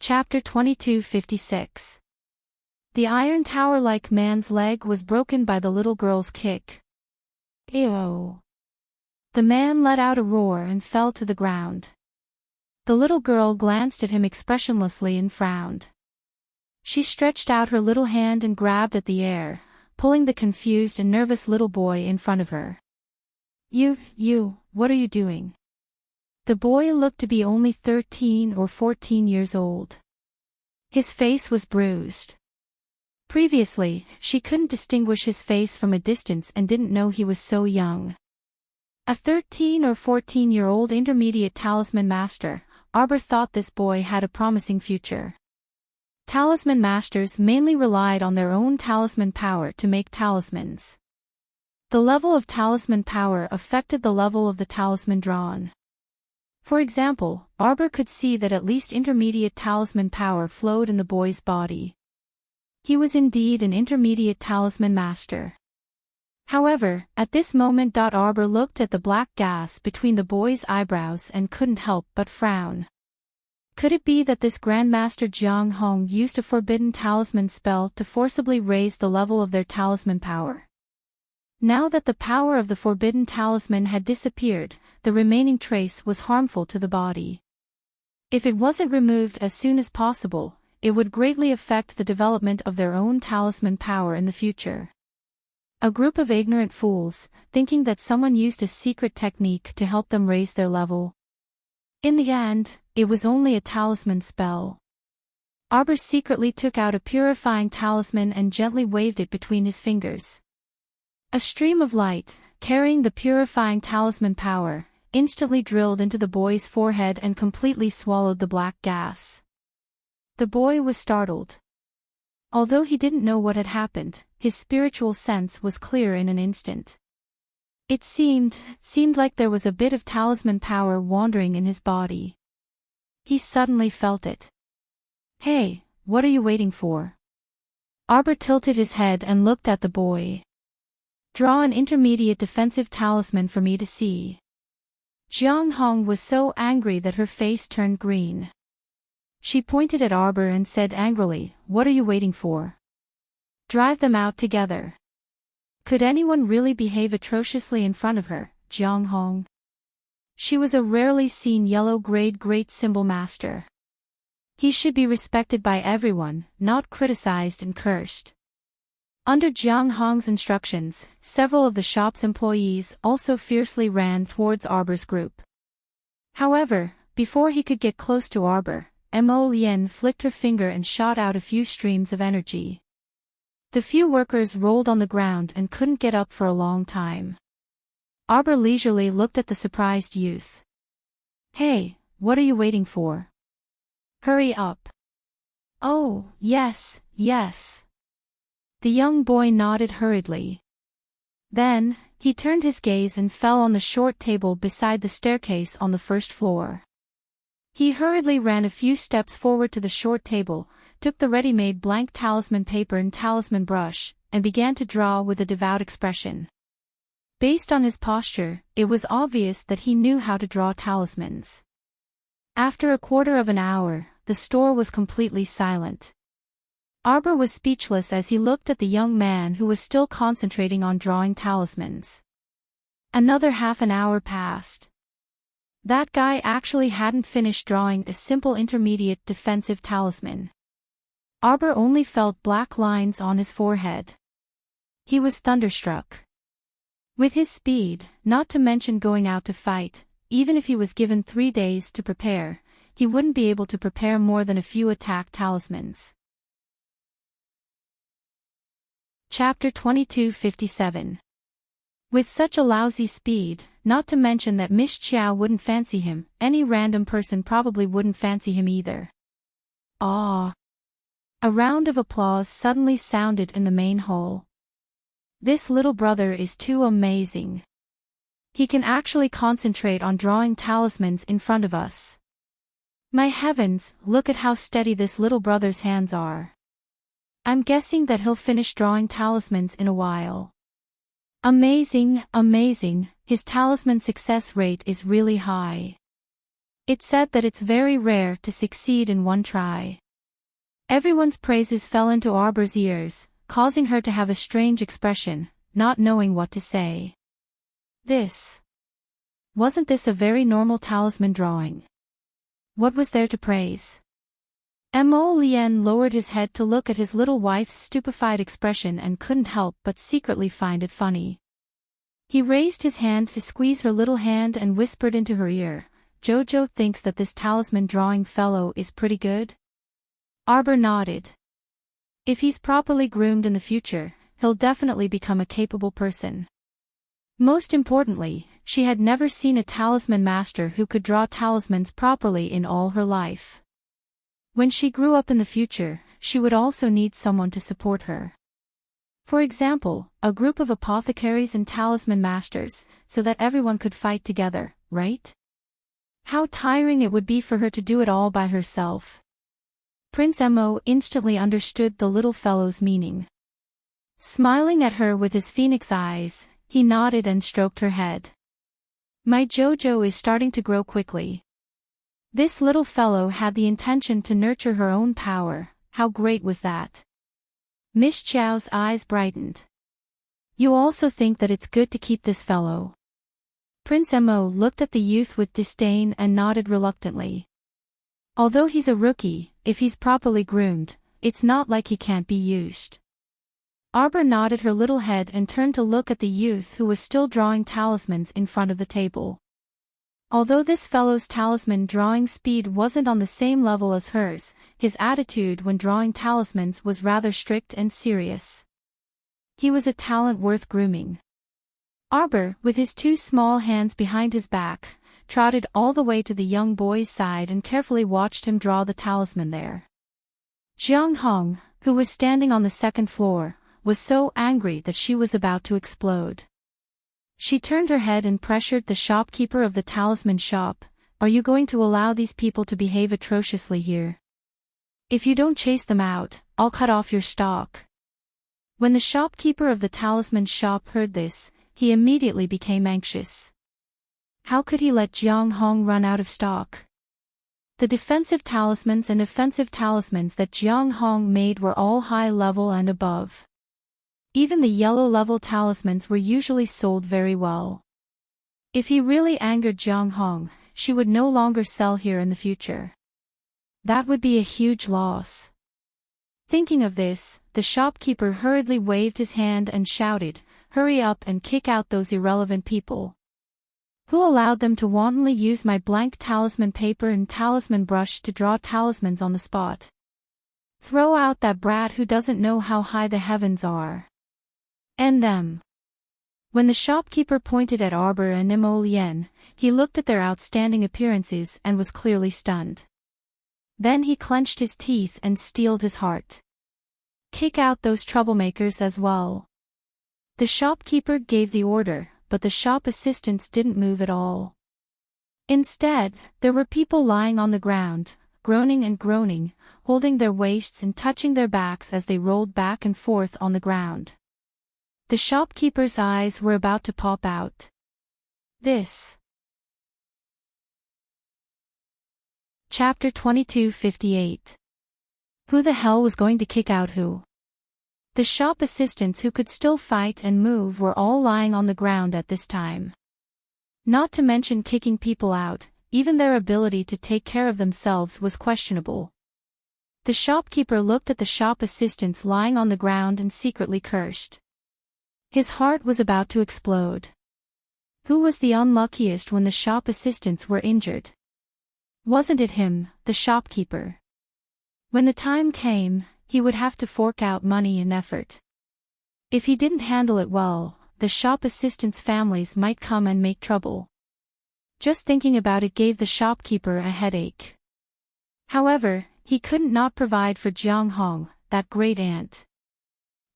Chapter 2256. The iron tower-like man's leg was broken by the little girl's kick. Ew. The man let out a roar and fell to the ground. The little girl glanced at him expressionlessly and frowned. She stretched out her little hand and grabbed at the air, pulling the confused and nervous little boy in front of her. You, what are you doing? The boy looked to be only 13 or 14 years old. His face was bruised. Previously, she couldn't distinguish his face from a distance and didn't know he was so young. A 13 or 14-year-old intermediate talisman master, Arbor thought this boy had a promising future. Talisman masters mainly relied on their own talisman power to make talismans. The level of talisman power affected the level of the talisman drawn. For example, Arbor could see that at least intermediate talisman power flowed in the boy's body. He was indeed an intermediate talisman master. However, at this moment Arbor looked at the black gas between the boy's eyebrows and couldn't help but frown. Could it be that this Grandmaster Jiang Hong used a forbidden talisman spell to forcibly raise the level of their talisman power? Now that the power of the forbidden talisman had disappeared, the remaining trace was harmful to the body. If it wasn't removed as soon as possible, it would greatly affect the development of their own talisman power in the future. A group of ignorant fools, thinking that someone used a secret technique to help them raise their level. In the end, it was only a talisman spell. Arbor secretly took out a purifying talisman and gently waved it between his fingers. A stream of light, carrying the purifying talisman power, instantly drilled into the boy's forehead and completely swallowed the black gas. The boy was startled. Although he didn't know what had happened, his spiritual sense was clear in an instant. It seemed like there was a bit of talisman power wandering in his body. He suddenly felt it. Hey, what are you waiting for? Arbor tilted his head and looked at the boy. Draw an intermediate defensive talisman for me to see. Jiang Hong was so angry that her face turned green. She pointed at Arbor and said angrily, "What are you waiting for? Drive them out together." Could anyone really behave atrociously in front of her, Jiang Hong? She was a rarely seen yellow-grade great symbol master. He should be respected by everyone, not criticized and cursed. Under Jiang Hong's instructions, several of the shop's employees also fiercely ran towards Arbor's group. However, before he could get close to Arbor, Mo Lien flicked her finger and shot out a few streams of energy. The few workers rolled on the ground and couldn't get up for a long time. Arbor leisurely looked at the surprised youth. Hey, what are you waiting for? Hurry up. Oh, yes. The young boy nodded hurriedly. Then, he turned his gaze and fell on the short table beside the staircase on the first floor. He hurriedly ran a few steps forward to the short table, took the ready-made blank talisman paper and talisman brush, and began to draw with a devout expression. Based on his posture, it was obvious that he knew how to draw talismans. After a quarter of an hour, the store was completely silent. Arbor was speechless as he looked at the young man who was still concentrating on drawing talismans. Another half an hour passed. That guy actually hadn't finished drawing a simple intermediate defensive talisman. Arbor only felt black lines on his forehead. He was thunderstruck. With his speed, not to mention going out to fight, even if he was given 3 days to prepare, he wouldn't be able to prepare more than a few attack talismans. Chapter 2257. With such a lousy speed, not to mention that Miss Chiao wouldn't fancy him, any random person probably wouldn't fancy him either. Ah! A round of applause suddenly sounded in the main hall. This little brother is too amazing. He can actually concentrate on drawing talismans in front of us. My heavens, look at how steady this little brother's hands are. I'm guessing that he'll finish drawing talismans in a while. Amazing, his talisman success rate is really high. It said that it's very rare to succeed in one try. Everyone's praises fell into Arbor's ears, causing her to have a strange expression, not knowing what to say. Wasn't this a very normal talisman drawing? What was there to praise? Mo Lien lowered his head to look at his little wife's stupefied expression and couldn't help but secretly find it funny. He raised his hand to squeeze her little hand and whispered into her ear, "Jojo thinks that this talisman drawing fellow is pretty good?" Arbor nodded. "If he's properly groomed in the future, he'll definitely become a capable person." Most importantly, she had never seen a talisman master who could draw talismans properly in all her life. When she grew up in the future, she would also need someone to support her. For example, a group of apothecaries and talisman masters, so that everyone could fight together, right? How tiring it would be for her to do it all by herself. Prince Mo instantly understood the little fellow's meaning. Smiling at her with his phoenix eyes, he nodded and stroked her head. "My Jojo is starting to grow quickly." This little fellow had the intention to nurture her own power. How great was that? Miss Chiao's eyes brightened. "You also think that it's good to keep this fellow?" Prince Mo looked at the youth with disdain and nodded reluctantly. "Although he's a rookie, if he's properly groomed, it's not like he can't be used." Arbor nodded her little head and turned to look at the youth who was still drawing talismans in front of the table. Although this fellow's talisman drawing speed wasn't on the same level as hers, his attitude when drawing talismans was rather strict and serious. He was a talent worth grooming. Arbor, with his two small hands behind his back, trotted all the way to the young boy's side and carefully watched him draw the talisman there. Jiang Hong, who was standing on the second floor, was so angry that she was about to explode. She turned her head and pressured the shopkeeper of the talisman shop. "Are you going to allow these people to behave atrociously here? If you don't chase them out, I'll cut off your stock." When the shopkeeper of the talisman shop heard this, he immediately became anxious. How could he let Jiang Hong run out of stock? The defensive talismans and offensive talismans that Jiang Hong made were all high level and above. Even the yellow-level talismans were usually sold very well. If he really angered Jiang Hong, she would no longer sell here in the future. That would be a huge loss. Thinking of this, the shopkeeper hurriedly waved his hand and shouted, "Hurry up and kick out those irrelevant people. Who allowed them to wantonly use my blank talisman paper and talisman brush to draw talismans on the spot? Throw out that brat who doesn't know how high the heavens are. End them." When the shopkeeper pointed at Arbor and Mo Lien, he looked at their outstanding appearances and was clearly stunned. Then he clenched his teeth and steeled his heart. "Kick out those troublemakers as well." The shopkeeper gave the order, but the shop assistants didn't move at all. Instead, there were people lying on the ground, groaning and groaning, holding their waists and touching their backs as they rolled back and forth on the ground. The shopkeeper's eyes were about to pop out. Chapter 2258. Who the hell was going to kick out who? The shop assistants who could still fight and move were all lying on the ground at this time. Not to mention kicking people out, even their ability to take care of themselves was questionable. The shopkeeper looked at the shop assistants lying on the ground and secretly cursed. His heart was about to explode. Who was the unluckiest when the shop assistants were injured? Wasn't it him, the shopkeeper? When the time came, he would have to fork out money and effort. If he didn't handle it well, the shop assistants' families might come and make trouble. Just thinking about it gave the shopkeeper a headache. However, he couldn't not provide for Jiang Hong, that great aunt.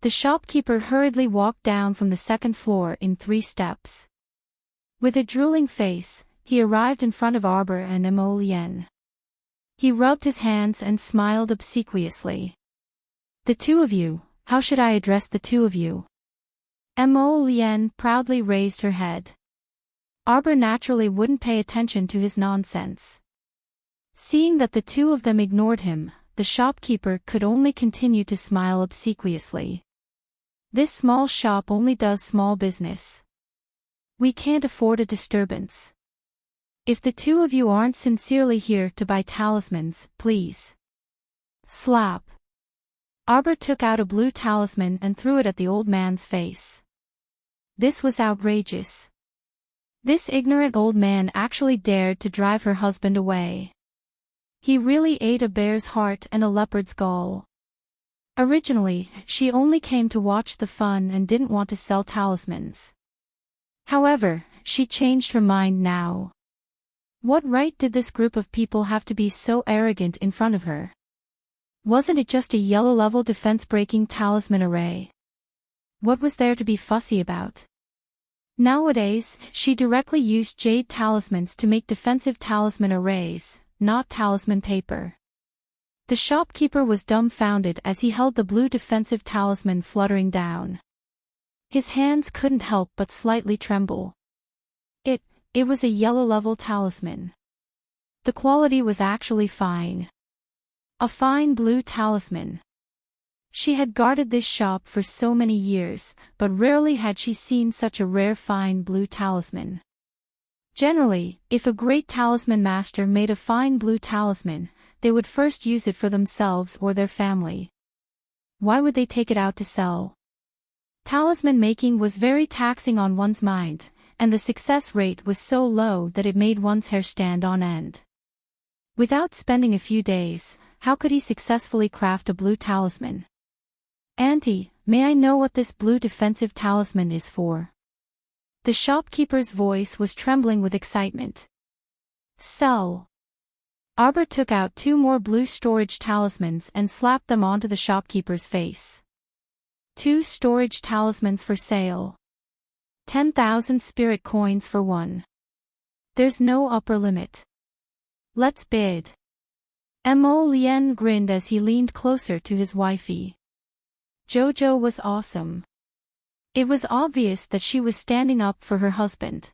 The shopkeeper hurriedly walked down from the second floor in 3 steps. With a drooling face, he arrived in front of Arbor and Mo Lien. He rubbed his hands and smiled obsequiously. "The two of you, how should I address the two of you?" Mo Lien proudly raised her head. Arbor naturally wouldn't pay attention to his nonsense. Seeing that the two of them ignored him, the shopkeeper could only continue to smile obsequiously. This small shop only does small business. We can't afford a disturbance. If the two of you aren't sincerely here to buy talismans, please. Slap. Arbor took out a blue talisman and threw it at the old man's face. This was outrageous. This ignorant old man actually dared to drive her husband away. He really ate a bear's heart and a leopard's gall. Originally, she only came to watch the fun and didn't want to sell talismans. However, she changed her mind now. What right did this group of people have to be so arrogant in front of her? Wasn't it just a yellow-level defense-breaking talisman array? What was there to be fussy about? Nowadays, she directly used jade talismans to make defensive talisman arrays, not talisman paper. The shopkeeper was dumbfounded as he held the blue defensive talisman fluttering down. His hands couldn't help but slightly tremble. It was a yellow-level talisman. The quality was actually fine. A fine blue talisman. She had guarded this shop for so many years, but rarely had she seen such a rare fine blue talisman. Generally, if a great talisman master made a fine blue talisman, they would first use it for themselves or their family. Why would they take it out to sell? Talisman making was very taxing on one's mind, and the success rate was so low that it made one's hair stand on end. Without spending a few days, how could he successfully craft a blue talisman? "Auntie, may I know what this blue defensive talisman is for?" The shopkeeper's voice was trembling with excitement. "Sell." Arbor took out 2 more blue storage talismans and slapped them onto the shopkeeper's face. 2 storage talismans for sale. 10,000 spirit coins for one. There's no upper limit. Let's bid. Mo Lien grinned as he leaned closer to his wifey. Jojo was awesome. It was obvious that she was standing up for her husband.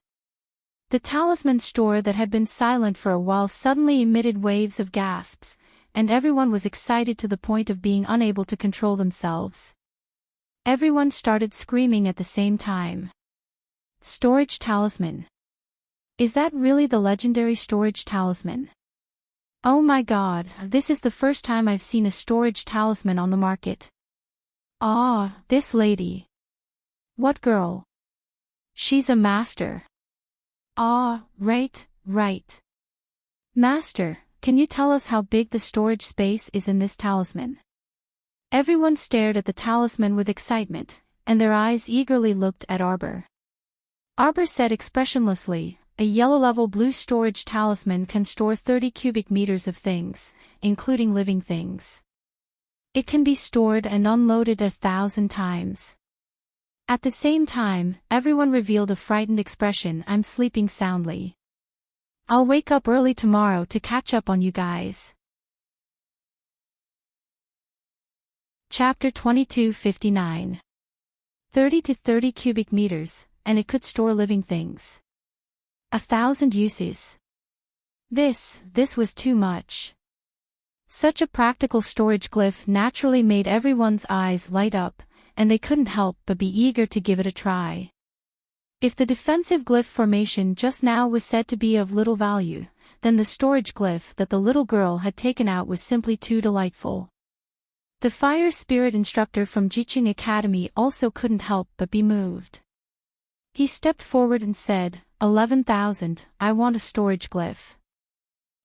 The talisman store that had been silent for a while suddenly emitted waves of gasps, and everyone was excited to the point of being unable to control themselves. Everyone started screaming at the same time. Storage talisman. Is that really the legendary storage talisman? Oh my god, this is the first time I've seen a storage talisman on the market. Ah, this lady. What girl? She's a master. Ah, right. Master, can you tell us how big the storage space is in this talisman? Everyone stared at the talisman with excitement, and their eyes eagerly looked at Arbor. Arbor said expressionlessly, "A yellow-level blue storage talisman can store 30 cubic meters of things, including living things. It can be stored and unloaded 1,000 times." At the same time, everyone revealed a frightened expression. "I'm sleeping soundly. I'll wake up early tomorrow to catch up on you guys." Chapter 2259. 30 to 30 cubic meters, and it could store living things. 1,000 uses. This was too much. Such a practical storage glyph naturally made everyone's eyes light up, and they couldn't help but be eager to give it a try. If the defensive glyph formation just now was said to be of little value, then the storage glyph that the little girl had taken out was simply too delightful. The fire spirit instructor from Jiqing Academy also couldn't help but be moved. He stepped forward and said, 11,000, I want a storage glyph.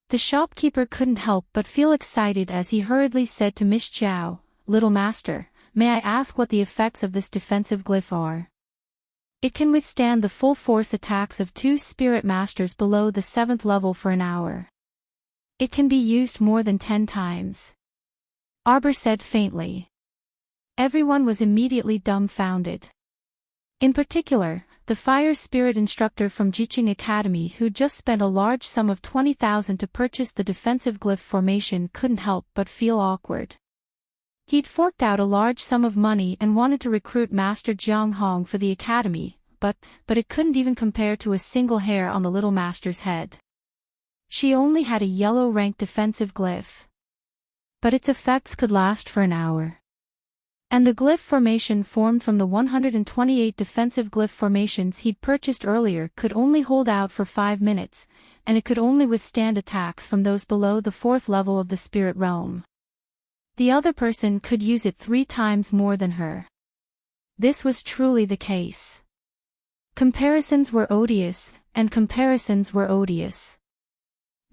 The shopkeeper couldn't help but feel excited as he hurriedly said to Miss Zhao, "Little master, may I ask what the effects of this defensive glyph are?" "It can withstand the full force attacks of 2 spirit masters below the 7th level for an hour. It can be used more than 10 times. Arbor said faintly. Everyone was immediately dumbfounded. In particular, the fire spirit instructor from Jiqing Academy who'd just spent a large sum of 20,000 to purchase the defensive glyph formation couldn't help but feel awkward. He'd forked out a large sum of money and wanted to recruit Master Jiang Hong for the academy, but it couldn't even compare to a single hair on the little master's head. She only had a yellow rank defensive glyph. But its effects could last for an hour. And the glyph formation formed from the 128 defensive glyph formations he'd purchased earlier could only hold out for 5 minutes, and it could only withstand attacks from those below the 4th level of the spirit realm. The other person could use it 3 times more than her. This was truly the case. Comparisons were odious, and comparisons were odious.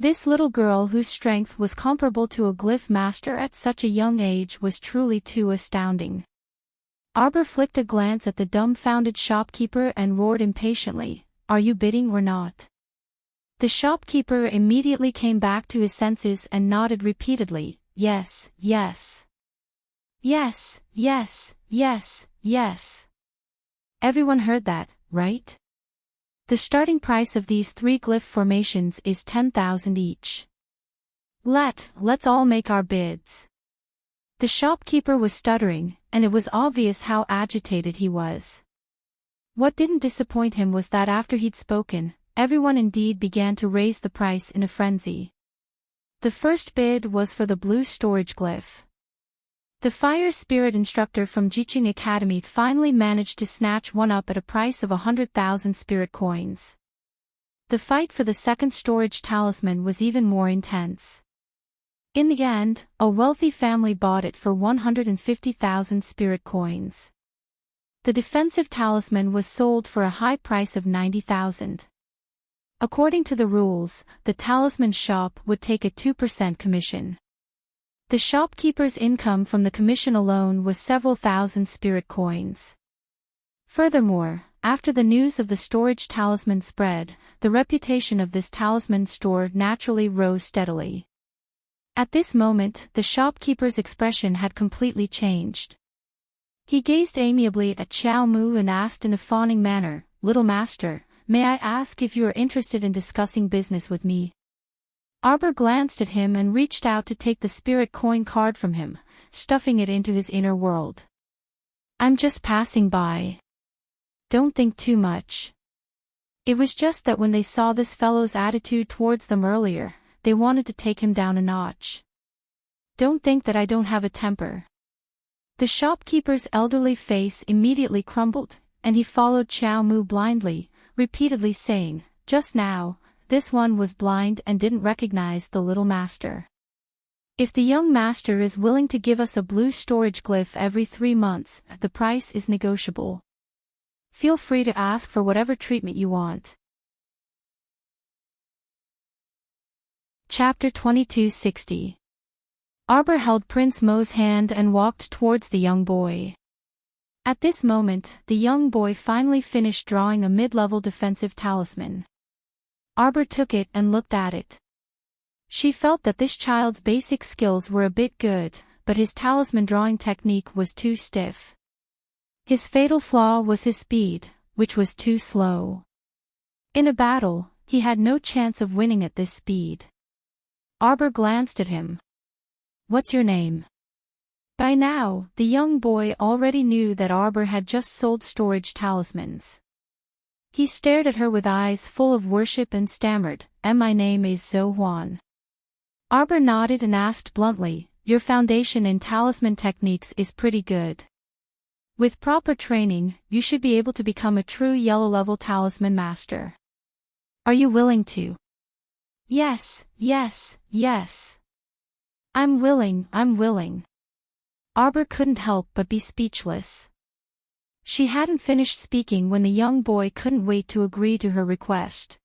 This little girl whose strength was comparable to a glyph master at such a young age was truly too astounding. Arbor flicked a glance at the dumbfounded shopkeeper and roared impatiently, "Are you bidding or not?" The shopkeeper immediately came back to his senses and nodded repeatedly, "Yes, yes. Yes, yes, yes, yes." Everyone heard that, right? The starting price of these 3 glyph formations is 10,000 each. Let's all make our bids. The shopkeeper was stuttering, and it was obvious how agitated he was. What didn't disappoint him was that after he'd spoken, everyone indeed began to raise the price in a frenzy. The first bid was for the blue storage glyph. The fire spirit instructor from Jiqing Academy finally managed to snatch one up at a price of 100,000 spirit coins. The fight for the second storage talisman was even more intense. In the end, a wealthy family bought it for 150,000 spirit coins. The defensive talisman was sold for a high price of 90,000. According to the rules, the talisman shop would take a 2% commission. The shopkeeper's income from the commission alone was several thousand spirit coins. Furthermore, after the news of the storage talisman spread, the reputation of this talisman store naturally rose steadily. At this moment, the shopkeeper's expression had completely changed. He gazed amiably at Xiao Mu and asked in a fawning manner, "Little master, may I ask if you are interested in discussing business with me?" Arbor glanced at him and reached out to take the spirit coin card from him, stuffing it into his inner world. "I'm just passing by. Don't think too much." It was just that when they saw this fellow's attitude towards them earlier, they wanted to take him down a notch. "Don't think that I don't have a temper." The shopkeeper's elderly face immediately crumbled, and he followed Xiao Mu blindly, repeatedly saying, "Just now, this one was blind and didn't recognize the little master. If the young master is willing to give us a blue storage glyph every 3 months, the price is negotiable. Feel free to ask for whatever treatment you want." Chapter 2260. Arbor held Prince Mo's hand and walked towards the young boy. At this moment, the young boy finally finished drawing a mid-level defensive talisman. Arbor took it and looked at it. She felt that this child's basic skills were a bit good, but his talisman drawing technique was too stiff. His fatal flaw was his speed, which was too slow. In a battle, he had no chance of winning at this speed. Arbor glanced at him. "What's your name?" By now, the young boy already knew that Arbor had just sold storage talismans. He stared at her with eyes full of worship and stammered, "My name is Zhou Huan." Arbor nodded and asked bluntly, "Your foundation in talisman techniques is pretty good. With proper training, you should be able to become a true yellow-level talisman master. Are you willing to?" "Yes, yes, yes. I'm willing." Arbor couldn't help but be speechless. She hadn't finished speaking when the young boy couldn't wait to agree to her request.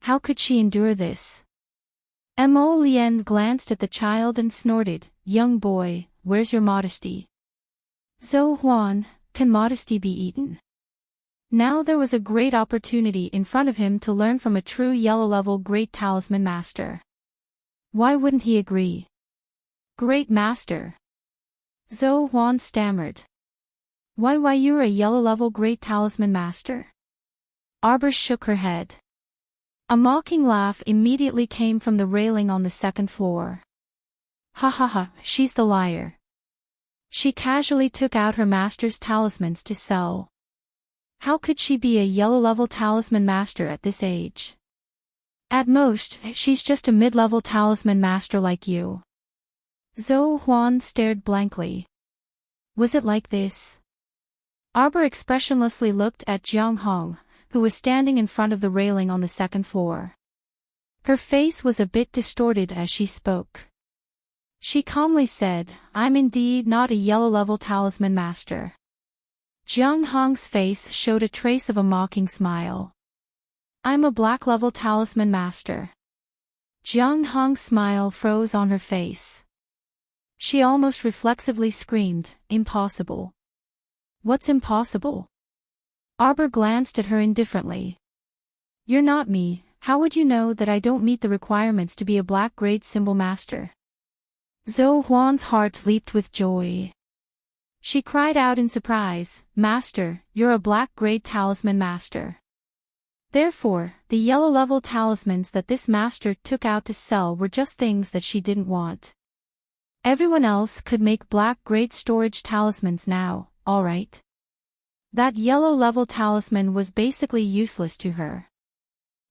How could she endure this? Mo Lien glanced at the child and snorted, "Young boy, where's your modesty?" "Zhou Huan, can modesty be eaten?" Now there was a great opportunity in front of him to learn from a true yellow-level great talisman master. Why wouldn't he agree? "Great master." Zhou Huan stammered. Why you're a yellow-level great talisman master?" Arbor shook her head. A mocking laugh immediately came from the railing on the second floor. "Ha ha ha, she's the liar. She casually took out her master's talismans to sell. How could she be a yellow-level talisman master at this age?" At most, she's just a mid-level talisman master like you. Zhou Huan stared blankly. Was it like this? Arbor expressionlessly looked at Jiang Hong, who was standing in front of the railing on the second floor. Her face was a bit distorted as she spoke. She calmly said, I'm indeed not a yellow-level talisman master. Jiang Hong's face showed a trace of a mocking smile. I'm a black-level talisman master. Jiang Hong's smile froze on her face. She almost reflexively screamed, impossible. What's impossible? Arbor glanced at her indifferently. You're not me, how would you know that I don't meet the requirements to be a black-grade symbol master? Zhou Huan's heart leaped with joy. She cried out in surprise, Master, you're a black-grade talisman master. Therefore, the yellow-level talismans that this master took out to sell were just things that she didn't want. Everyone else could make black-grade storage talismans now, alright? That yellow-level talisman was basically useless to her.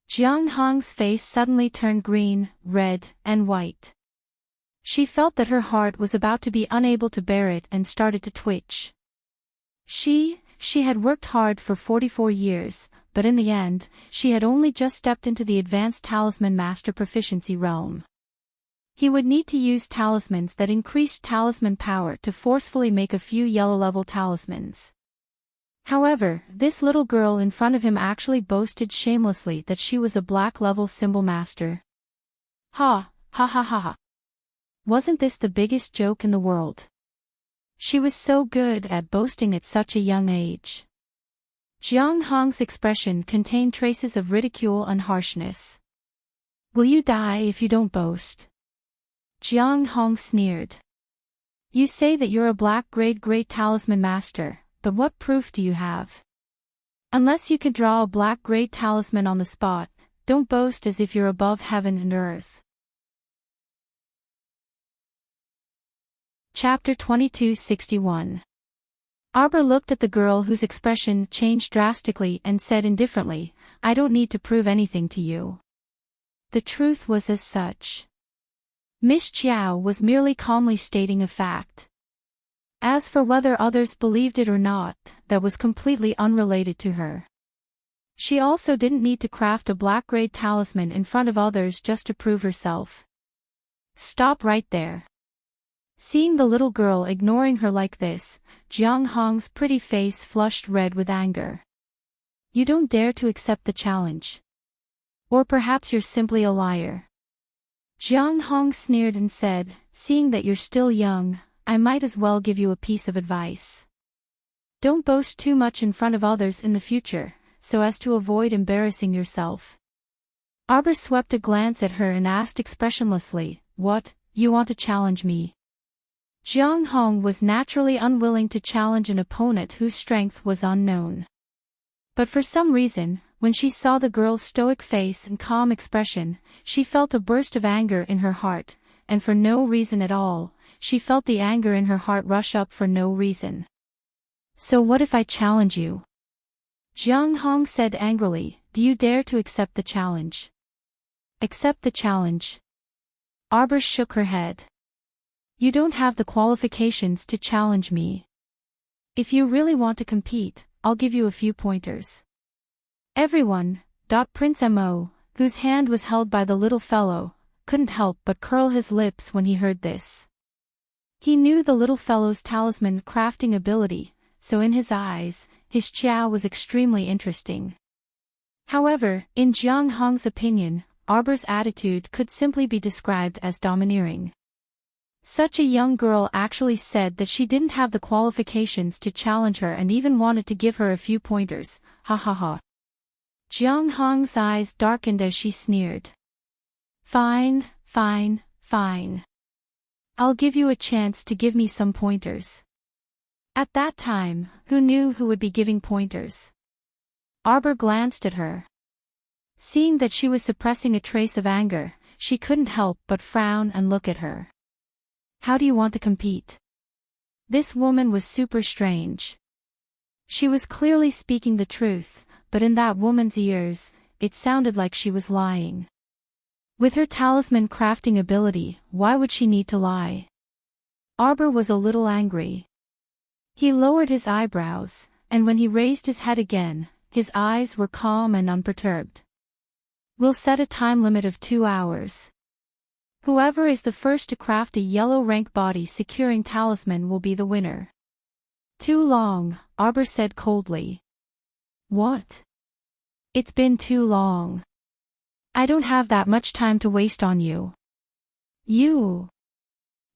Jiang Hong's face suddenly turned green, red, and white. She felt that her heart was about to be unable to bear it and started to twitch. She had worked hard for 44 years, but in the end, she had only just stepped into the advanced talisman master proficiency realm. He would need to use talismans that increased talisman power to forcefully make a few yellow-level talismans. However, this little girl in front of him actually boasted shamelessly that she was a black-level symbol master. Ha, ha ha ha ha. Wasn't this the biggest joke in the world? She was so good at boasting at such a young age. Jiang Hong's expression contained traces of ridicule and harshness. Will you die if you don't boast? Jiang Hong sneered. You say that you're a black-grade great talisman master, but what proof do you have? Unless you could draw a black-grade talisman on the spot, don't boast as if you're above heaven and earth. Chapter 2261. Arbor looked at the girl whose expression changed drastically and said indifferently, I don't need to prove anything to you. The truth was as such. Miss Chiao was merely calmly stating a fact. As for whether others believed it or not, that was completely unrelated to her. She also didn't need to craft a black-grade talisman in front of others just to prove herself. Stop right there. Seeing the little girl ignoring her like this, Jiang Hong's pretty face flushed red with anger. You don't dare to accept the challenge. Or perhaps you're simply a liar. Jiang Hong sneered and said, seeing that you're still young, I might as well give you a piece of advice. Don't boast too much in front of others in the future, so as to avoid embarrassing yourself. Arbor swept a glance at her and asked expressionlessly, What, you want to challenge me? Jiang Hong was naturally unwilling to challenge an opponent whose strength was unknown. But for some reason, when she saw the girl's stoic face and calm expression, she felt a burst of anger in her heart, and for no reason at all, she felt the anger in her heart rush up for no reason. So what if I challenge you? Jiang Hong said angrily, do you dare to accept the challenge? Accept the challenge. Arbor shook her head. You don't have the qualifications to challenge me. If you really want to compete, I'll give you a few pointers. Everyone, Prince Mo, whose hand was held by the little fellow, couldn't help but curl his lips when he heard this. He knew the little fellow's talisman crafting ability, so in his eyes, his Chiao was extremely interesting. However, in Jiang Hong's opinion, Arbor's attitude could simply be described as domineering. Such a young girl actually said that she didn't have the qualifications to challenge her and even wanted to give her a few pointers, ha ha ha. Jiang Hong's eyes darkened as she sneered. Fine, fine, fine. I'll give you a chance to give me some pointers. At that time, who knew who would be giving pointers? Arbor glanced at her. Seeing that she was suppressing a trace of anger, she couldn't help but frown and look at her. How do you want to compete? This woman was super strange. She was clearly speaking the truth, but in that woman's ears, it sounded like she was lying. With her talisman crafting ability, why would she need to lie? Arbor was a little angry. He lowered his eyebrows, and when he raised his head again, his eyes were calm and unperturbed. We'll set a time limit of 2 hours. Whoever is the first to craft a yellow rank body securing talisman will be the winner. Too long, Arbor said coldly. What? It's been too long. I don't have that much time to waste on you. You.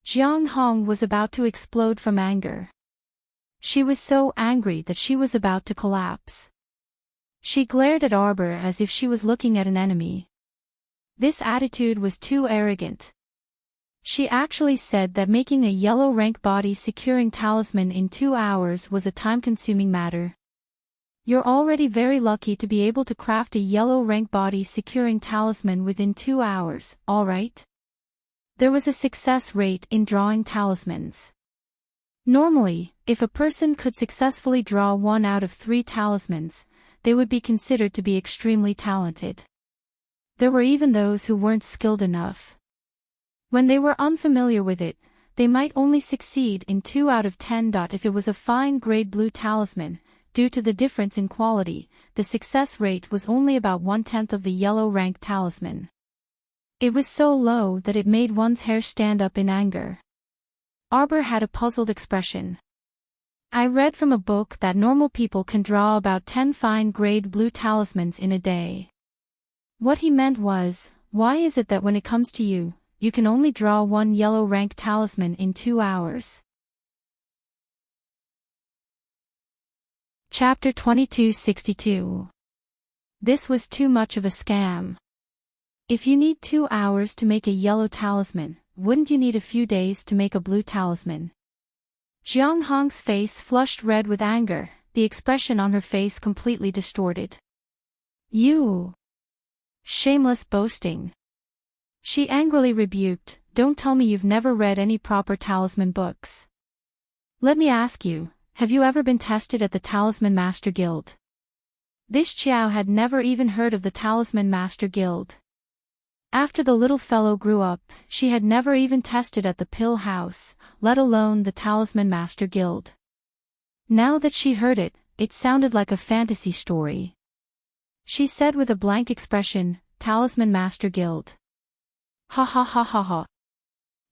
Jiang Hong was about to explode from anger. She was so angry that she was about to collapse. She glared at Arbor as if she was looking at an enemy. This attitude was too arrogant. She actually said that making a yellow rank body securing talisman in 2 hours was a time-consuming matter. You're already very lucky to be able to craft a yellow rank body securing talisman within 2 hours, alright? There was a success rate in drawing talismans. Normally, if a person could successfully draw 1 out of 3 talismans, they would be considered to be extremely talented. There were even those who weren't skilled enough. When they were unfamiliar with it, they might only succeed in 2 out of 10. If it was a fine grade blue talisman, due to the difference in quality, the success rate was only about 1/10 of the yellow rank talisman. It was so low that it made one's hair stand up in anger. Arbor had a puzzled expression. I read from a book that normal people can draw about 10 fine grade blue talismans in a day. What he meant was, why is it that when it comes to you, you can only draw 1 yellow rank talisman in 2 hours? Chapter 2262. This was too much of a scam. If you need 2 hours to make a yellow talisman, wouldn't you need a few days to make a blue talisman? Jiang Hong's face flushed red with anger, the expression on her face completely distorted. You! Shameless boasting. She angrily rebuked, don't tell me you've never read any proper talisman books. Let me ask you, have you ever been tested at the Talisman Master Guild? This Qiao had never even heard of the Talisman Master Guild. After the little fellow grew up, she had never even tested at the Pill House, let alone the Talisman Master Guild. Now that she heard it, it sounded like a fantasy story. She said with a blank expression, Talisman Master Guild. Ha ha ha ha ha.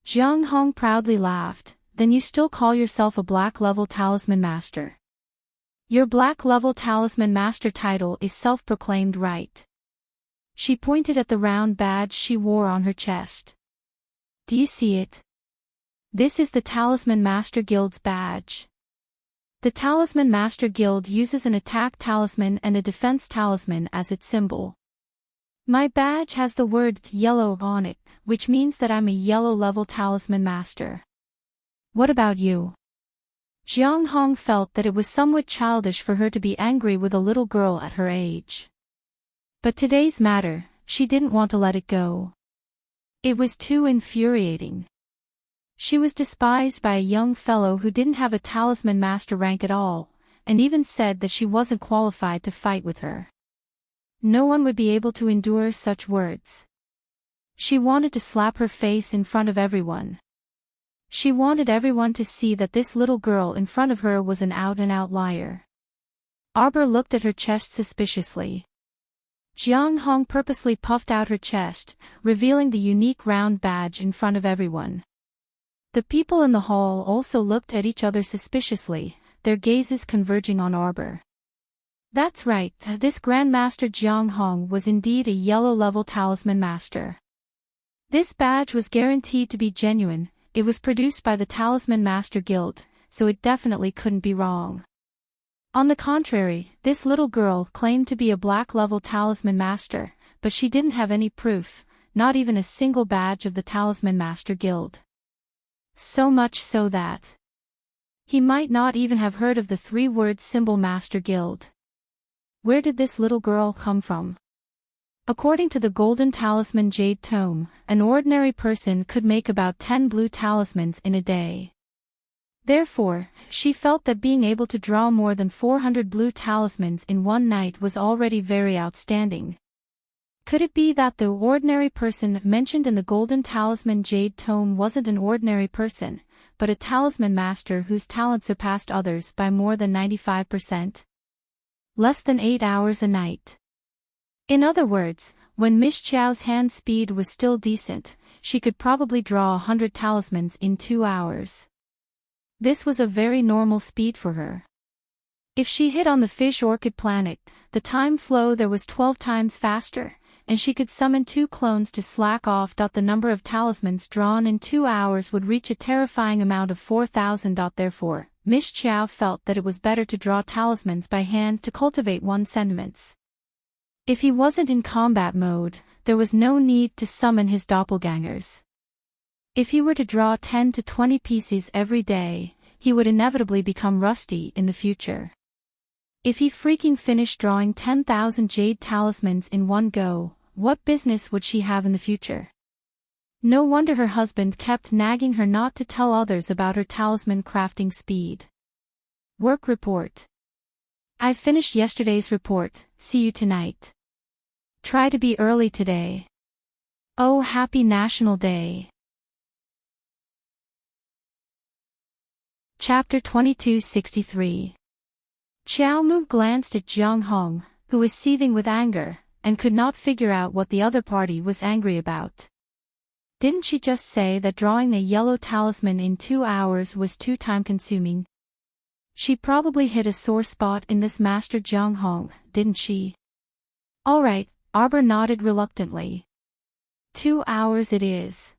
Jiang Hong proudly laughed, then you still call yourself a black level talisman master. Your black level talisman master title is self-proclaimed, right? She pointed at the round badge she wore on her chest. Do you see it? This is the Talisman Master Guild's badge. The Talisman Master Guild uses an attack talisman and a defense talisman as its symbol. My badge has the word yellow on it, which means that I'm a yellow level talisman master. What about you? Jiang Hong felt that it was somewhat childish for her to be angry with a little girl at her age. But today's matter, she didn't want to let it go. It was too infuriating. She was despised by a young fellow who didn't have a talisman master rank at all, and even said that she wasn't qualified to fight with her. No one would be able to endure such words. She wanted to slap her face in front of everyone. She wanted everyone to see that this little girl in front of her was an out-and-out liar. Arbor looked at her chest suspiciously. Jiang Hong purposely puffed out her chest, revealing the unique round badge in front of everyone. The people in the hall also looked at each other suspiciously, their gazes converging on Arbor. That's right, this Grandmaster Jiang Hong was indeed a yellow-level talisman master. This badge was guaranteed to be genuine, it was produced by the Talisman Master Guild, so it definitely couldn't be wrong. On the contrary, this little girl claimed to be a black-level talisman master, but she didn't have any proof, not even a single badge of the Talisman Master Guild. So much so that he might not even have heard of the 3-word symbol Master Guild. Where did this little girl come from? According to the Golden Talisman Jade Tome, an ordinary person could make about 10 blue talismans in a day. Therefore, she felt that being able to draw more than 400 blue talismans in one night was already very outstanding. Could it be that the ordinary person mentioned in the Golden Talisman Jade Tome wasn't an ordinary person, but a talisman master whose talent surpassed others by more than 95%? Less than 8 hours a night. In other words, when Miss Chiao's hand speed was still decent, she could probably draw 100 talismans in 2 hours. This was a very normal speed for her. If she hit on the fish orchid planet, the time flow there was 12 times faster, and she could summon 2 clones to slack off. The number of talismans drawn in 2 hours would reach a terrifying amount of 4,000. Therefore, Miss Chiao felt that it was better to draw talismans by hand to cultivate one's sentiments. If he wasn't in combat mode, there was no need to summon his doppelgangers. If he were to draw 10 to 20 pieces every day, he would inevitably become rusty in the future. If he freaking finished drawing 10,000 jade talismans in one go, what business would she have in the future? No wonder her husband kept nagging her not to tell others about her talisman crafting speed. Work report. I finished yesterday's report, see you tonight. Try to be early today. Oh, happy National Day. Chapter 2263. Xiao Mu glanced at Jiang Hong, who was seething with anger, and could not figure out what the other party was angry about. Didn't she just say that drawing a yellow talisman in 2 hours was too time-consuming? She probably hit a sore spot in this Master Jiang Hong, didn't she? All right, Arbor nodded reluctantly. 2 hours it is.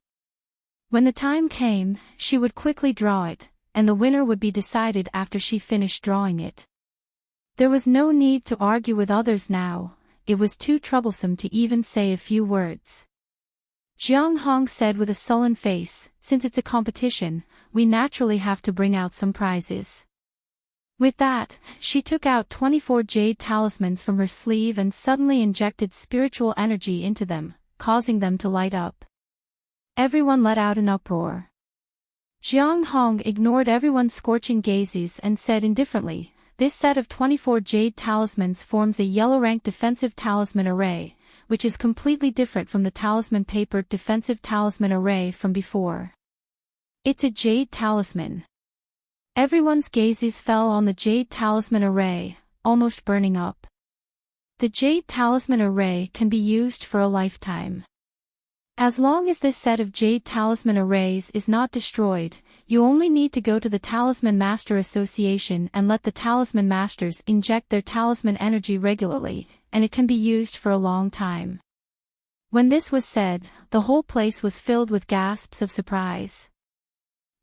When the time came, she would quickly draw it, and the winner would be decided after she finished drawing it. There was no need to argue with others now, it was too troublesome to even say a few words. Jiang Hong said with a sullen face, since it's a competition, we naturally have to bring out some prizes. With that, she took out 24 jade talismans from her sleeve and suddenly injected spiritual energy into them, causing them to light up. Everyone let out an uproar. Jiang Hong ignored everyone's scorching gazes and said indifferently, this set of 24 jade talismans forms a yellow-rank defensive talisman array, which is completely different from the talisman-papered defensive talisman array from before. It's a jade talisman. Everyone's gazes fell on the jade talisman array, almost burning up. The jade talisman array can be used for a lifetime. As long as this set of jade talisman arrays is not destroyed, you only need to go to the Talisman Master Association and let the Talisman Masters inject their talisman energy regularly, and it can be used for a long time. When this was said, the whole place was filled with gasps of surprise.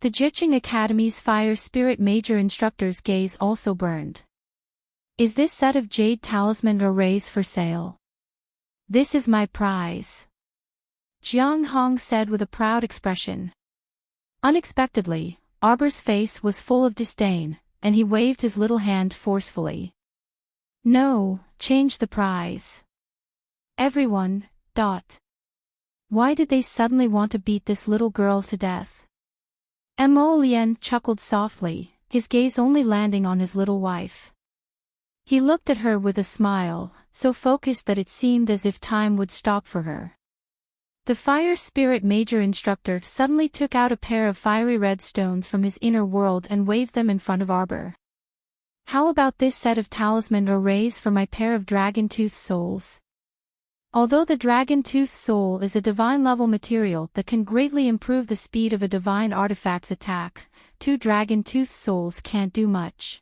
The Jiqing Academy's Fire Spirit Major Instructor's gaze also burned. Is this set of jade talisman arrays for sale? This is my prize. Jiang Hong said with a proud expression. Unexpectedly, Arbor's face was full of disdain, and he waved his little hand forcefully. No, change the prize. Everyone, Why did they suddenly want to beat this little girl to death? Mo Lian chuckled softly, his gaze only landing on his little wife. He looked at her with a smile, so focused that it seemed as if time would stop for her. The Fire Spirit Major Instructor suddenly took out a pair of fiery red stones from his inner world and waved them in front of Arbor. How about this set of talisman arrays for my pair of Dragon Tooth souls? Although the Dragon Tooth soul is a divine-level material that can greatly improve the speed of a divine artifact's attack, 2 Dragon Tooth souls can't do much.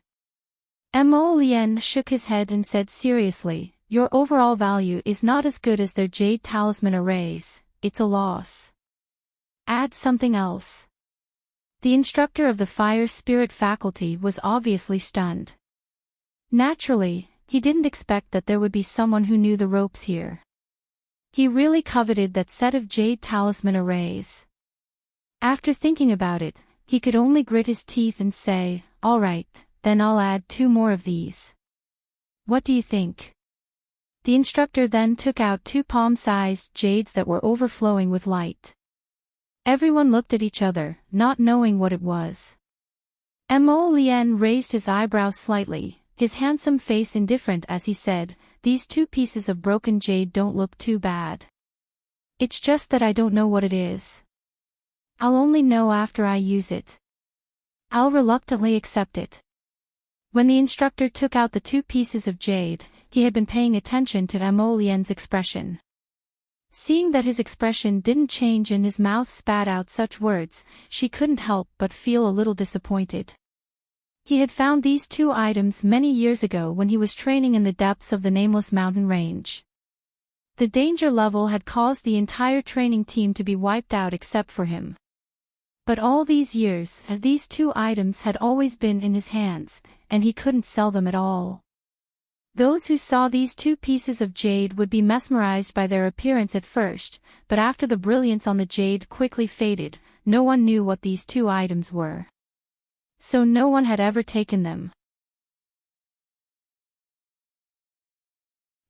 Mo Lian shook his head and said seriously, your overall value is not as good as their jade talisman arrays. It's a loss. Add something else. The instructor of the Fire Spirit faculty was obviously stunned. Naturally, he didn't expect that there would be someone who knew the ropes here. He really coveted that set of jade talisman arrays. After thinking about it, he could only grit his teeth and say, all right, then I'll add 2 more of these. What do you think? The instructor then took out 2 palm-sized jades that were overflowing with light. Everyone looked at each other, not knowing what it was. Mo Lian raised his eyebrows slightly, his handsome face indifferent as he said, these 2 pieces of broken jade don't look too bad. It's just that I don't know what it is. I'll only know after I use it. I'll reluctantly accept it. When the instructor took out the 2 pieces of jade, he had been paying attention to Lien's expression. Seeing that his expression didn't change and his mouth spat out such words, she couldn't help but feel a little disappointed. He had found these 2 items many years ago when he was training in the depths of the nameless mountain range. The danger level had caused the entire training team to be wiped out except for him. But all these years, these 2 items had always been in his hands, and he couldn't sell them at all. Those who saw these 2 pieces of jade would be mesmerized by their appearance at first, but after the brilliance on the jade quickly faded, no one knew what these 2 items were. So no one had ever taken them.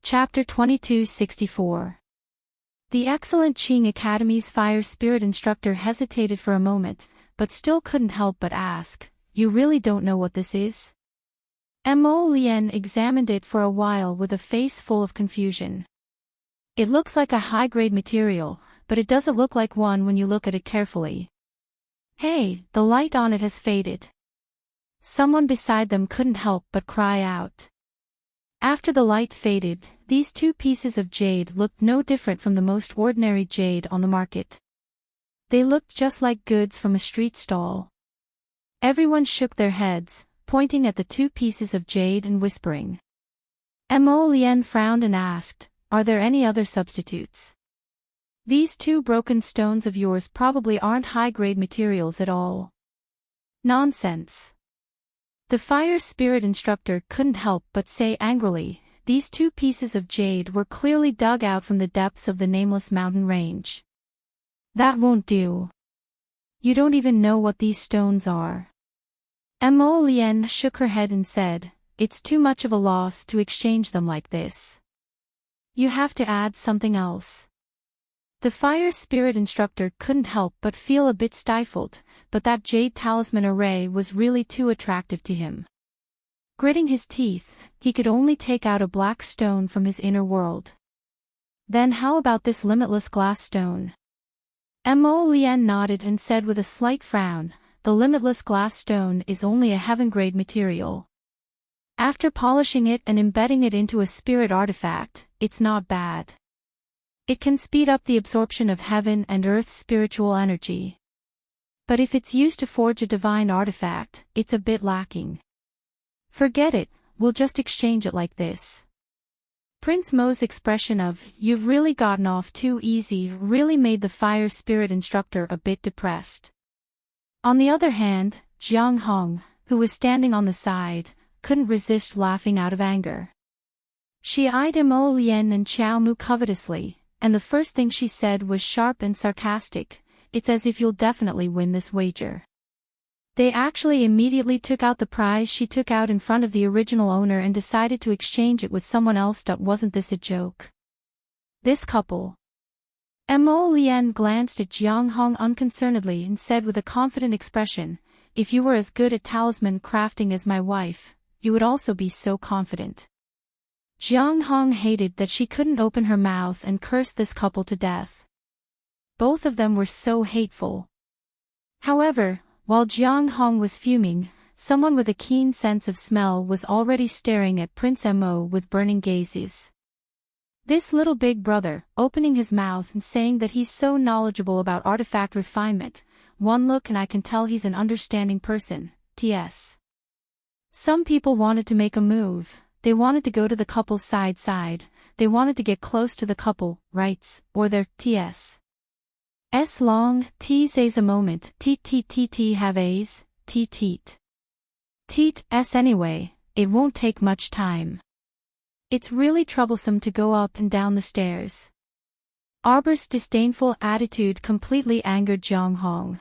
Chapter 2264. The excellent Qing Academy's fire spirit instructor hesitated for a moment, but still couldn't help but ask, "You really don't know what this is?" Lien examined it for a while with a face full of confusion. "It looks like a high-grade material, but it doesn't look like one when you look at it carefully. Hey, the light on it has faded." Someone beside them couldn't help but cry out. After the light faded, these 2 pieces of jade looked no different from the most ordinary jade on the market. They looked just like goods from a street stall. Everyone shook their heads, pointing at the 2 pieces of jade and whispering. Lien frowned and asked, "Are there any other substitutes? These 2 broken stones of yours probably aren't high-grade materials at all." "Nonsense." The fire spirit instructor couldn't help but say angrily, these 2 pieces of jade were clearly dug out from the depths of the nameless mountain range. "That won't do. You don't even know what these stones are." Lien shook her head and said, "It's too much of a loss to exchange them like this. You have to add something else." The fire spirit instructor couldn't help but feel a bit stifled, but that jade talisman array was really too attractive to him. Gritting his teeth, he could only take out a black stone from his inner world. "Then how about this limitless glass stone?" Lien nodded and said with a slight frown, "The limitless glass stone is only a heaven-grade material. After polishing it and embedding it into a spirit artifact, it's not bad. It can speed up the absorption of heaven and earth's spiritual energy. But if it's used to forge a divine artifact, it's a bit lacking. Forget it, we'll just exchange it like this." Prince Mo's expression of, "You've really gotten off too easy," really made the fire spirit instructor a bit depressed. On the other hand, Jiang Hong, who was standing on the side, couldn't resist laughing out of anger. She eyed Lien and Xiao Mu covetously, and the first thing she said was sharp and sarcastic, "It's as if you'll definitely win this wager." They actually immediately took out the prize she took out in front of the original owner and decided to exchange it with someone else. Wasn't this a joke? This couple. Lien glanced at Jiang Hong unconcernedly and said with a confident expression, "If you were as good at talisman crafting as my wife, you would also be so confident." Jiang Hong hated that she couldn't open her mouth and cursed this couple to death. Both of them were so hateful. However, while Jiang Hong was fuming, someone with a keen sense of smell was already staring at Prince Mo with burning gazes. This little big brother, opening his mouth and saying that he's so knowledgeable about artifact refinement, one look and I can tell he's an understanding person, TS. Some people wanted to make a move. They wanted to go to the couple's side, they wanted to get close to the couple, rights, or their TS. S long, T's a moment, T have A's, Teat. Teat, S anyway, it won't take much time. It's really troublesome to go up and down the stairs. Arbor's disdainful attitude completely angered Jiang Hong.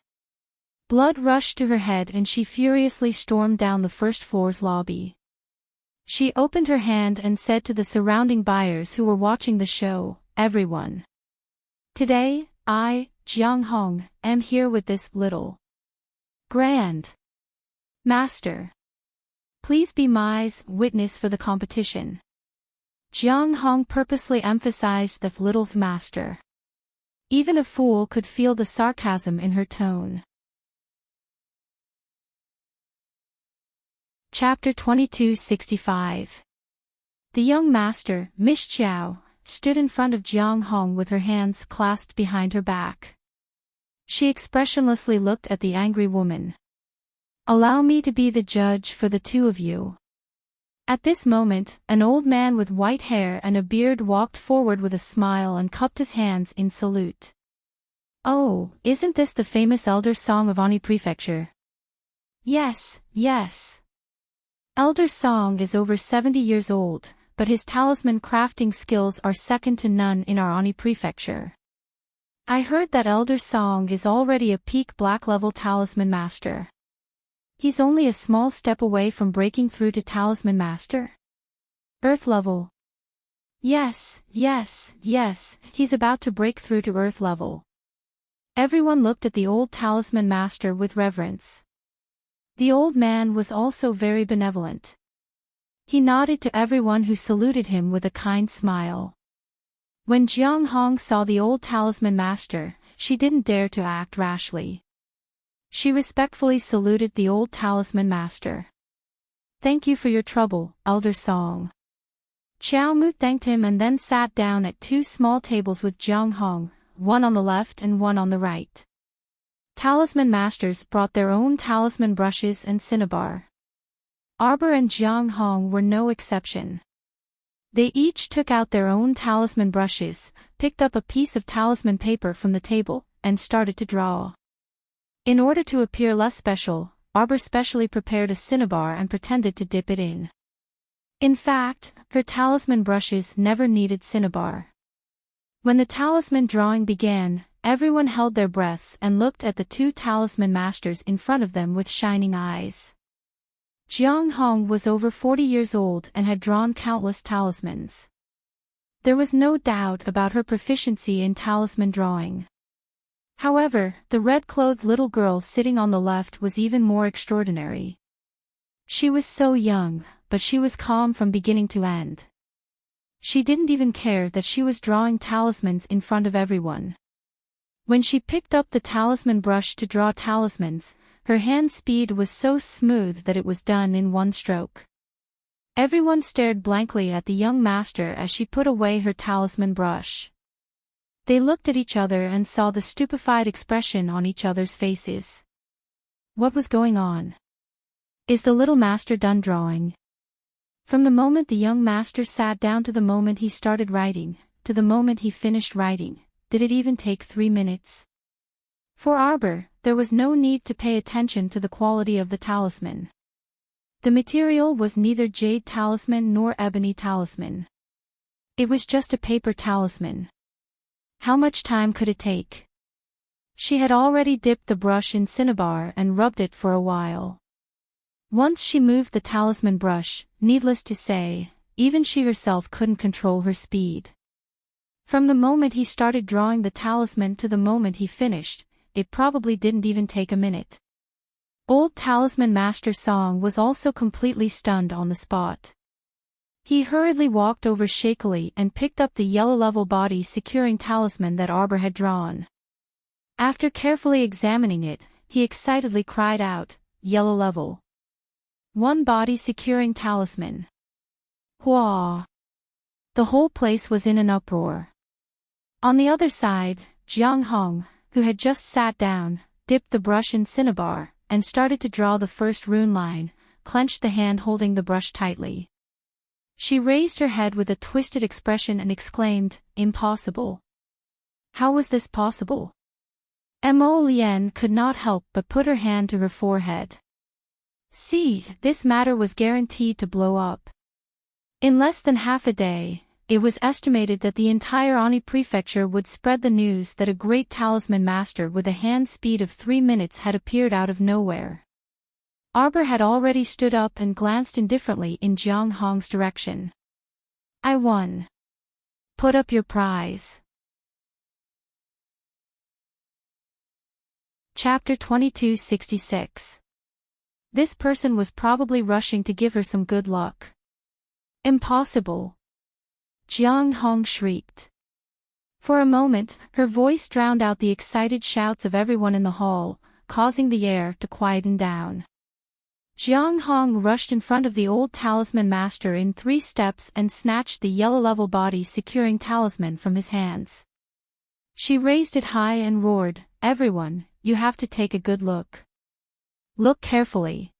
Blood rushed to her head and she furiously stormed down the first floor's lobby. She opened her hand and said to the surrounding buyers who were watching the show, "Everyone. Today, I, Jiang Hong, am here with this little Grand Master. Please be my witness for the competition." Jiang Hong purposely emphasized the little master. Even a fool could feel the sarcasm in her tone. Chapter 2265. The young master, Miss Chiao, stood in front of Jiang Hong with her hands clasped behind her back. She expressionlessly looked at the angry woman. "Allow me to be the judge for the two of you." At this moment, an old man with white hair and a beard walked forward with a smile and cupped his hands in salute. "Oh, isn't this the famous Elder Song of Ani Prefecture?" "Yes, yes. Elder Song is over 70 years old, but his talisman crafting skills are second to none in our Ani Prefecture. I heard that Elder Song is already a peak black level talisman master. He's only a small step away from breaking through to talisman master. Earth level. Yes, yes, yes, he's about to break through to earth level." Everyone looked at the old talisman master with reverence. The old man was also very benevolent. He nodded to everyone who saluted him with a kind smile. When Jiang Hong saw the old talisman master, she didn't dare to act rashly. She respectfully saluted the old talisman master. "Thank you for your trouble, Elder Song." Chiao Mu thanked him and then sat down at two small tables with Jiang Hong, one on the left and one on the right. Talisman masters brought their own talisman brushes and cinnabar. Arbor and Jiang Hong were no exception. They each took out their own talisman brushes, picked up a piece of talisman paper from the table, and started to draw. In order to appear less special, Arbor specially prepared a cinnabar and pretended to dip it in. In fact, her talisman brushes never needed cinnabar. When the talisman drawing began, everyone held their breaths and looked at the two talisman masters in front of them with shining eyes. Jiang Hong was over 40 years old and had drawn countless talismans. There was no doubt about her proficiency in talisman drawing. However, the red-clothed little girl sitting on the left was even more extraordinary. She was so young, but she was calm from beginning to end. She didn't even care that she was drawing talismans in front of everyone. When she picked up the talisman brush to draw talismans, her hand speed was so smooth that it was done in one stroke. Everyone stared blankly at the young master as she put away her talisman brush. They looked at each other and saw the stupefied expression on each other's faces. What was going on? Is the little master done drawing? From the moment the young master sat down to the moment he started writing, to the moment he finished writing, did it even take 3 minutes? For Arbor, there was no need to pay attention to the quality of the talisman. The material was neither jade talisman nor ebony talisman. It was just a paper talisman. How much time could it take? She had already dipped the brush in cinnabar and rubbed it for a while. Once she moved the talisman brush, needless to say, even she herself couldn't control her speed. From the moment he started drawing the talisman to the moment he finished, it probably didn't even take a minute. Old Talisman Master Song was also completely stunned on the spot. He hurriedly walked over shakily and picked up the yellow level body securing talisman that Arbor had drawn. After carefully examining it, he excitedly cried out, "Yellow level. One body securing talisman." Hua! The whole place was in an uproar. On the other side, Jiang Hong, who had just sat down, dipped the brush in cinnabar, and started to draw the first rune line, clenched the hand holding the brush tightly. She raised her head with a twisted expression and exclaimed, "Impossible. How was this possible?" Mo Lien could not help but put her hand to her forehead. See, this matter was guaranteed to blow up. In less than half a day, it was estimated that the entire Ani prefecture would spread the news that a great talisman master with a hand speed of 3 minutes had appeared out of nowhere. Arbor had already stood up and glanced indifferently in Jiang Hong's direction. "I won. Put up your prize." Chapter 2266. This person was probably rushing to give her some good luck. Impossible. Jiang Hong shrieked. For a moment, her voice drowned out the excited shouts of everyone in the hall, causing the air to quieten down. Jiang Hong rushed in front of the old talisman master in 3 steps and snatched the yellow-level body-securing talisman from his hands. She raised it high and roared, "Everyone, you have to take a good look. Look carefully.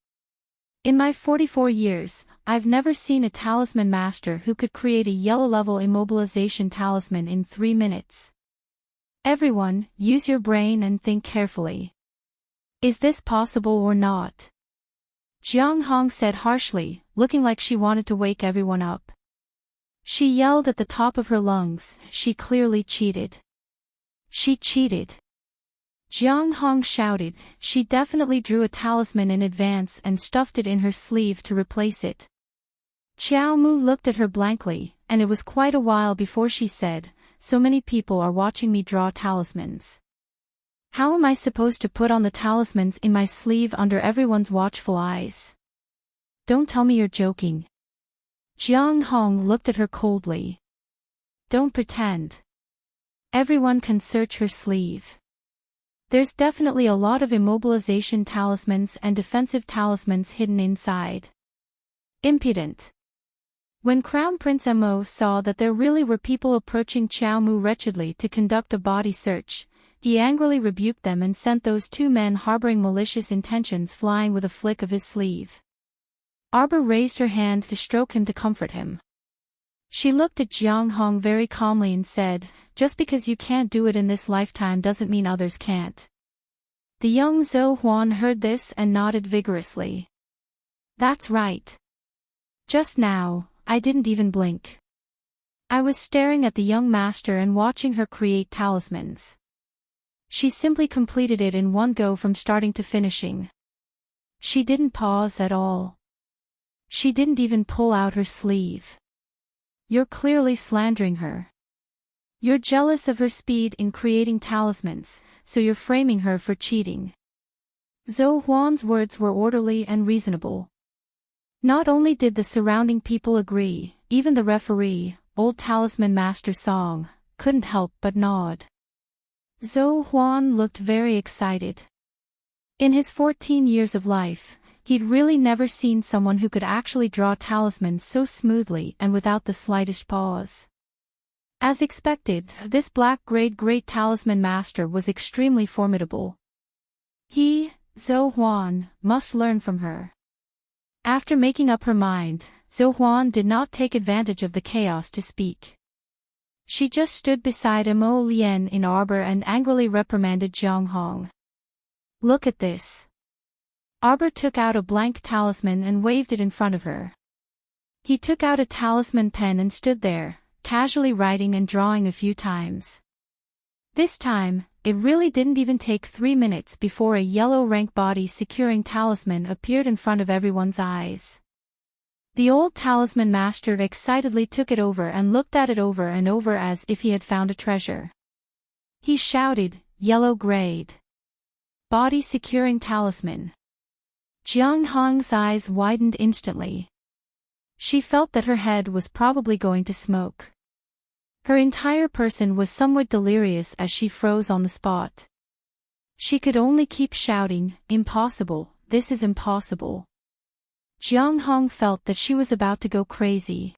In my 44 years, I've never seen a talisman master who could create a yellow-level immobilization talisman in 3 minutes. Everyone, use your brain and think carefully. Is this possible or not?" Jiang Hong said harshly, looking like she wanted to wake everyone up. She yelled at the top of her lungs, she clearly cheated. She cheated. Jiang Hong shouted, she definitely drew a talisman in advance and stuffed it in her sleeve to replace it. Xiao Mu looked at her blankly, and it was quite a while before she said, so many people are watching me draw talismans. How am I supposed to put on the talismans in my sleeve under everyone's watchful eyes? Don't tell me you're joking. Jiang Hong looked at her coldly. Don't pretend. Everyone can search her sleeve. There's definitely a lot of immobilization talismans and defensive talismans hidden inside. Impudent. When Crown Prince Mo saw that there really were people approaching Xiao Mu wretchedly to conduct a body search, he angrily rebuked them and sent those 2 men harboring malicious intentions flying with a flick of his sleeve. Arbor raised her hand to stroke him to comfort him. She looked at Jiang Hong very calmly and said, just because you can't do it in this lifetime doesn't mean others can't. The young Zhou Huan heard this and nodded vigorously. That's right. Just now, I didn't even blink. I was staring at the young master and watching her create talismans. She simply completed it in one go from starting to finishing. She didn't pause at all. She didn't even pull out her sleeve. You're clearly slandering her. You're jealous of her speed in creating talismans, so you're framing her for cheating. Zhou Huan's words were orderly and reasonable. Not only did the surrounding people agree, even the referee, old talisman master Song, couldn't help but nod. Zhou Huan looked very excited. In his 14 years of life, he'd really never seen someone who could actually draw talismans so smoothly and without the slightest pause. As expected, this black-grade great talisman master was extremely formidable. He, Zhou Huan, must learn from her. After making up her mind, Zhou Huan did not take advantage of the chaos to speak. She just stood beside Mo Lian in arbor and angrily reprimanded Jiang Hong. Look at this. Arbor took out a blank talisman and waved it in front of her. He took out a talisman pen and stood there, casually writing and drawing a few times. This time, it really didn't even take 3 minutes before a yellow rank body securing talisman appeared in front of everyone's eyes. The old talisman master excitedly took it over and looked at it over and over as if he had found a treasure. He shouted, "Yellow grade. Body securing talisman." Jiang Hong's eyes widened instantly. She felt that her head was probably going to smoke. Her entire person was somewhat delirious as she froze on the spot. She could only keep shouting, "Impossible, this is impossible." Jiang Hong felt that she was about to go crazy.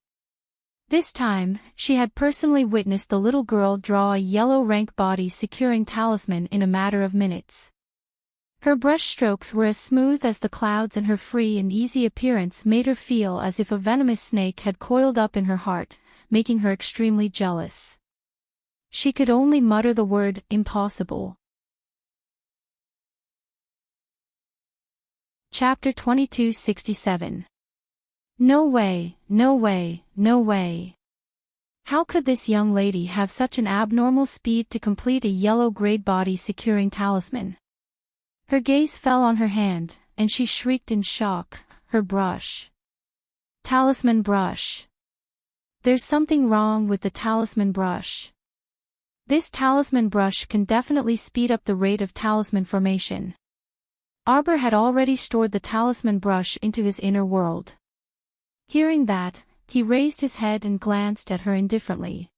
This time, she had personally witnessed the little girl draw a yellow rank body securing talisman in a matter of minutes. Her brush strokes were as smooth as the clouds and her free and easy appearance made her feel as if a venomous snake had coiled up in her heart, making her extremely jealous. She could only mutter the word, "Impossible." Chapter 2267. No way, no way, no way. How could this young lady have such an abnormal speed to complete a yellow grade body securing talisman? Her gaze fell on her hand, and she shrieked in shock, her brush. Talisman brush. There's something wrong with the talisman brush. This talisman brush can definitely speed up the rate of talisman formation. Arbor had already stored the talisman brush into his inner world. Hearing that, He raised his head and glanced at her indifferently.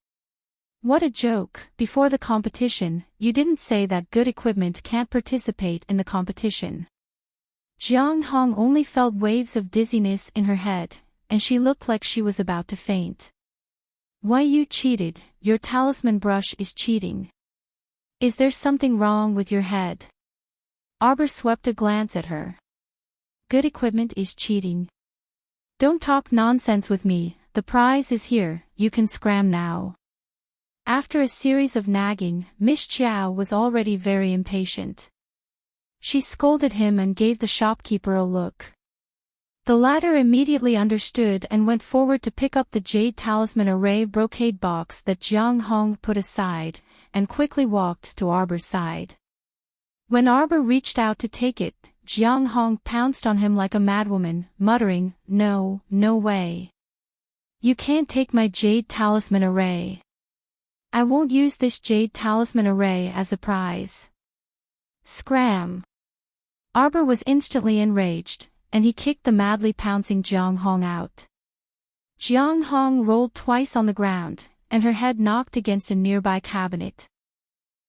What a joke. Before the competition, you didn't say that good equipment can't participate in the competition. Jiang Hong only felt waves of dizziness in her head, and she looked like she was about to faint. Why you cheated, your talisman brush is cheating. Is there something wrong with your head? Arbor swept a glance at her. Good equipment is cheating. Don't talk nonsense with me, the prize is here, you can scram now. After a series of nagging, Miss Chiao was already very impatient. She scolded him and gave the shopkeeper a look. The latter immediately understood and went forward to pick up the jade talisman array brocade box that Jiang Hong put aside, and quickly walked to Arbor's side. When Arbor reached out to take it, Jiang Hong pounced on him like a madwoman, muttering, "No, no way. You can't take my jade talisman array. I won't use this jade talisman array as a prize." Scram! Arbor was instantly enraged, and he kicked the madly pouncing Jiang Hong out. Jiang Hong rolled twice on the ground, and her head knocked against a nearby cabinet.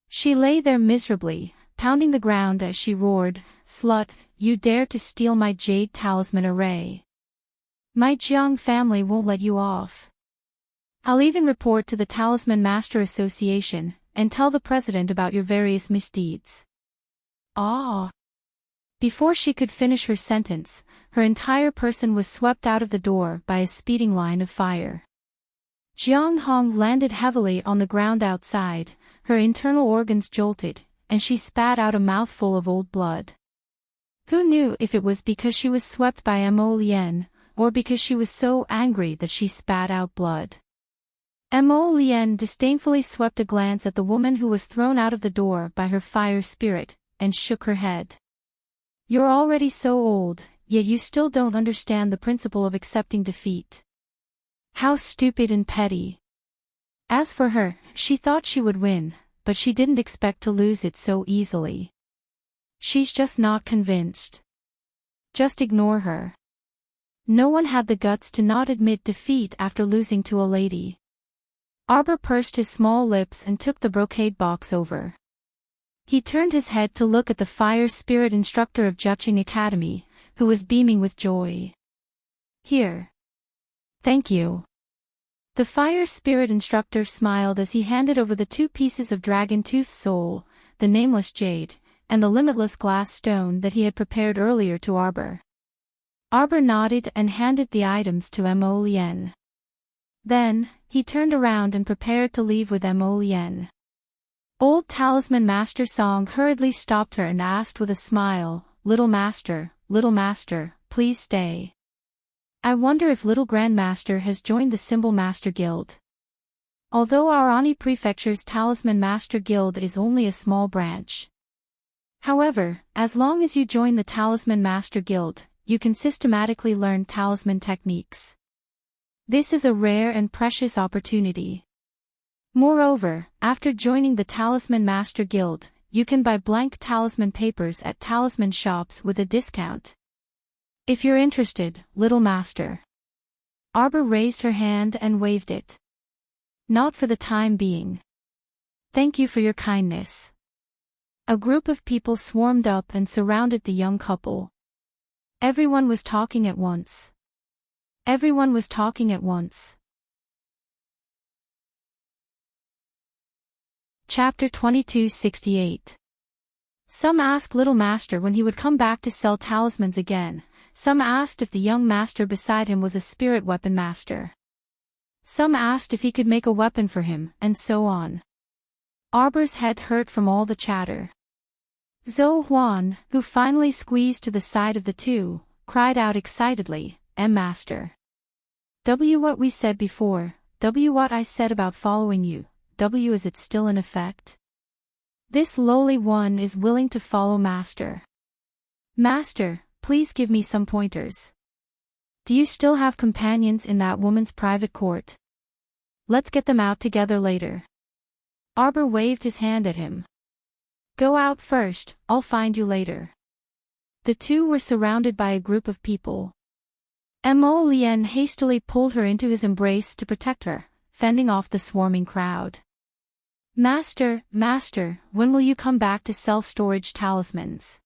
She lay there miserably, pounding the ground as she roared, "Slut, you dare to steal my jade talisman array. My Jiang family won't let you off. I'll even report to the Talisman Master Association, and tell the president about your various misdeeds." Ah! Before she could finish her sentence, her entire person was swept out of the door by a speeding line of fire. Jiang Hong landed heavily on the ground outside, her internal organs jolted, and she spat out a mouthful of old blood. Who knew if it was because she was swept by Mo Lien, or because she was so angry that she spat out blood? Mo Lien disdainfully swept a glance at the woman who was thrown out of the door by her fire spirit, and shook her head. "You're already so old, yet you still don't understand the principle of accepting defeat. How stupid and petty." As for her, she thought she would win, but she didn't expect to lose it so easily. She's just not convinced. Just ignore her. No one had the guts to not admit defeat after losing to a lady. Arbor pursed his small lips and took the brocade box over. He turned his head to look at the fire spirit instructor of Jiaqing Academy, who was beaming with joy. "Here. Thank you." The fire spirit instructor smiled as he handed over the 2 pieces of dragon tooth soul, the nameless jade, and the limitless glass stone that he had prepared earlier to Arbor. Arbor nodded and handed the items to Mo Lien. Then, he turned around and prepared to leave with Mo Lien. Old Talisman Master Song hurriedly stopped her and asked with a smile, little master, please stay. I wonder if Little Grandmaster has joined the Symbol Master Guild. Although our Ani Prefecture's Talisman Master Guild is only a small branch. However, as long as you join the Talisman Master Guild, you can systematically learn talisman techniques. This is a rare and precious opportunity. Moreover, after joining the Talisman Master Guild, you can buy blank talisman papers at talisman shops with a discount. If you're interested, little master. Arbor raised her hand and waved it. Not for the time being. Thank you for your kindness. A group of people swarmed up and surrounded the young couple. Everyone was talking at once. Chapter 2268. Some asked Little Master when he would come back to sell talismans again. Some asked if the young master beside him was a spirit weapon master. Some asked if he could make a weapon for him, and so on. Arbor's head hurt from all the chatter. Zhou Huan, who finally squeezed to the side of the two, cried out excitedly, Master. What we said before, what I said about following you, is it still in effect? This lowly one is willing to follow Master. Master, please give me some pointers. Do you still have companions in that woman's private court? Let's get them out together later. Arbor waved his hand at him. Go out first, I'll find you later. The two were surrounded by a group of people. Mo Lien hastily pulled her into his embrace to protect her, fending off the swarming crowd. Master, Master, when will you come back to sell storage talismans?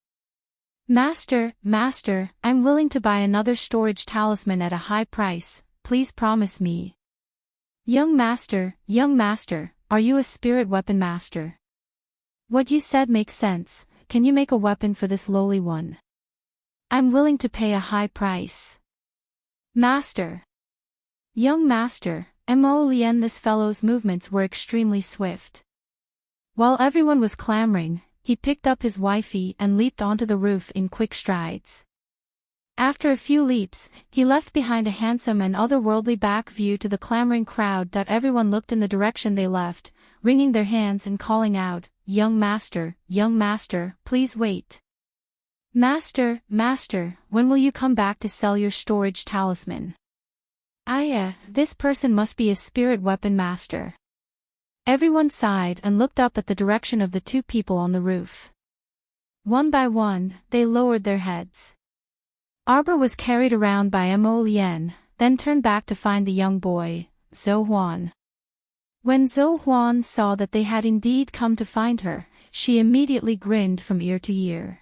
Master, Master, I'm willing to buy another storage talisman at a high price, please promise me. Young Master, are you a spirit weapon master? What you said makes sense, can you make a weapon for this lowly one? I'm willing to pay a high price. Master. Young Master, Mo Lien, this fellow's movements were extremely swift. While everyone was clamoring, he picked up his wifey and leaped onto the roof in quick strides. After a few leaps, he left behind a handsome and otherworldly back view to the clamoring crowd. Everyone looked in the direction they left, wringing their hands and calling out, Young Master, please wait. Master, when will you come back to sell your storage talisman? This person must be a spirit weapon master. Everyone sighed and looked up at the direction of the two people on the roof. One by one, they lowered their heads. Arbor was carried around by Mo Lien, then turned back to find the young boy, Zhou Huan. When Zhou Huan saw that they had indeed come to find her, she immediately grinned from ear to ear.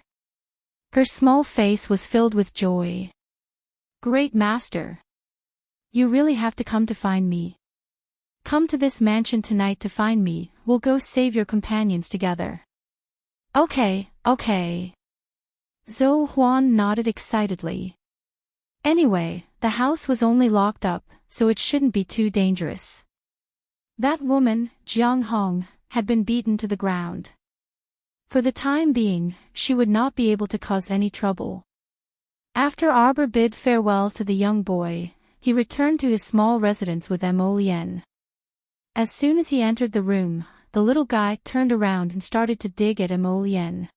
Her small face was filled with joy. Great Master! You really have to come to find me. Come to this mansion tonight to find me, we'll go save your companions together. Okay. Zhou Huan nodded excitedly. Anyway, the house was only locked up, so it shouldn't be too dangerous. That woman, Jiang Hong, had been beaten to the ground. For the time being, she would not be able to cause any trouble. After Arbor bid farewell to the young boy, he returned to his small residence with Mo Lien. As soon as he entered the room, the little guy turned around and started to dig at Mo Lien.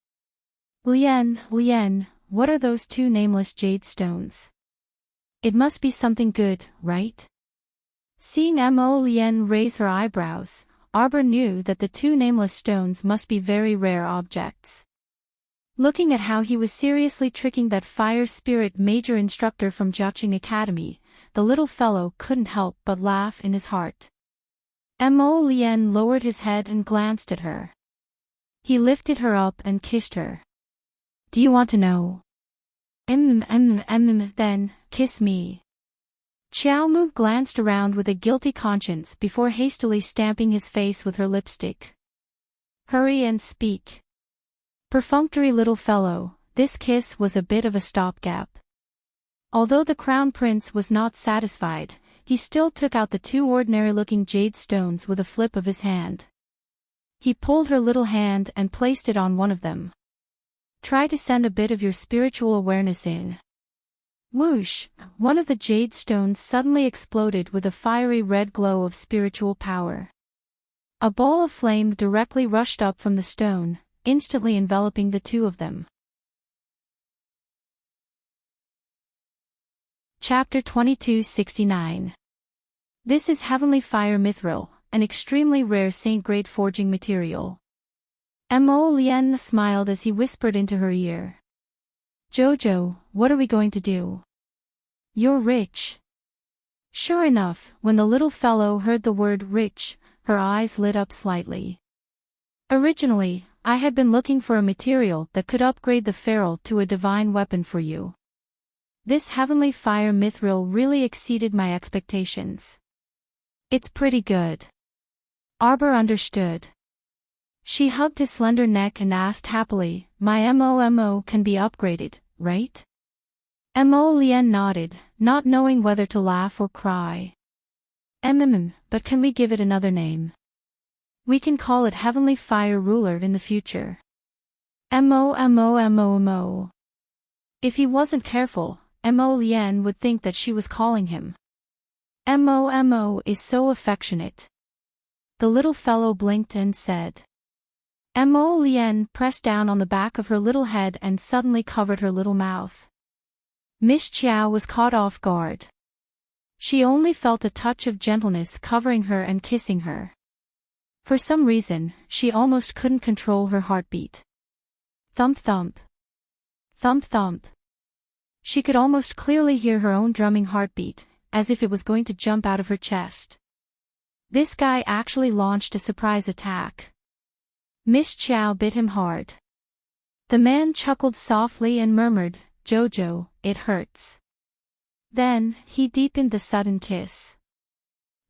Lien, what are those two nameless jade stones? It must be something good, right? Seeing Mo Lien raise her eyebrows, Arbor knew that the two nameless stones must be very rare objects. Looking at how he was seriously tricking that fire spirit major instructor from Jiaqing Academy, the little fellow couldn't help but laugh in his heart. Mo Lien lowered his head and glanced at her. He lifted her up and kissed her. Do you want to know? Then, kiss me. Xiao Mu glanced around with a guilty conscience before hastily stamping his face with her lipstick. Hurry and speak. Perfunctory little fellow, this kiss was a bit of a stopgap. Although the crown prince was not satisfied, he still took out the two ordinary-looking jade stones with a flip of his hand. He pulled her little hand and placed it on one of them. Try to send a bit of your spiritual awareness in. Whoosh! One of the jade stones suddenly exploded with a fiery red glow of spiritual power. A ball of flame directly rushed up from the stone, instantly enveloping the two of them. Chapter 2269. This is Heavenly Fire Mithril, an extremely rare saint-grade forging material. Mo Lien smiled as he whispered into her ear. Jojo, what are we going to do? You're rich. Sure enough, when the little fellow heard the word rich, her eyes lit up slightly. Originally, I had been looking for a material that could upgrade the ferrule to a divine weapon for you. This Heavenly Fire Mithril really exceeded my expectations. It's pretty good. Arbor understood. She hugged his slender neck and asked happily, my MO can be upgraded, right? Mo Lien nodded, not knowing whether to laugh or cry. But can we give it another name? We can call it Heavenly Fire Ruler in the future. Mo. If he wasn't careful, Mo Lien would think that she was calling him. Mo is so affectionate. The little fellow blinked and said. Mo Lien pressed down on the back of her little head and suddenly covered her little mouth. Miss Chiao was caught off guard. She only felt a touch of gentleness covering her and kissing her. For some reason, she almost couldn't control her heartbeat. Thump thump. Thump thump. She could almost clearly hear her own drumming heartbeat, as if it was going to jump out of her chest. This guy actually launched a surprise attack. Miss Chow bit him hard. The man chuckled softly and murmured, "Jojo, it hurts." Then, he deepened the sudden kiss.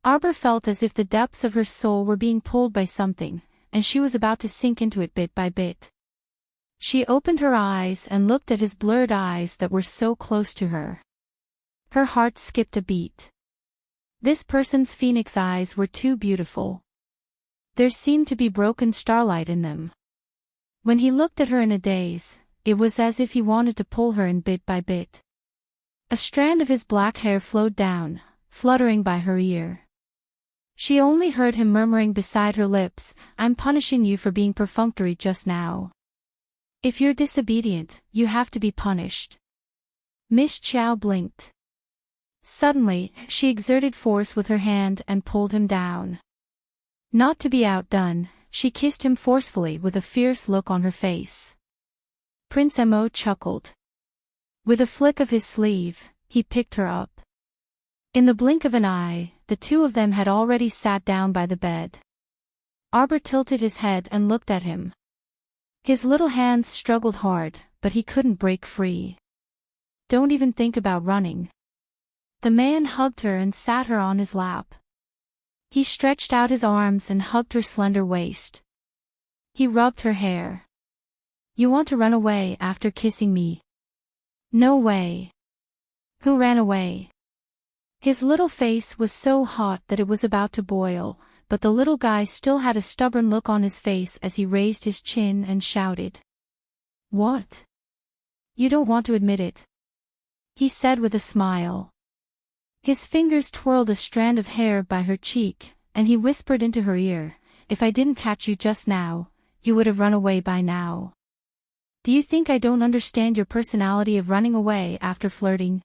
Arbor felt as if the depths of her soul were being pulled by something, and she was about to sink into it bit by bit. She opened her eyes and looked at his blurred eyes that were so close to her. Her heart skipped a beat. This person's phoenix eyes were too beautiful. There seemed to be broken starlight in them. When he looked at her in a daze, it was as if he wanted to pull her in bit by bit. A strand of his black hair flowed down, fluttering by her ear. She only heard him murmuring beside her lips, "I'm punishing you for being perfunctory just now. If you're disobedient, you have to be punished." Miss Chow blinked. Suddenly, she exerted force with her hand and pulled him down. Not to be outdone, she kissed him forcefully with a fierce look on her face. Prince Mo chuckled. With a flick of his sleeve, he picked her up. In the blink of an eye, the two of them had already sat down by the bed. Arbor tilted his head and looked at him. His little hands struggled hard, but he couldn't break free. "Don't even think about running." The man hugged her and sat her on his lap. He stretched out his arms and hugged her slender waist. He rubbed her hair. "You want to run away after kissing me?" "No way." "Who ran away?" His little face was so hot that it was about to boil, but the little guy still had a stubborn look on his face as he raised his chin and shouted. "What? You don't want to admit it," he said with a smile. His fingers twirled a strand of hair by her cheek, and he whispered into her ear, "If I didn't catch you just now, you would have run away by now. Do you think I don't understand your personality of running away after flirting?"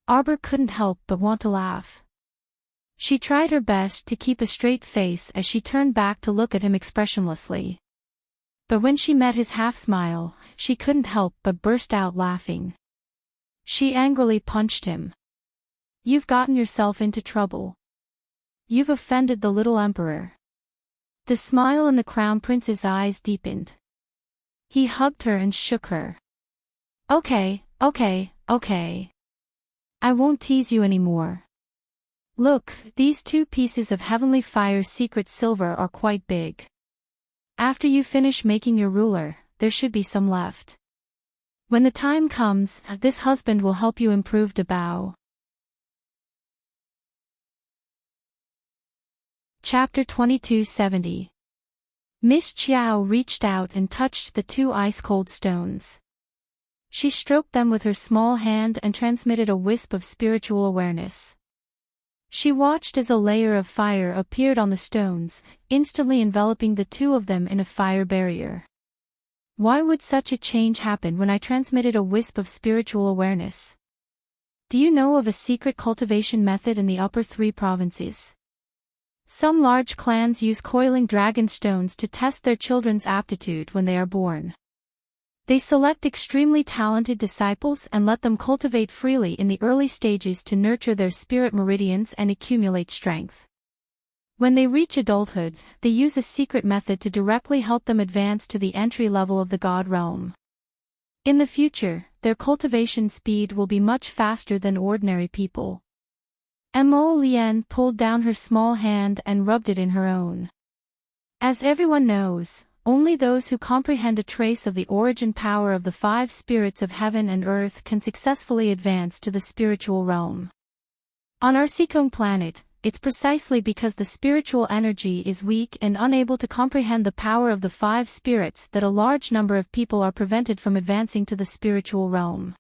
Arbor couldn't help but want to laugh. She tried her best to keep a straight face as she turned back to look at him expressionlessly. But when she met his half-smile, she couldn't help but burst out laughing. She angrily punched him. "You've gotten yourself into trouble. You've offended the little emperor." The smile in the crown prince's eyes deepened. He hugged her and shook her. Okay. I won't tease you anymore. Look, these 2 pieces of heavenly fire secret silver are quite big. After you finish making your ruler, there should be some left. When the time comes, this husband will help you improve the bow. Chapter 2270. Miss Chow reached out and touched the 2 ice-cold stones. She stroked them with her small hand and transmitted a wisp of spiritual awareness. She watched as a layer of fire appeared on the stones, instantly enveloping the 2 of them in a fire barrier. Why would such a change happen when I transmitted a wisp of spiritual awareness? Do you know of a secret cultivation method in the upper 3 provinces? Some large clans use coiling dragon stones to test their children's aptitude when they are born. They select extremely talented disciples and let them cultivate freely in the early stages to nurture their spirit meridians and accumulate strength. When they reach adulthood, they use a secret method to directly help them advance to the entry level of the God realm. In the future, their cultivation speed will be much faster than ordinary people. Mo Lien pulled down her small hand and rubbed it in her own. As everyone knows, only those who comprehend a trace of the origin power of the 5 spirits of heaven and earth can successfully advance to the spiritual realm. On our Seekong planet, it's precisely because the spiritual energy is weak and unable to comprehend the power of the 5 spirits that a large number of people are prevented from advancing to the spiritual realm.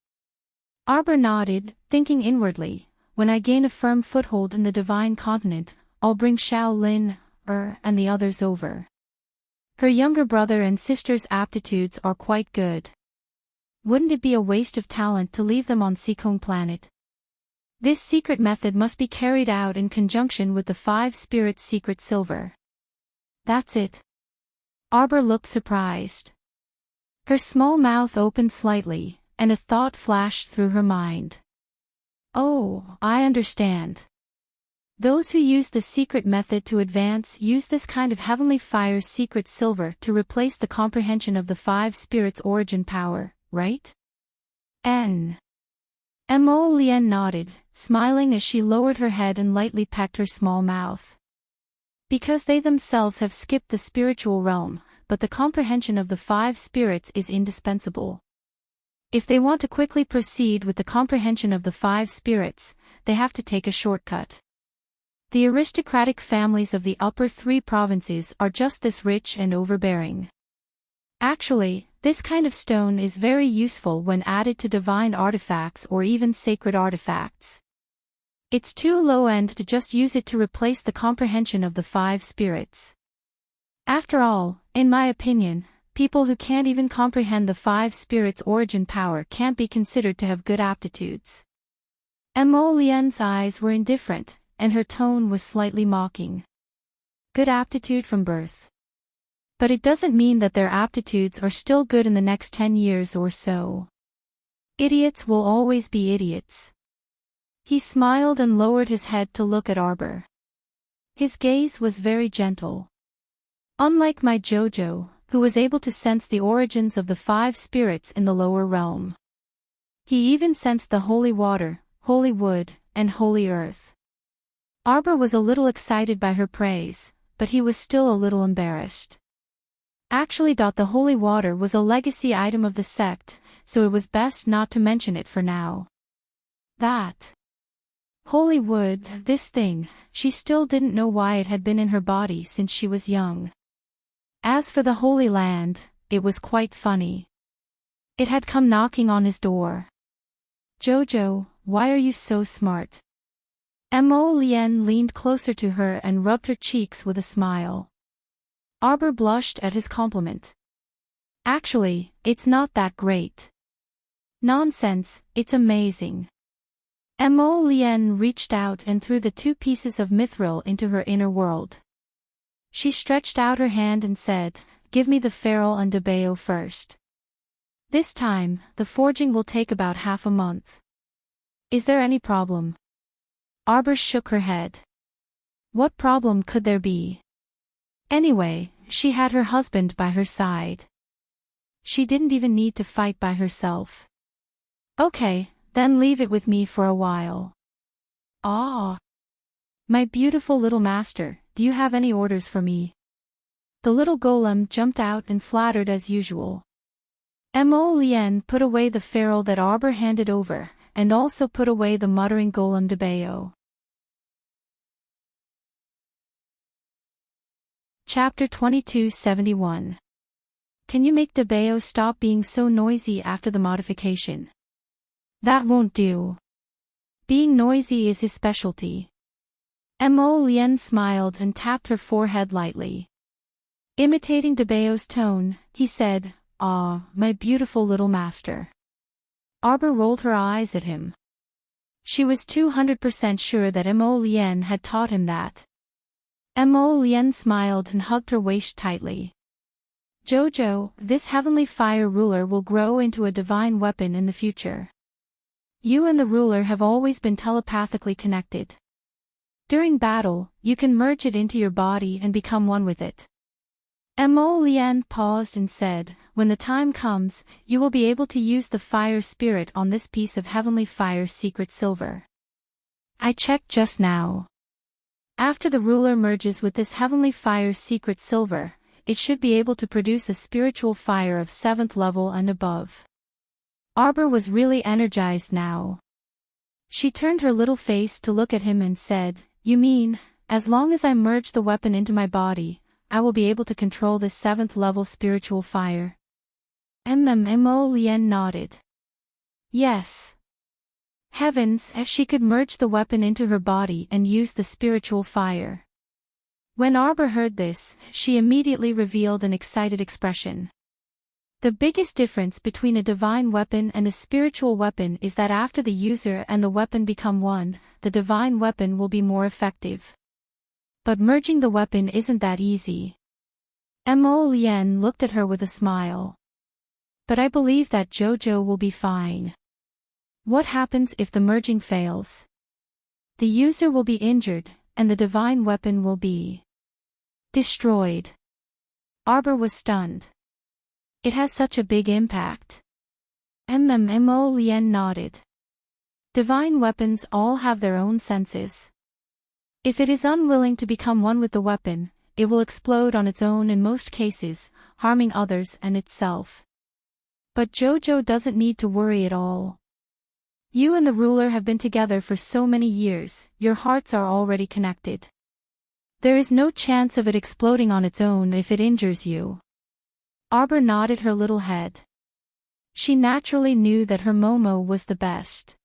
Arbor nodded, thinking inwardly, when I gain a firm foothold in the divine continent, I'll bring Shaolin, and the others over. Her younger brother and sister's aptitudes are quite good. Wouldn't it be a waste of talent to leave them on Seekong planet? This secret method must be carried out in conjunction with the 5 spirits' secret silver. That's it. Arbor looked surprised. Her small mouth opened slightly, and a thought flashed through her mind. Oh, I understand. Those who use the secret method to advance use this kind of heavenly fire secret silver to replace the comprehension of the five spirits' origin power, right? Mo Lien nodded, smiling as she lowered her head and lightly pecked her small mouth. Because they themselves have skipped the spiritual realm, but the comprehension of the five spirits is indispensable. If they want to quickly proceed with the comprehension of the five spirits, they have to take a shortcut. The aristocratic families of the upper three provinces are just this rich and overbearing. Actually, this kind of stone is very useful when added to divine artifacts or even sacred artifacts. It's too low-end to just use it to replace the comprehension of the five spirits. After all, in my opinion, people who can't even comprehend the five spirits' origin power can't be considered to have good aptitudes. Mo Lien's eyes were indifferent, and her tone was slightly mocking. Good aptitude from birth. But it doesn't mean that their aptitudes are still good in the next 10 years or so. Idiots will always be idiots. He smiled and lowered his head to look at Arbor. His gaze was very gentle. Unlike my Jojo, who was able to sense the origins of the five spirits in the lower realm. He even sensed the holy water, holy wood, and holy earth. Arbor was a little excited by her praise, but he was still a little embarrassed. Actually, the holy water was a legacy item of the sect, so it was best not to mention it for now. That holy wood, this thing, she still didn't know why it had been in her body since she was young. As for the Holy Land, it was quite funny. It had come knocking on his door. Jojo, why are you so smart? Mo Lien leaned closer to her and rubbed her cheeks with a smile. Arbor blushed at his compliment. Actually, it's not that great. Nonsense, it's amazing. Mo Lien reached out and threw the 2 pieces of mithril into her inner world. She stretched out her hand and said, "Give me the ferrule and debeo first. This time, the forging will take about half a month. Is there any problem?" Arbor shook her head. What problem could there be? Anyway, she had her husband by her side. She didn't even need to fight by herself. Okay, then leave it with me for a while. Ah. My beautiful little master, do you have any orders for me? The little golem jumped out and flattered as usual. Mo Lien put away the ferrule that Arbor handed over, and also put away the muttering golem debeo. Chapter 2271. Can you make debeo stop being so noisy after the modification? That won't do. Being noisy is his specialty. Mo Lien smiled and tapped her forehead lightly. Imitating debeo's tone, he said, "Ah, my beautiful little master." Arbor rolled her eyes at him. She was 200% sure that Mo Lien had taught him that. Mo Lien smiled and hugged her waist tightly. Jojo, this heavenly fire ruler will grow into a divine weapon in the future. You and the ruler have always been telepathically connected. During battle, you can merge it into your body and become one with it. Mo Lien paused and said, "When the time comes, you will be able to use the fire spirit on this piece of heavenly fire secret silver. I checked just now. After the ruler merges with this heavenly fire secret silver, it should be able to produce a spiritual fire of 7th level and above." Arbor was really energized now. She turned her little face to look at him and said, "You mean, as long as I merge the weapon into my body, I will be able to control this 7th level spiritual fire?" Mo Lien nodded. Yes. Heavens, as she could merge the weapon into her body and use the spiritual fire. When Arbor heard this, she immediately revealed an excited expression. The biggest difference between a divine weapon and a spiritual weapon is that after the user and the weapon become one, the divine weapon will be more effective. But merging the weapon isn't that easy. Mo Lien looked at her with a smile. But I believe that Jojo will be fine. What happens if the merging fails? The user will be injured, and the divine weapon will be destroyed. Arbor was stunned. It has such a big impact. Mo Lien nodded. Divine weapons all have their own senses. If it is unwilling to become one with the weapon, it will explode on its own in most cases, harming others and itself. But Jojo doesn't need to worry at all. You and the ruler have been together for so many years, your hearts are already connected. There is no chance of it exploding on its own if it injures you. Arbor nodded her little head. She naturally knew that her Momo was the best.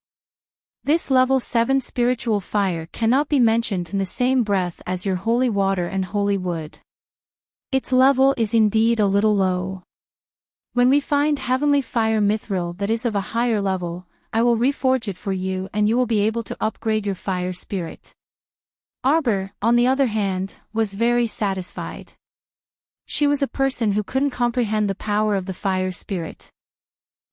This level 7 spiritual fire cannot be mentioned in the same breath as your holy water and holy wood. Its level is indeed a little low. When we find heavenly fire mithril that is of a higher level, I will reforge it for you and you will be able to upgrade your fire spirit. Arbor, on the other hand, was very satisfied. She was a person who couldn't comprehend the power of the fire spirit.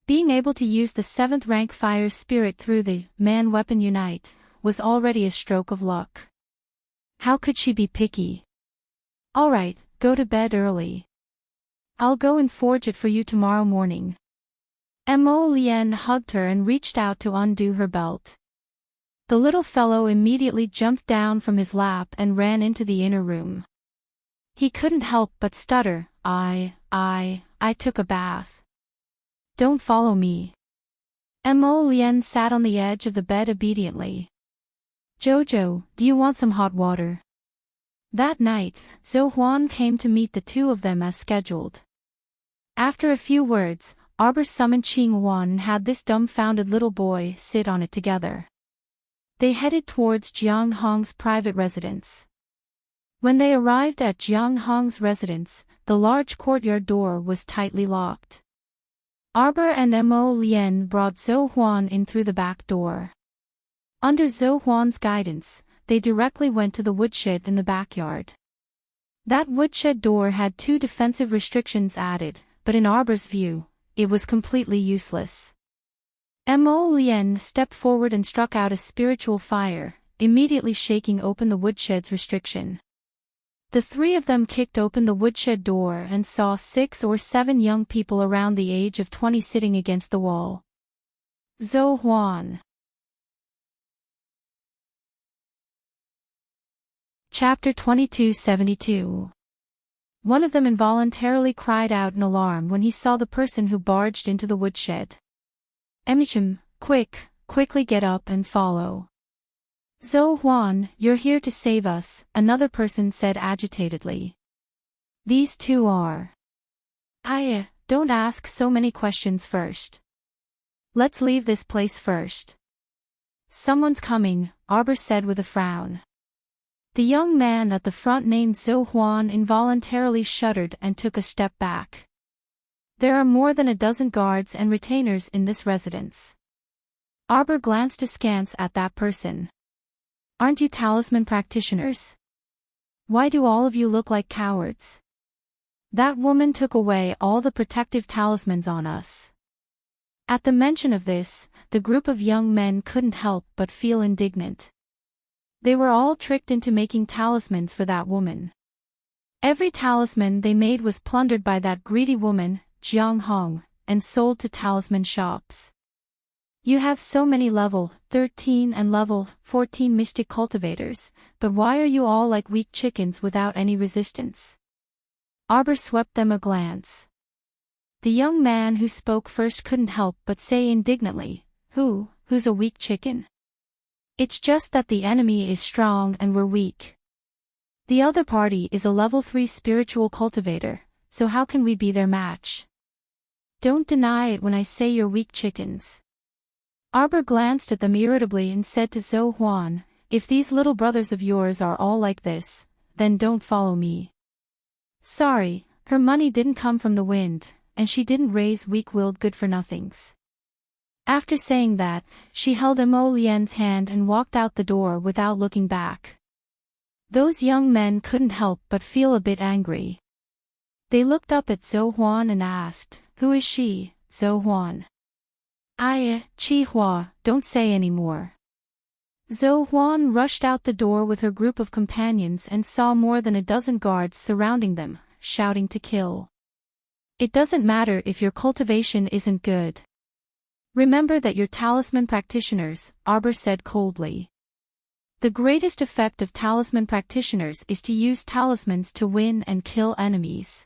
Being able to use the 7th rank fire spirit through the man weapon unite was already a stroke of luck. How could she be picky? Alright, go to bed early. I'll go and forge it for you tomorrow morning. Mo Lien hugged her and reached out to undo her belt. The little fellow immediately jumped down from his lap and ran into the inner room. He couldn't help but stutter, I took a bath. Don't follow me. Mo Lien sat on the edge of the bed obediently. Jojo, do you want some hot water? That night, Zhou Huan came to meet the two of them as scheduled. After a few words, Arbor summoned Qing Wan and had this dumbfounded little boy sit on it together. They headed towards Jiang Hong's private residence. When they arrived at Jiang Hong's residence, the large courtyard door was tightly locked. Arbor and Mo Lien brought Zhou Huan in through the back door. Under Zhou Huan's guidance, they directly went to the woodshed in the backyard. That woodshed door had 2 defensive restrictions added, but in Arbor's view, it was completely useless. Mo Lien stepped forward and struck out a spiritual fire, immediately shaking open the woodshed's restriction. The 3 of them kicked open the woodshed door and saw 6 or 7 young people around the age of 20 sitting against the wall. Zhou Huan. Chapter 2272. One of them involuntarily cried out in alarm when he saw the person who barged into the woodshed. Emichim, quickly get up and follow. Zhou Huan, you're here to save us, another person said agitatedly. These 2 are. Don't ask so many questions first. Let's leave this place first. Someone's coming, Arbor said with a frown. The young man at the front named Zhou Huan involuntarily shuddered and took a step back. There are more than a dozen guards and retainers in this residence. Arbor glanced askance at that person. Aren't you talisman practitioners? Why do all of you look like cowards? That woman took away all the protective talismans on us. At the mention of this, the group of young men couldn't help but feel indignant. They were all tricked into making talismans for that woman. Every talisman they made was plundered by that greedy woman, Jiang Hong, and sold to talisman shops. You have so many level 13 and level 14 mystic cultivators, but why are you all like weak chickens without any resistance? Arbor swept them a glance. The young man who spoke first couldn't help but say indignantly, Who's a weak chicken? It's just that the enemy is strong and we're weak. The other party is a level 3 spiritual cultivator, so how can we be their match? Don't deny it when I say you're weak chickens. Arbor glanced at them irritably and said to Zhou Huan, if these little brothers of yours are all like this, then don't follow me. Sorry, her money didn't come from the wind, and she didn't raise weak-willed good-for-nothings. After saying that, she held Mo Lien's hand and walked out the door without looking back. Those young men couldn't help but feel a bit angry. They looked up at Zhou Huan and asked, Who is she, Zhou Huan. Chi Hua, don't say any more. Zhou Huan rushed out the door with her group of companions and saw more than a dozen guards surrounding them, shouting to kill. It doesn't matter if your cultivation isn't good. Remember that you're talisman practitioners, Arbor said coldly. The greatest effect of talisman practitioners is to use talismans to win and kill enemies.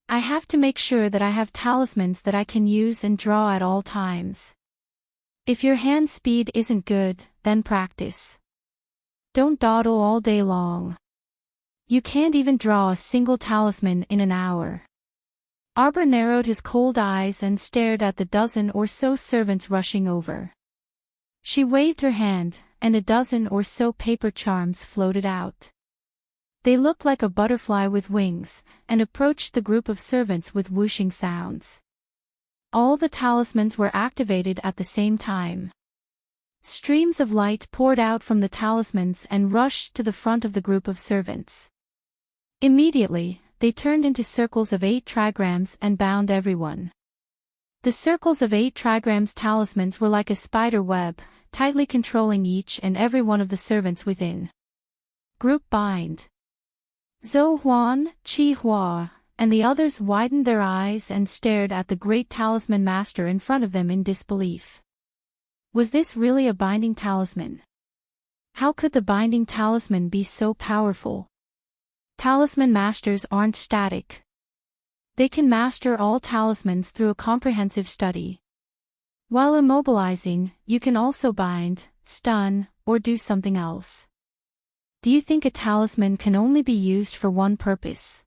I have to make sure that I have talismans that I can use and draw at all times. If your hand speed isn't good, then practice. Don't dawdle all day long. You can't even draw a single talisman in an hour. Arbor narrowed his cold eyes and stared at the dozen or so servants rushing over. She waved her hand, and a dozen or so paper charms floated out. They looked like a butterfly with wings, and approached the group of servants with whooshing sounds. All the talismans were activated at the same time. Streams of light poured out from the talismans and rushed to the front of the group of servants. Immediately, they turned into circles of 8 trigrams and bound everyone. The circles of 8 trigrams talismans were like a spider web, tightly controlling each and every one of the servants within. Group bind. Zhou Huan, Chi Hua, and the others widened their eyes and stared at the great talisman master in front of them in disbelief. Was this really a binding talisman? How could the binding talisman be so powerful? Talisman masters aren't static. They can master all talismans through a comprehensive study. While immobilizing, you can also bind, stun, or do something else. Do you think a talisman can only be used for one purpose?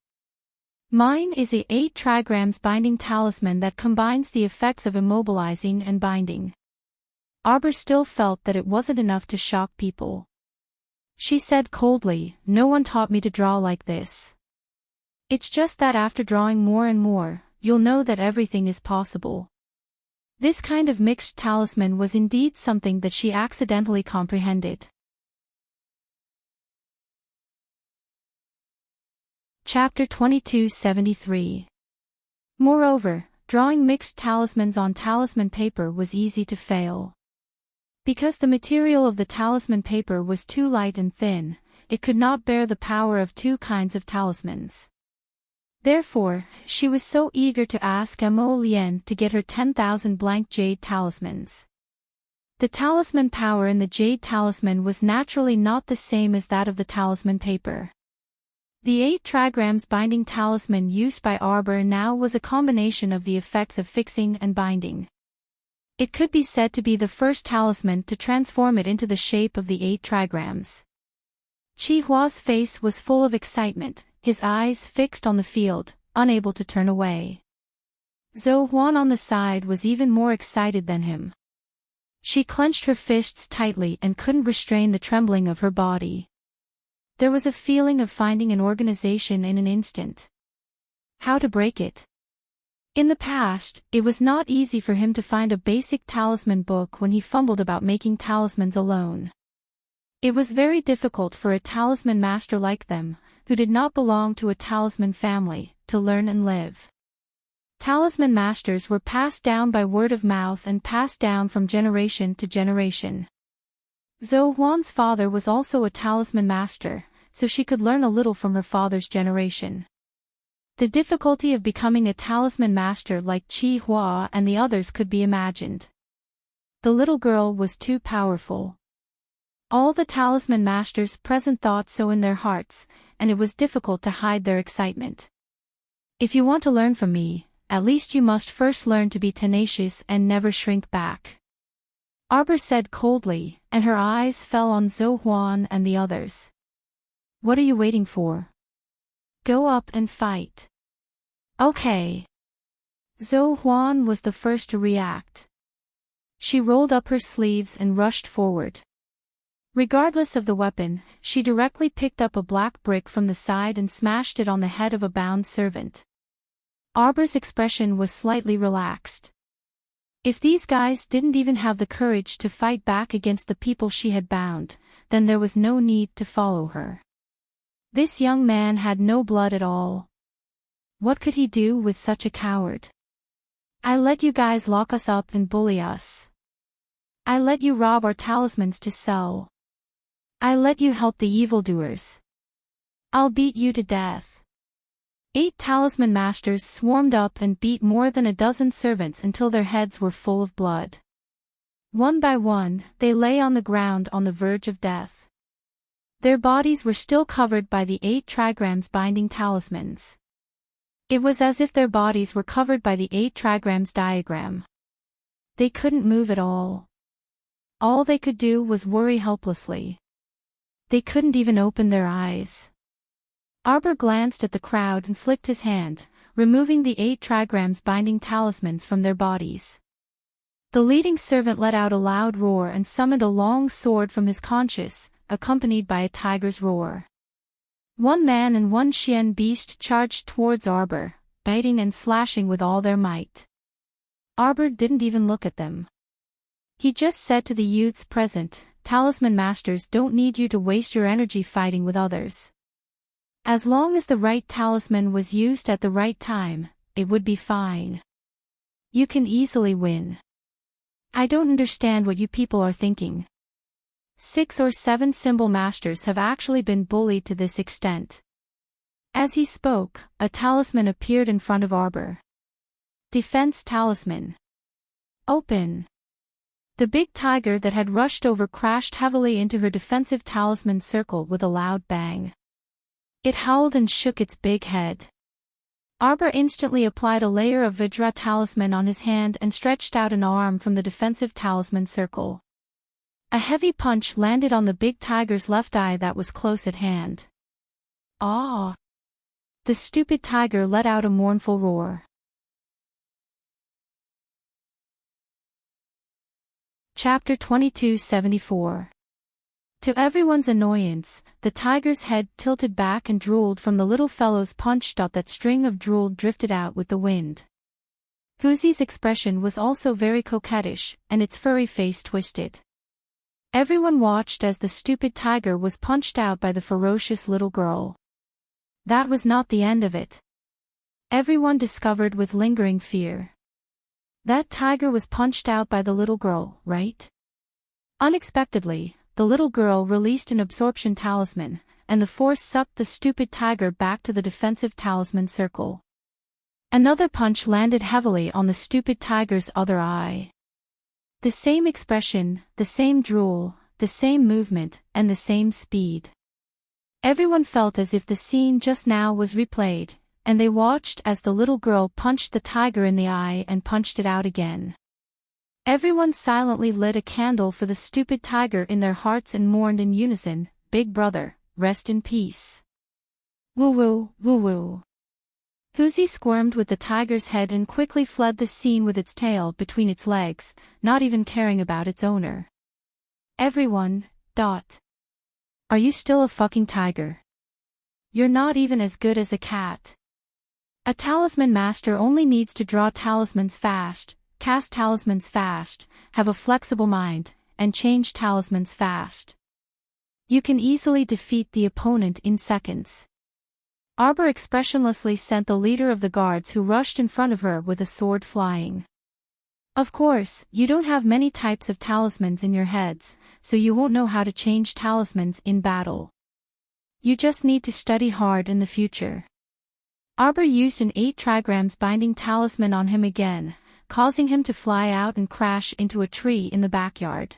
Mine is a 8 trigrams binding talisman that combines the effects of immobilizing and binding. Arbor still felt that it wasn't enough to shock people. She said coldly, "No one taught me to draw like this. It's just that after drawing more and more, you'll know that everything is possible." This kind of mixed talisman was indeed something that she accidentally comprehended. Chapter 2273. Moreover, drawing mixed talismans on talisman paper was easy to fail. Because the material of the talisman paper was too light and thin, it could not bear the power of 2 kinds of talismans. Therefore, she was so eager to ask Mo Lian to get her 10,000 blank jade talismans. The talisman power in the jade talisman was naturally not the same as that of the talisman paper. The 8 trigrams binding talisman used by Arbor now was a combination of the effects of fixing and binding. It could be said to be the first talisman to transform it into the shape of the 8 trigrams. Chi Hua's face was full of excitement, his eyes fixed on the field, unable to turn away. Zhou Huan on the side was even more excited than him. She clenched her fists tightly and couldn't restrain the trembling of her body. There was a feeling of finding an organization in an instant. How to break it? In the past, it was not easy for him to find a basic talisman book when he fumbled about making talismans alone. It was very difficult for a talisman master like them, who did not belong to a talisman family, to learn and live. Talisman masters were passed down by word of mouth and passed down from generation to generation. Zhou Huan's father was also a talisman master, so she could learn a little from her father's generation. The difficulty of becoming a talisman master like Chi Hua and the others could be imagined. The little girl was too powerful. All the talisman masters present thought so in their hearts, and it was difficult to hide their excitement. If you want to learn from me, at least you must first learn to be tenacious and never shrink back. Arbor said coldly, and her eyes fell on Zhou Huan and the others. What are you waiting for? Go up and fight. Okay. Zhou Huan was the first to react. She rolled up her sleeves and rushed forward. Regardless of the weapon, she directly picked up a black brick from the side and smashed it on the head of a bound servant. Arbor's expression was slightly relaxed. If these guys didn't even have the courage to fight back against the people she had bound, then there was no need to follow her. This young man had no blood at all. What could he do with such a coward? I let you guys lock us up and bully us. I let you rob our talismans to sell. I let you help the evildoers. I'll beat you to death. 8 talisman masters swarmed up and beat more than a dozen servants until their heads were full of blood. One by one, they lay on the ground on the verge of death. Their bodies were still covered by the 8 trigrams binding talismans. It was as if their bodies were covered by the 8 trigrams diagram. They couldn't move at all. All they could do was worry helplessly. They couldn't even open their eyes. Arbor glanced at the crowd and flicked his hand, removing the 8 trigrams binding talismans from their bodies. The leading servant let out a loud roar and summoned a long sword from his conscience, accompanied by a tiger's roar. 1 man and 1 Xian beast charged towards Arbor, biting and slashing with all their might. Arbor didn't even look at them. He just said to the youths present, "Talisman masters don't need you to waste your energy fighting with others. As long as the right talisman was used at the right time, it would be fine. You can easily win. I don't understand what you people are thinking. 6 or 7 symbol masters have actually been bullied to this extent." As he spoke, a talisman appeared in front of Arbor. Defense talisman. Open. The big tiger that had rushed over crashed heavily into her defensive talisman circle with a loud bang. It howled and shook its big head. Arbor instantly applied a layer of Vajra talisman on his hand and stretched out an arm from the defensive talisman circle. A heavy punch landed on the big tiger's left eye that was close at hand. Ah! The stupid tiger let out a mournful roar. Chapter 2274. To everyone's annoyance, the tiger's head tilted back and drooled from the little fellow's punch. That string of drool drifted out with the wind. Huzi's expression was also very coquettish, and its furry face twisted. Everyone watched as the stupid tiger was punched out by the ferocious little girl. That was not the end of it. Everyone discovered with lingering fear. That tiger was punched out by the little girl, right? Unexpectedly, the little girl released an absorption talisman, and the force sucked the stupid tiger back to the defensive talisman circle. Another punch landed heavily on the stupid tiger's other eye. The same expression, the same drool, the same movement, and the same speed. Everyone felt as if the scene just now was replayed, and they watched as the little girl punched the tiger in the eye and punched it out again. Everyone silently lit a candle for the stupid tiger in their hearts and mourned in unison, "Big brother, rest in peace." Woo-woo, woo-woo. Huzi squirmed with the tiger's head and quickly fled the scene with its tail between its legs, not even caring about its owner. Everyone, Are you still a fucking tiger? You're not even as good as a cat. A talisman master only needs to draw talismans fast, cast talismans fast, have a flexible mind, and change talismans fast. You can easily defeat the opponent in seconds. Arbor expressionlessly sent the leader of the guards who rushed in front of her with a sword flying. Of course, you don't have many types of talismans in your heads, so you won't know how to change talismans in battle. You just need to study hard in the future. Arbor used an 8 trigrams binding talisman on him again, causing him to fly out and crash into a tree in the backyard.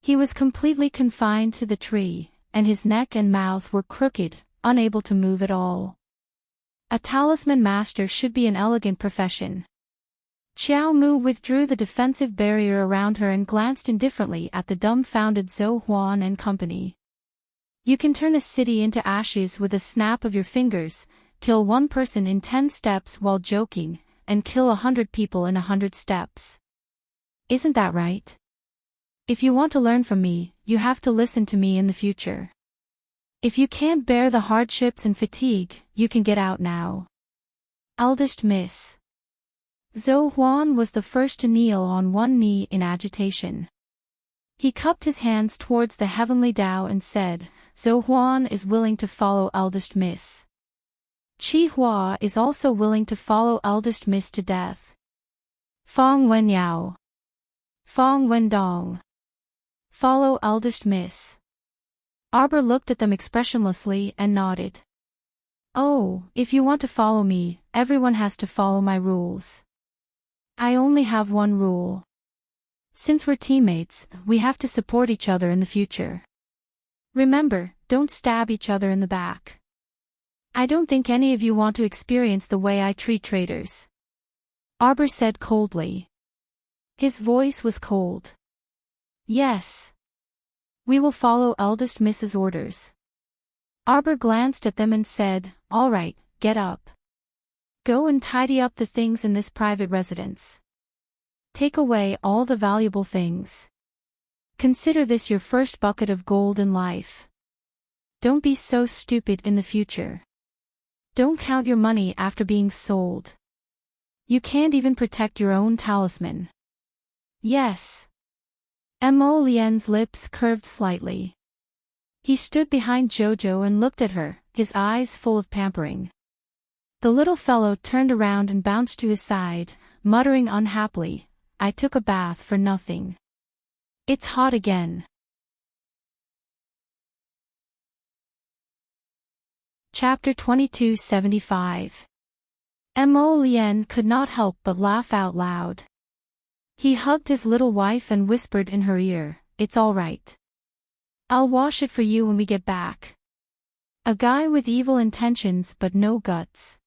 He was completely confined to the tree, and his neck and mouth were crooked, unable to move at all. A talisman master should be an elegant profession. Xiao Mu withdrew the defensive barrier around her and glanced indifferently at the dumbfounded Zhou Huan and company. You can turn a city into ashes with a snap of your fingers, kill 1 person in 10 steps while joking, and kill 100 people in 100 steps. Isn't that right? If you want to learn from me, you have to listen to me in the future. If you can't bear the hardships and fatigue, you can get out now. Eldest Miss. Zhou Huan was the first to kneel on one knee in agitation. He cupped his hands towards the heavenly Tao and said, "Zhou Huan is willing to follow Eldest Miss. Qi Hua is also willing to follow Eldest Miss to death." Fong Wen Yao. Fong Wen Dong. Follow eldest miss. Arbor looked at them expressionlessly and nodded. Oh, if you want to follow me, everyone has to follow my rules. I only have one rule. Since we're teammates, we have to support each other in the future. Remember, don't stab each other in the back. I don't think any of you want to experience the way I treat traitors. Arbor said coldly. His voice was cold. Yes. We will follow eldest Miss's orders. Arbor glanced at them and said, all right, get up. Go and tidy up the things in this private residence. Take away all the valuable things. Consider this your first bucket of gold in life. Don't be so stupid in the future. Don't count your money after being sold. You can't even protect your own talisman. Yes. Mo Lien's lips curved slightly. He stood behind Jojo and looked at her, his eyes full of pampering. The little fellow turned around and bounced to his side, muttering unhappily, I took a bath for nothing. It's hot again. Chapter 2275. Mo Lien could not help but laugh out loud. He hugged his little wife and whispered in her ear, it's all right. I'll wash it for you when we get back. A guy with evil intentions but no guts.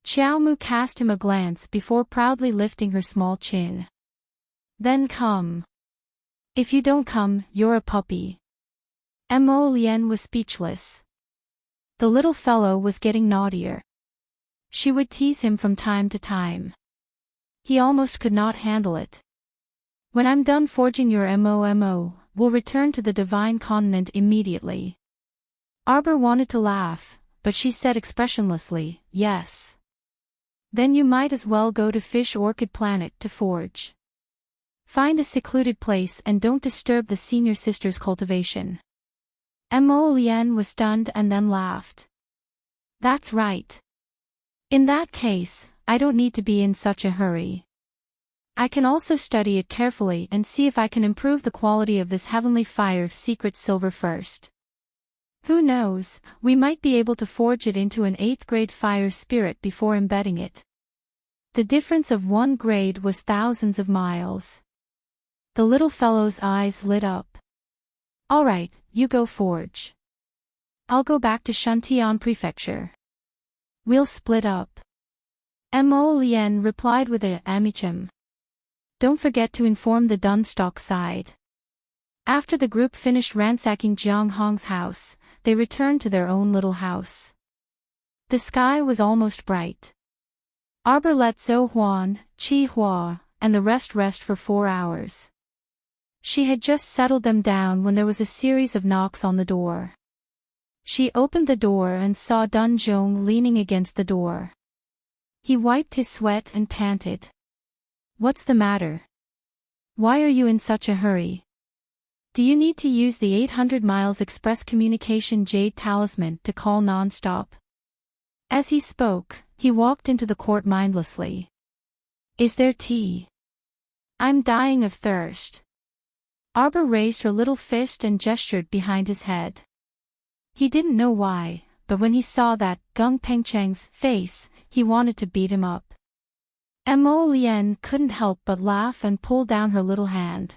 Xiao Mu cast him a glance before proudly lifting her small chin. Then come. If you don't come, you're a puppy. Mo Lien was speechless. The little fellow was getting naughtier. She would tease him from time to time. He almost could not handle it. When I'm done forging your MOMO, we'll return to the Divine Continent immediately. Arbor wanted to laugh, but she said expressionlessly, yes. Then you might as well go to Fish Orchid Planet to forge. Find a secluded place and don't disturb the senior sister's cultivation. Mo Lien was stunned and then laughed. That's right. In that case, I don't need to be in such a hurry. I can also study it carefully and see if I can improve the quality of this heavenly fire secret silver first. Who knows, we might be able to forge it into an 8th grade fire spirit before embedding it. The difference of one grade was thousands of miles. The little fellow's eyes lit up. All right, you go forge. I'll go back to Shantian Prefecture. We'll split up. Mo Lien replied with a amicham. Don't forget to inform the Dunstock side. After the group finished ransacking Jiang Hong's house, they returned to their own little house. The sky was almost bright. Arbor let Zhou Huan, Qi Hua, and the rest for 4 hours. She had just settled them down when there was a series of knocks on the door. She opened the door and saw Dun Zhong leaning against the door. He wiped his sweat and panted. What's the matter? Why are you in such a hurry? Do you need to use the 800 miles express communication jade talisman to call non-stop? As he spoke, he walked into the court mindlessly. Is there tea? I'm dying of thirst. Arbor raised her little fist and gestured behind his head. He didn't know why, but when he saw that Gung Pengcheng's face, he wanted to beat him up. Mo Lien couldn't help but laugh and pull down her little hand.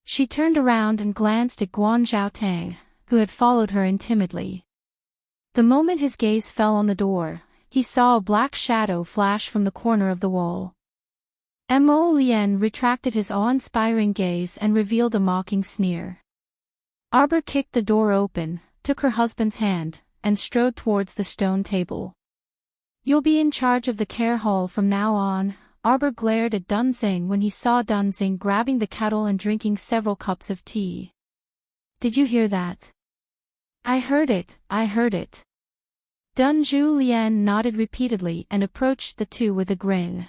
She turned around and glanced at Guan Zhaotang, who had followed her in timidly. The moment his gaze fell on the door, he saw a black shadow flash from the corner of the wall. Mo Lien retracted his awe-inspiring gaze and revealed a mocking sneer. Arbor kicked the door open, took her husband's hand, and strode towards the stone table. You'll be in charge of the care hall from now on. Arbor glared at Dunzing when he saw Dunzing grabbing the kettle and drinking several cups of tea. Did you hear that? I heard it. Dun Zhu Lian nodded repeatedly and approached the two with a grin.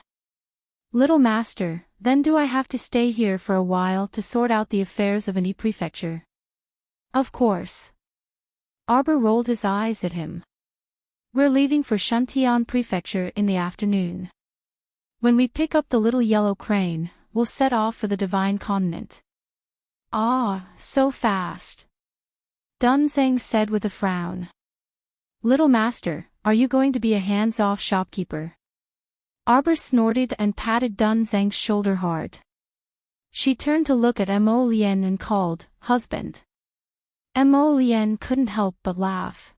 Little master, then do I have to stay here for a while to sort out the affairs of an prefecture? Of course. Arbor rolled his eyes at him. We're leaving for Shantian Prefecture in the afternoon. When we pick up the little yellow crane, we'll set off for the divine continent. Ah, so fast. Dunzang said with a frown. Little master, are you going to be a hands-off shopkeeper? Arbor snorted and patted Dunzang's shoulder hard. She turned to look at Mo Lien and called, "Husband." Mo Lien couldn't help but laugh.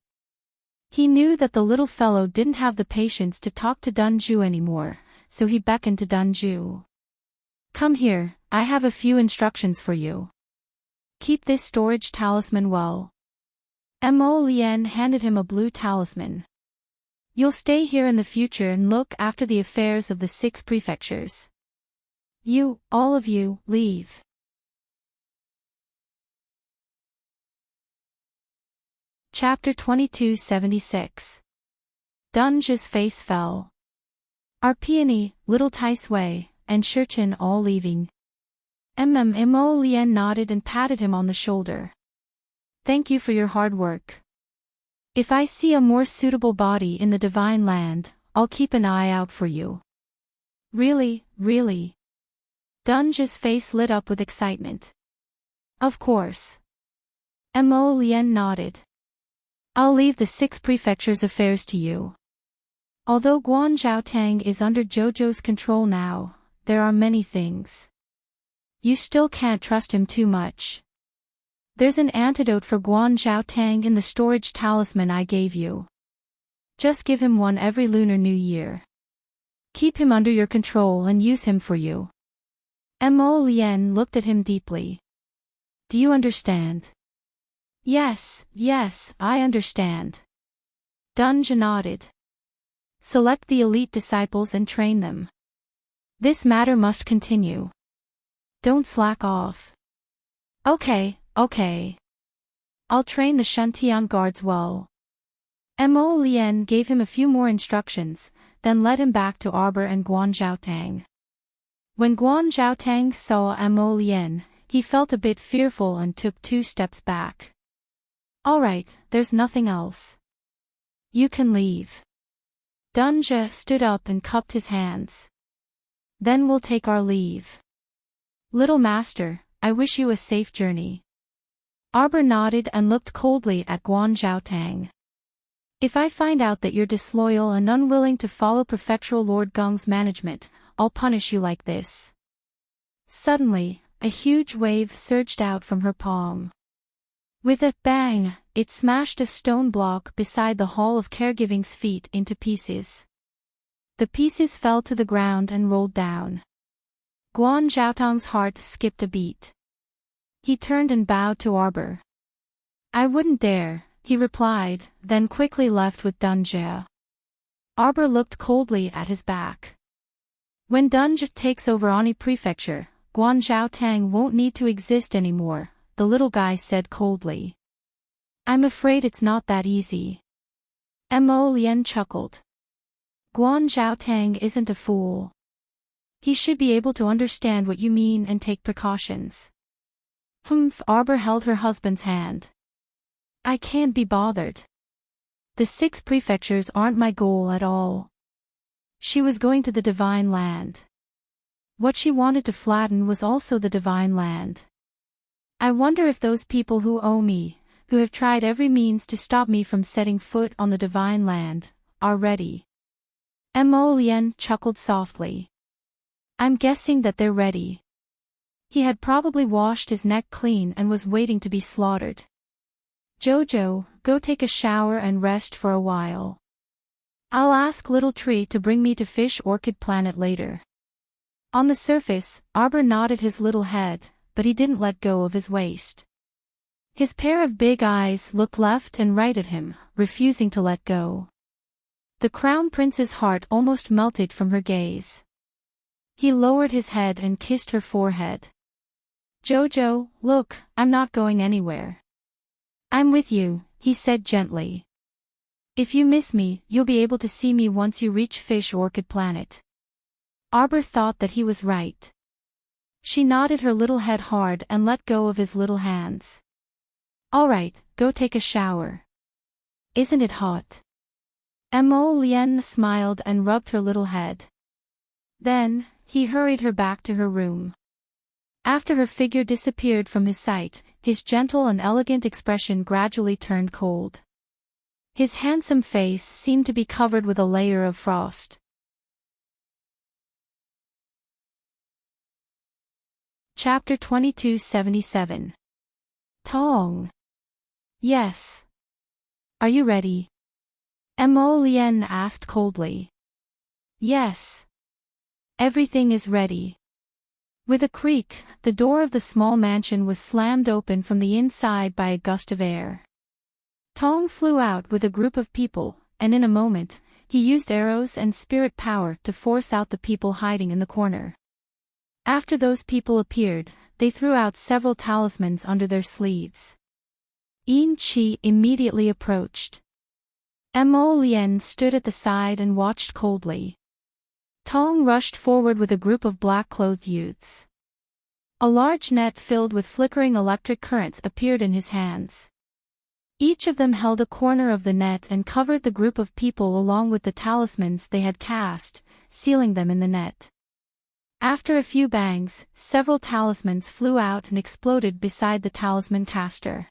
He knew that the little fellow didn't have the patience to talk to Dunju anymore, so he beckoned to Dunju. "Come here, I have a few instructions for you. Keep this storage talisman well." Mo Lien handed him a blue talisman. "You'll stay here in the future and look after the affairs of the 6 prefectures. You, all of you, leave." Chapter 2276. Dunge's face fell. Our peony, little Tai Sui, and Shurchin all leaving. Mo Lien nodded and patted him on the shoulder. "Thank you for your hard work. If I see a more suitable body in the divine land, I'll keep an eye out for you." "Really, really?" Dunge's face lit up with excitement. "Of course." Mo Lien nodded. "I'll leave the 6 prefectures' affairs to you. Although Guanzhou is under Jojo's control now, there are many things. You still can't trust him too much. There's an antidote for Guanzhou in the storage talisman I gave you. Just give him one every Lunar New Year. Keep him under your control and use him for you." Mo Lien looked at him deeply. "Do you understand?" Yes, I understand." Dunja nodded. "Select the elite disciples and train them. This matter must continue. Don't slack off." Okay. I'll train the Shantian guards well." Mo Lien gave him a few more instructions, then led him back to Arbor and Guanzhou. When Guanzhou saw Mo Lien, he felt a bit fearful and took 2 steps back. "All right, there's nothing else. You can leave." Dunja stood up and cupped his hands. "Then we'll take our leave. Little master, I wish you a safe journey." Arbor nodded and looked coldly at Guanzhou. "If I find out that you're disloyal and unwilling to follow Prefectural Lord Gung's management, I'll punish you like this." Suddenly, a huge wave surged out from her palm. With a bang, it smashed a stone block beside the Hall of Caregiving's feet into pieces. The pieces fell to the ground and rolled down. Guanzhou's heart skipped a beat. He turned and bowed to Arbor. "I wouldn't dare," he replied, then quickly left with Dunja. Arbor looked coldly at his back. "When Dunja takes over Ani Prefecture, Guanzhou won't need to exist anymore," the little guy said coldly. "I'm afraid it's not that easy." Mo Lien chuckled. "Guanzhou isn't a fool. He should be able to understand what you mean and take precautions." Humph! Arbor held her husband's hand. "I can't be bothered. The 6 prefectures aren't my goal at all." She was going to the divine land. What she wanted to flatten was also the divine land. "I wonder if those people who owe me, who have tried every means to stop me from setting foot on the divine land, are ready." Mo Lien chuckled softly. "I'm guessing that they're ready." He had probably washed his neck clean and was waiting to be slaughtered. "Jojo, go take a shower and rest for a while. I'll ask Little Tree to bring me to Fish Orchid Planet later." On the surface, Arbor nodded his little head, but he didn't let go of his waist. His pair of big eyes looked left and right at him, refusing to let go. The Crown Prince's heart almost melted from her gaze. He lowered his head and kissed her forehead. "Jojo, look, I'm not going anywhere. I'm with you," he said gently. "If you miss me, you'll be able to see me once you reach Fish Orchid Planet." Arbor thought that he was right. She nodded her little head hard and let go of his little hands. "All right, go take a shower. Isn't it hot?" Mo Lien smiled and rubbed her little head. Then, he hurried her back to her room. After her figure disappeared from his sight, his gentle and elegant expression gradually turned cold. His handsome face seemed to be covered with a layer of frost. Chapter 2277. Tong. Yes. Are you ready? Mo Lien asked coldly. Yes. Everything is ready. With a creak, the door of the small mansion was slammed open from the inside by a gust of air. Tong flew out with a group of people, and in a moment, he used arrows and spirit power to force out the people hiding in the corner. After those people appeared, they threw out several talismans under their sleeves. Yin Qi immediately approached. Mo Lien stood at the side and watched coldly. Tong rushed forward with a group of black-clothed youths. A large net filled with flickering electric currents appeared in his hands. Each of them held a corner of the net and covered the group of people along with the talismans they had cast, sealing them in the net. After a few bangs, several talismans flew out and exploded beside the talisman caster.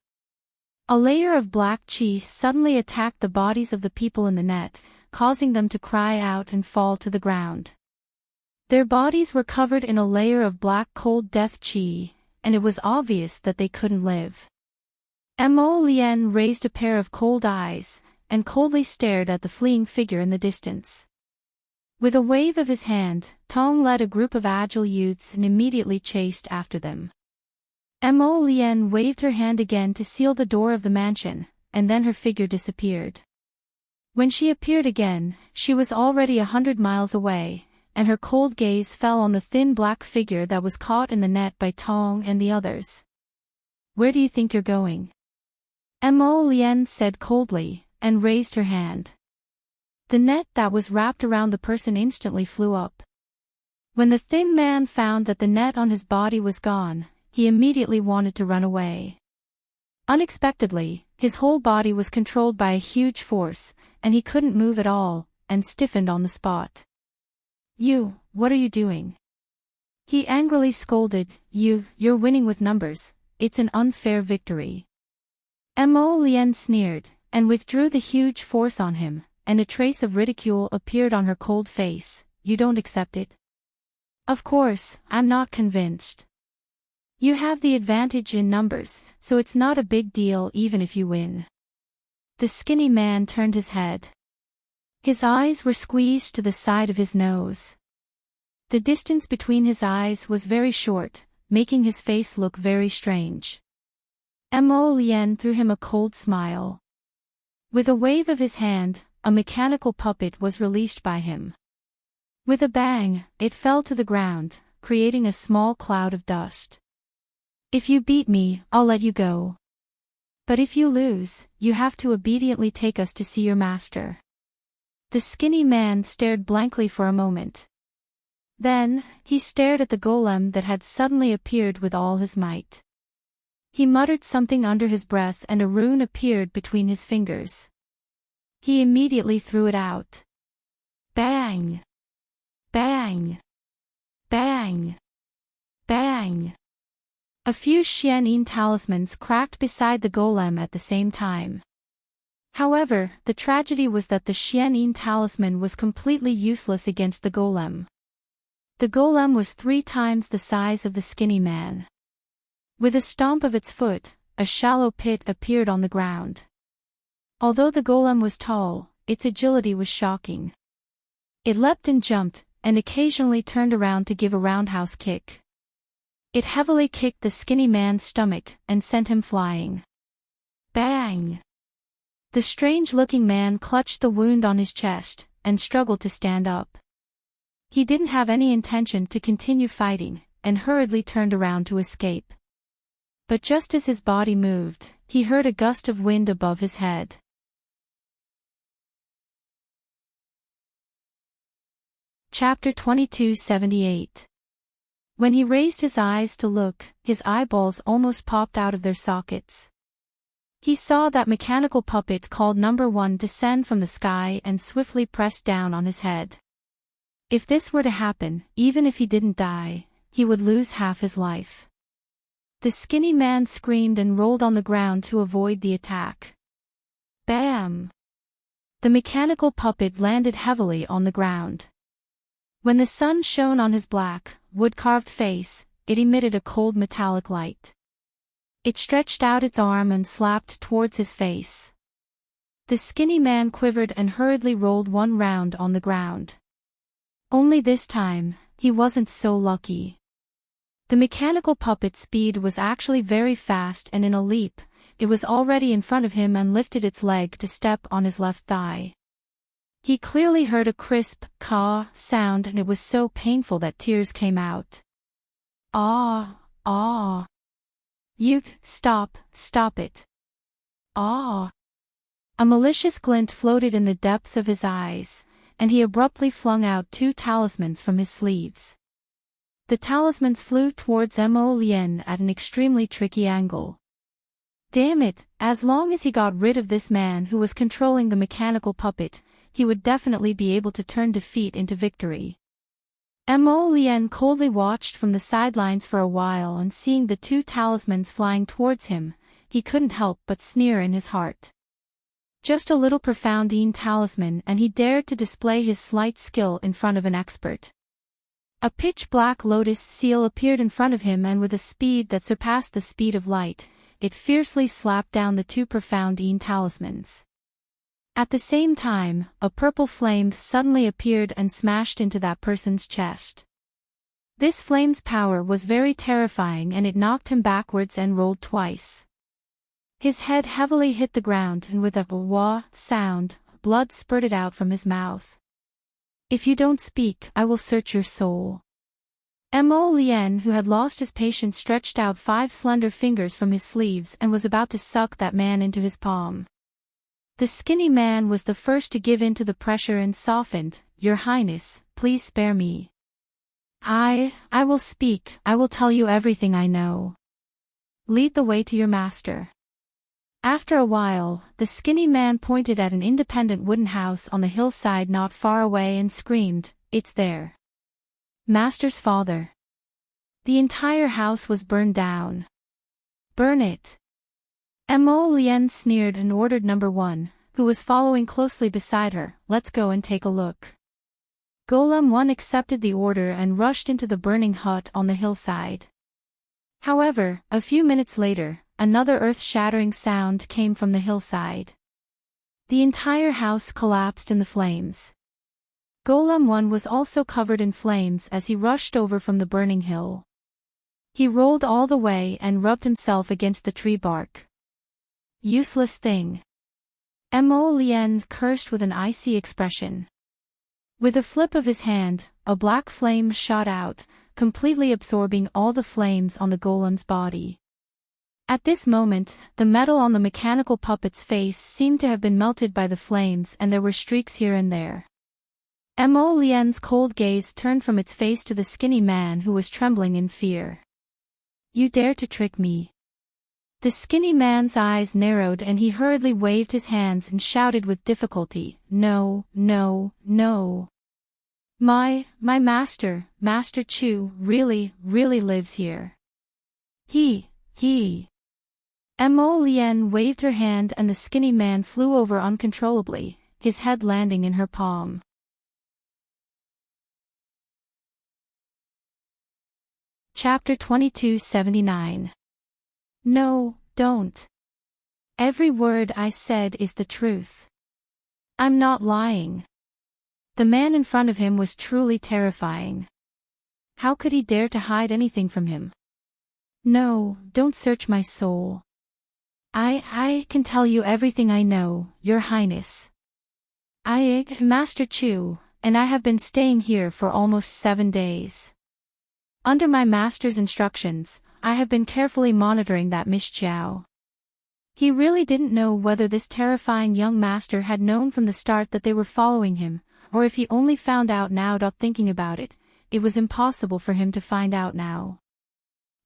A layer of black qi suddenly attacked the bodies of the people in the net, causing them to cry out and fall to the ground. Their bodies were covered in a layer of black cold death qi, and it was obvious that they couldn't live. Mo Lien raised a pair of cold eyes, and coldly stared at the fleeing figure in the distance. With a wave of his hand, Tong led a group of agile youths and immediately chased after them. Mo Lien waved her hand again to seal the door of the mansion, and then her figure disappeared. When she appeared again, she was already 100 miles away, and her cold gaze fell on the thin black figure that was caught in the net by Tong and the others. "Where do you think you're going?" Mo Lien said coldly, and raised her hand. The net that was wrapped around the person instantly flew up. When the thin man found that the net on his body was gone, he immediately wanted to run away. Unexpectedly, his whole body was controlled by a huge force, and he couldn't move at all, and stiffened on the spot. What are you doing?" He angrily scolded. You're winning with numbers, it's an unfair victory." Mo Lien sneered, and withdrew the huge force on him, and a trace of ridicule appeared on her cold face. "You don't accept it?" "Of course, I'm not convinced. You have the advantage in numbers, so it's not a big deal even if you win." The skinny man turned his head. His eyes were squeezed to the side of his nose. The distance between his eyes was very short, making his face look very strange. Mo Lien threw him a cold smile. With a wave of his hand, a mechanical puppet was released by him. With a bang, it fell to the ground, creating a small cloud of dust. "If you beat me, I'll let you go. But if you lose, you have to obediently take us to see your master." The skinny man stared blankly for a moment. Then, he stared at the golem that had suddenly appeared with all his might. He muttered something under his breath and a rune appeared between his fingers. He immediately threw it out. Bang! Bang! Bang! Bang! A few Xianyin talismans cracked beside the golem at the same time. However, the tragedy was that the Xianyin talisman was completely useless against the golem. The golem was 3 times the size of the skinny man. With a stomp of its foot, a shallow pit appeared on the ground. Although the golem was tall, its agility was shocking. It leapt and jumped, and occasionally turned around to give a roundhouse kick. It heavily kicked the skinny man's stomach and sent him flying. Bang! The strange-looking man clutched the wound on his chest, and struggled to stand up. He didn't have any intention to continue fighting, and hurriedly turned around to escape. But just as his body moved, he heard a gust of wind above his head. Chapter 2278. When he raised his eyes to look, his eyeballs almost popped out of their sockets. He saw that mechanical puppet called Number 1 descend from the sky and swiftly press down on his head. If this were to happen, even if he didn't die, he would lose half his life. The skinny man screamed and rolled on the ground to avoid the attack. Bam! The mechanical puppet landed heavily on the ground. When the sun shone on his black, wood-carved face, it emitted a cold metallic light. It stretched out its arm and slapped towards his face. The skinny man quivered and hurriedly rolled one round on the ground. Only this time, he wasn't so lucky. The mechanical puppet's speed was actually very fast, and in a leap, it was already in front of him and lifted its leg to step on his left thigh. He clearly heard a crisp, caw sound, and it was so painful that tears came out. Ah, ah. You, stop it. Ah. A malicious glint floated in the depths of his eyes, and he abruptly flung out 2 talismans from his sleeves. The talismans flew towards Mo Lien at an extremely tricky angle. Damn it, as long as he got rid of this man who was controlling the mechanical puppet, he would definitely be able to turn defeat into victory. Mo Lien coldly watched from the sidelines for a while, and seeing the 2 talismans flying towards him, he couldn't help but sneer in his heart. Just a little profoundine talisman, and he dared to display his slight skill in front of an expert. A pitch-black lotus seal appeared in front of him, and with a speed that surpassed the speed of light, it fiercely slapped down the 2 profoundine talismans. At the same time, a purple flame suddenly appeared and smashed into that person's chest. This flame's power was very terrifying, and it knocked him backwards and rolled twice. His head heavily hit the ground, and with a wah sound, blood spurted out from his mouth. If you don't speak, I will search your soul. Mo Lien, who had lost his patience, stretched out 5 slender fingers from his sleeves and was about to suck that man into his palm. The skinny man was the first to give in to the pressure and softened. Your Highness, please spare me. I will speak. I will tell you everything I know. Lead the way to your master. After a while, the skinny man pointed at an independent wooden house on the hillside not far away and screamed, "It's there. Master's father." The entire house was burned down. Burn it. Mo Lien sneered and ordered number 1, who was following closely beside her, "Let's go and take a look." Golem 1 accepted the order and rushed into the burning hut on the hillside. However, a few minutes later, another earth-shattering sound came from the hillside. The entire house collapsed in the flames. Golem 1 was also covered in flames as he rushed over from the burning hill. He rolled all the way and rubbed himself against the tree bark. Useless thing. Mo Lien cursed with an icy expression. With a flip of his hand, a black flame shot out, completely absorbing all the flames on the golem's body. At this moment, the metal on the mechanical puppet's face seemed to have been melted by the flames, and there were streaks here and there. Mo Lien's cold gaze turned from its face to the skinny man, who was trembling in fear. You dare to trick me? The skinny man's eyes narrowed, and he hurriedly waved his hands and shouted with difficulty, No, no, no. My master, Master Chu, really lives here. He. Mo Lien waved her hand, and the skinny man flew over uncontrollably, his head landing in her palm. Chapter 2279. No, don't. Every word I said is the truth. I'm not lying. The man in front of him was truly terrifying. How could he dare to hide anything from him? No, don't search my soul. I can tell you everything I know, Your Highness. I, Master Chu, and I have been staying here for almost 7 days. Under my master's instructions, I have been carefully monitoring that Miss Chiao. He really didn't know whether this terrifying young master had known from the start that they were following him, or if he only found out now. Thinking about it, it was impossible for him to find out now.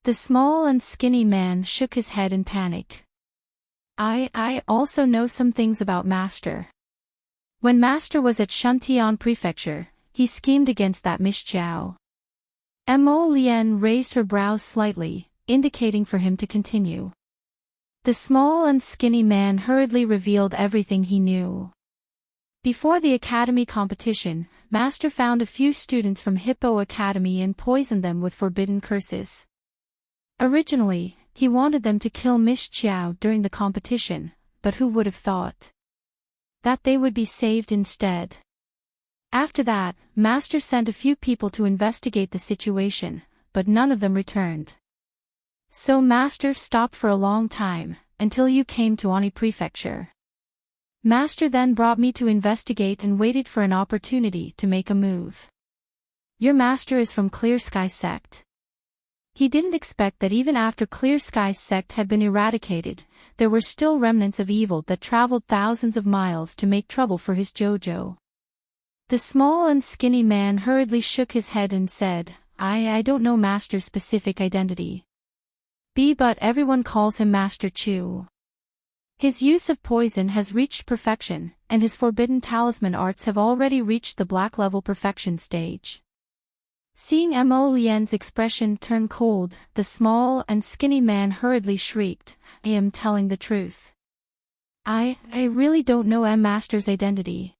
The small and skinny man shook his head in panic. I also know some things about Master. When Master was at Shantian Prefecture, He schemed against that Miss Chow. Mo Lien raised her brows slightly, indicating for him to continue. The small and skinny man hurriedly revealed everything he knew. Before the academy competition, Master found a few students from Hippo Academy and poisoned them with forbidden curses. Originally, he wanted them to kill Miss Chow during the competition, but who would have thought that they would be saved instead? After that, Master sent a few people to investigate the situation, but none of them returned. So Master stopped for a long time, until you came to Oni Prefecture. Master then brought me to investigate and waited for an opportunity to make a move. Your master is from Clear Sky Sect. He didn't expect that even after Clear Sky Sect had been eradicated, there were still remnants of evil that traveled thousands of miles to make trouble for his Jojo. The small and skinny man hurriedly shook his head and said, I don't know Master's specific identity. But everyone calls him Master Chu. His use of poison has reached perfection, and his forbidden talisman arts have already reached the black level perfection stage. Seeing Mo Lien's expression turn cold, the small and skinny man hurriedly shrieked, I am telling the truth. I really don't know Master's identity.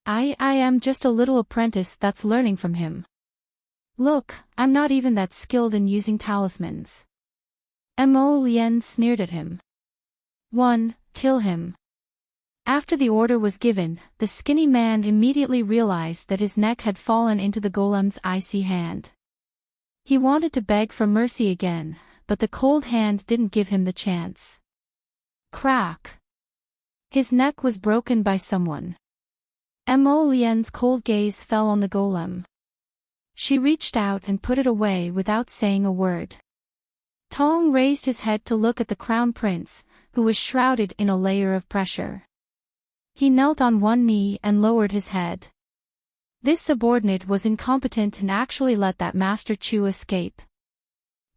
I am just a little apprentice that's learning from him. Look, I'm not even that skilled in using talismans. Mo Lien sneered at him. 1. Kill him. After the order was given, the skinny man immediately realized that his neck had fallen into the golem's icy hand. He wanted to beg for mercy again, but the cold hand didn't give him the chance. Crack! His neck was broken by someone. Mo Lien's cold gaze fell on the golem. She reached out and put it away without saying a word. Tong raised his head to look at the crown prince, who was shrouded in a layer of pressure. He knelt on one knee and lowered his head. This subordinate was incompetent and actually let that Master Chu escape.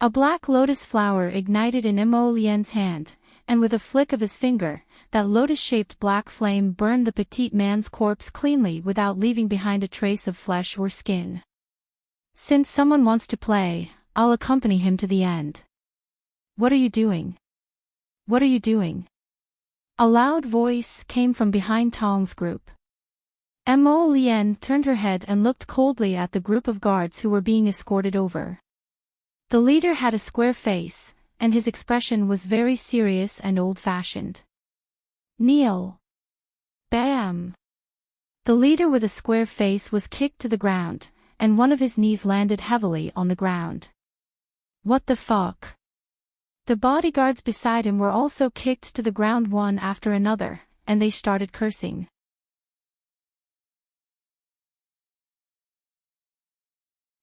A black lotus flower ignited in Mo Lien's hand, and with a flick of his finger, that lotus-shaped black flame burned the petite man's corpse cleanly without leaving behind a trace of flesh or skin. Since someone wants to play, I'll accompany him to the end. What are you doing? What are you doing? A loud voice came from behind Tong's group. Mo Lien turned her head and looked coldly at the group of guards who were being escorted over. The leader had a square face, and his expression was very serious and old-fashioned. Kneel. Bam! The leader with a square face was kicked to the ground, and one of his knees landed heavily on the ground. What the fuck? The bodyguards beside him were also kicked to the ground one after another, and they started cursing.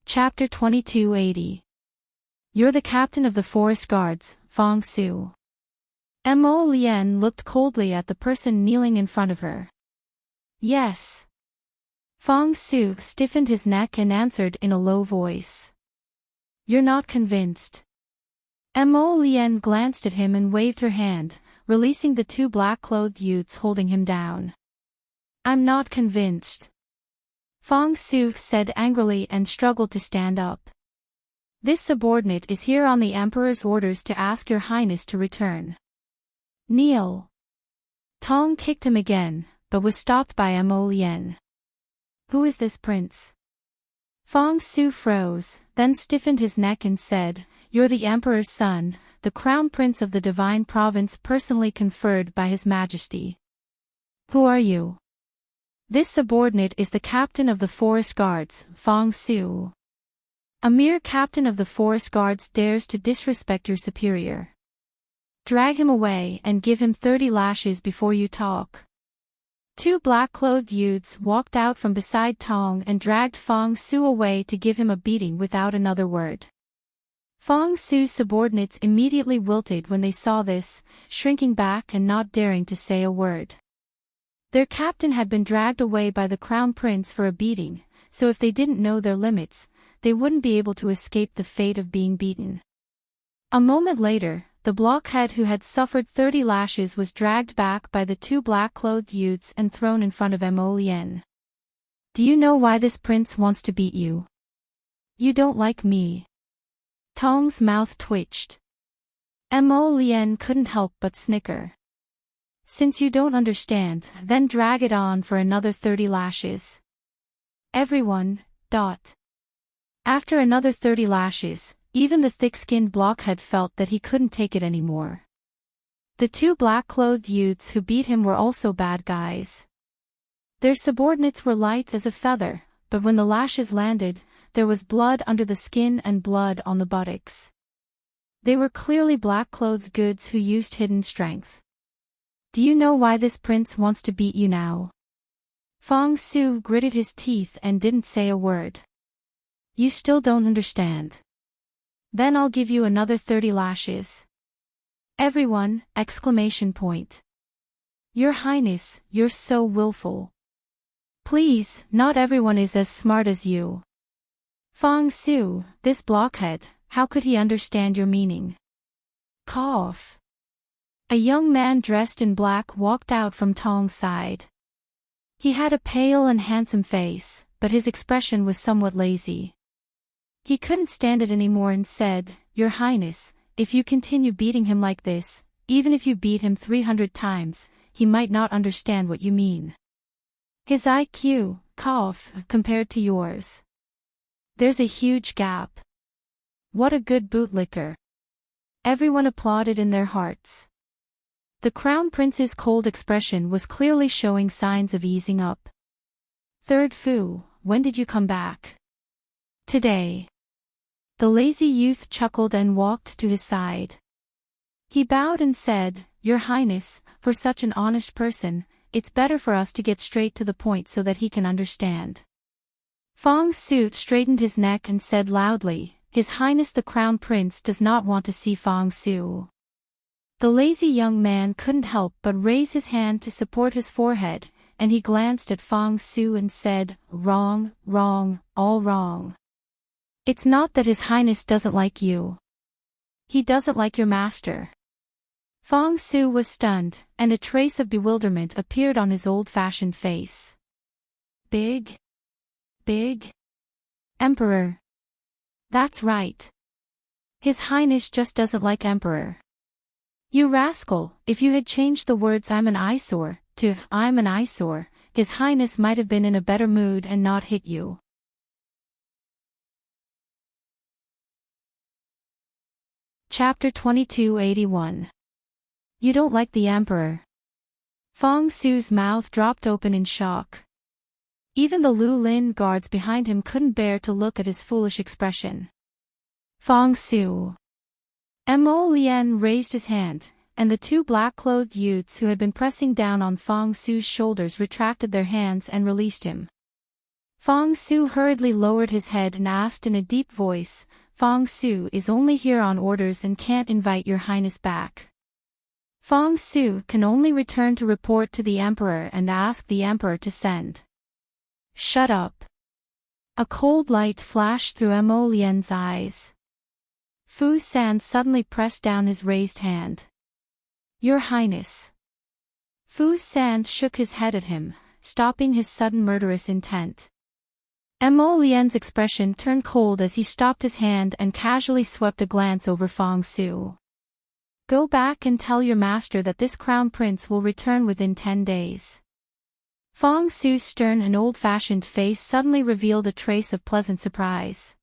Chapter 2280. You're the captain of the forest guards, Fong Su. Mo Lien looked coldly at the person kneeling in front of her. Yes. Fong Su stiffened his neck and answered in a low voice. You're not convinced. Mo Lien glanced at him and waved her hand, releasing the two black-clothed youths holding him down. I'm not convinced. Fong Su said angrily and struggled to stand up. This subordinate is here on the Emperor's orders to ask your highness to return. Kneel. Tong kicked him again, but was stopped by Mo Lien. Who is this prince? Fong Su froze, then stiffened his neck and said, You're the Emperor's son, the crown prince of the divine province personally conferred by His Majesty. Who are you? This subordinate is the captain of the forest guards, Fong Su. A mere captain of the forest guards dares to disrespect your superior. Drag him away and give him 30 lashes before you talk. Two black-clothed youths walked out from beside Tong and dragged Fong Su away to give him a beating without another word. Fong Su's subordinates immediately wilted when they saw this, shrinking back and not daring to say a word. Their captain had been dragged away by the crown prince for a beating, so if they didn't know their limits, they wouldn't be able to escape the fate of being beaten. A moment later, the blockhead who had suffered 30 lashes was dragged back by the two black-clothed youths and thrown in front of Mo Lien. Do you know why this prince wants to beat you? You don't like me. Tong's mouth twitched. Mo Lien couldn't help but snicker. Since you don't understand, then drag it on for another 30 lashes. Everyone, dot. After another 30 lashes, even the thick-skinned blockhead felt that he couldn't take it anymore. The two black-clothed youths who beat him were also bad guys. Their subordinates were light as a feather, but when the lashes landed, there was blood under the skin and blood on the buttocks. They were clearly black-clothed goods who used hidden strength. Do you know why this prince wants to beat you now? Fong Su gritted his teeth and didn't say a word. You still don't understand. Then I'll give you another 30 lashes. Everyone, exclamation point. Your Highness, you're so willful. Please, not everyone is as smart as you. Fong Su, this blockhead, how could he understand your meaning? Cough. A young man dressed in black walked out from Tong's side. He had a pale and handsome face, but his expression was somewhat lazy. He couldn't stand it anymore and said, Your Highness, if you continue beating him like this, even if you beat him 300 times, he might not understand what you mean. His IQ, cough, compared to yours. There's a huge gap. What a good bootlicker. Everyone applauded in their hearts. The Crown Prince's cold expression was clearly showing signs of easing up. Third Fu, when did you come back? Today. The lazy youth chuckled and walked to his side. He bowed and said, Your Highness, for such an honest person, it's better for us to get straight to the point so that he can understand. Fong Su straightened his neck and said loudly, His Highness the Crown Prince does not want to see Fong Su. The lazy young man couldn't help but raise his hand to support his forehead, and he glanced at Fong Su and said, Wrong, wrong, all wrong. It's not that His Highness doesn't like you. He doesn't like your master. Fong Su was stunned, and a trace of bewilderment appeared on his old-fashioned face. Big? Emperor. That's right. His Highness just doesn't like Emperor. You rascal, if you had changed the words I'm an eyesore to I'm an eyesore, His Highness might have been in a better mood and not hit you. Chapter 2281. You don't like the Emperor. Fong Su's mouth dropped open in shock. Even the Lu Lin guards behind him couldn't bear to look at his foolish expression. Fong Su. Mo Lien raised his hand, and the two black-clothed youths who had been pressing down on Fong Su's shoulders retracted their hands and released him. Fong Su hurriedly lowered his head and asked in a deep voice, Fong Su is only here on orders and can't invite your highness back. Fong Su can only return to report to the emperor and ask the emperor to send. Shut up. A cold light flashed through Mo Lien's eyes. Fu San suddenly pressed down his raised hand. Your highness. Fu San shook his head at him, stopping his sudden murderous intent. Mo Lien's expression turned cold as he stopped his hand and casually swept a glance over Fong Su. Go back and tell your master that this crown prince will return within 10 days. Fong Su's stern and old-fashioned face suddenly revealed a trace of pleasant surprise.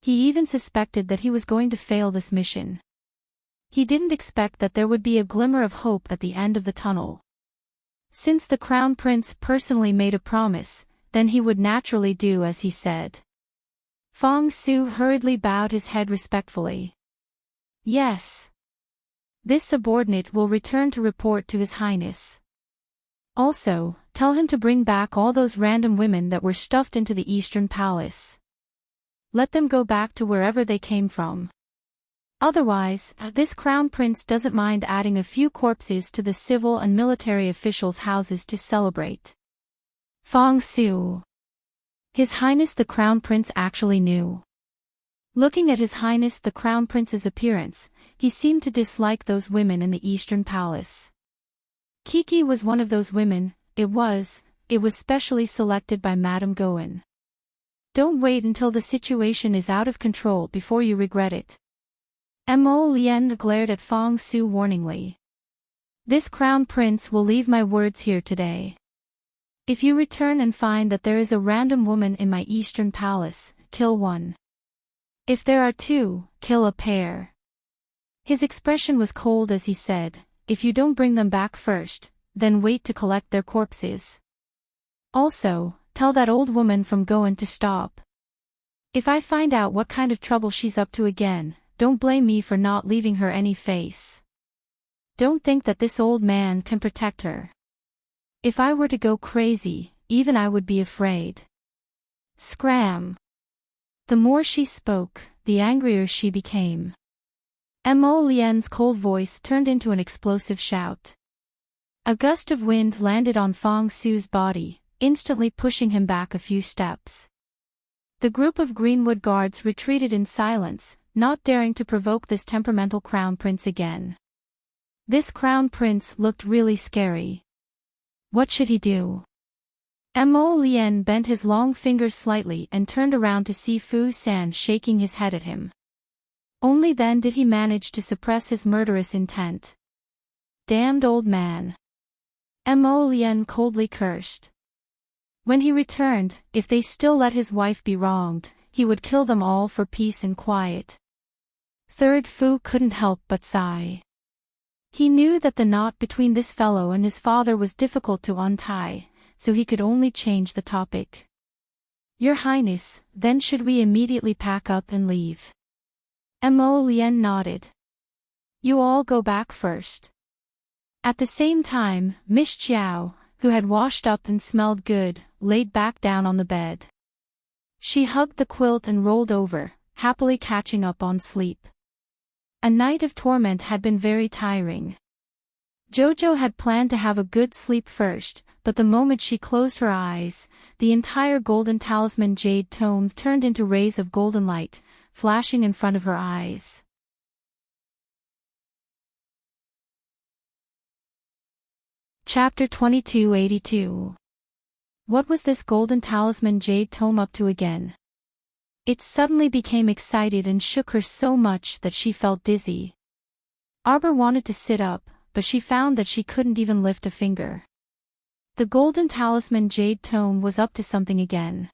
He even suspected that he was going to fail this mission. He didn't expect that there would be a glimmer of hope at the end of the tunnel. Since the crown prince personally made a promise, then he would naturally do as he said. Fong Su hurriedly bowed his head respectfully. Yes. This subordinate will return to report to His Highness. Also, tell him to bring back all those random women that were stuffed into the Eastern Palace. Let them go back to wherever they came from. Otherwise, this crown prince doesn't mind adding a few corpses to the civil and military officials' houses to celebrate. Fong Su. His Highness the Crown Prince actually knew. Looking at His Highness the Crown Prince's appearance, he seemed to dislike those women in the Eastern Palace. Kiki was one of those women. It was, it was specially selected by Madame Goen. Don't wait until the situation is out of control before you regret it. Mo Lien glared at Fong Su warningly. This crown prince will leave my words here today. If you return and find that there is a random woman in my eastern palace, kill one. If there are two, kill a pair. His expression was cold as he said, if you don't bring them back first, then wait to collect their corpses. Also, tell that old woman from Goen to stop. If I find out what kind of trouble she's up to again, don't blame me for not leaving her any face. Don't think that this old man can protect her. If I were to go crazy, even I would be afraid. Scram. The more she spoke, the angrier she became. Mo Lien's cold voice turned into an explosive shout. A gust of wind landed on Fong Su's body, instantly pushing him back a few steps. The group of Greenwood guards retreated in silence, not daring to provoke this temperamental crown prince again. This crown prince looked really scary. What should he do? Mo Lien bent his long fingers slightly and turned around to see Fu San shaking his head at him. Only then did he manage to suppress his murderous intent. Damned old man. Mo Lien coldly cursed. When he returned, if they still let his wife be wronged, he would kill them all for peace and quiet. Third Fu couldn't help but sigh. He knew that the knot between this fellow and his father was difficult to untie, so he could only change the topic. Your Highness, then should we immediately pack up and leave? Mo Lien nodded. You all go back first. At the same time, Miss Chiao, who had washed up and smelled good, laid back down on the bed. She hugged the quilt and rolled over, happily catching up on sleep. A night of torment had been very tiring. Jojo had planned to have a good sleep first, but the moment she closed her eyes, the entire golden talisman jade tome turned into rays of golden light, flashing in front of her eyes. Chapter 2282. What was this golden talisman jade tome up to again? It suddenly became excited and shook her so much that she felt dizzy. Arbor wanted to sit up, but she found that she couldn't even lift a finger. The golden talisman jade tome was up to something again.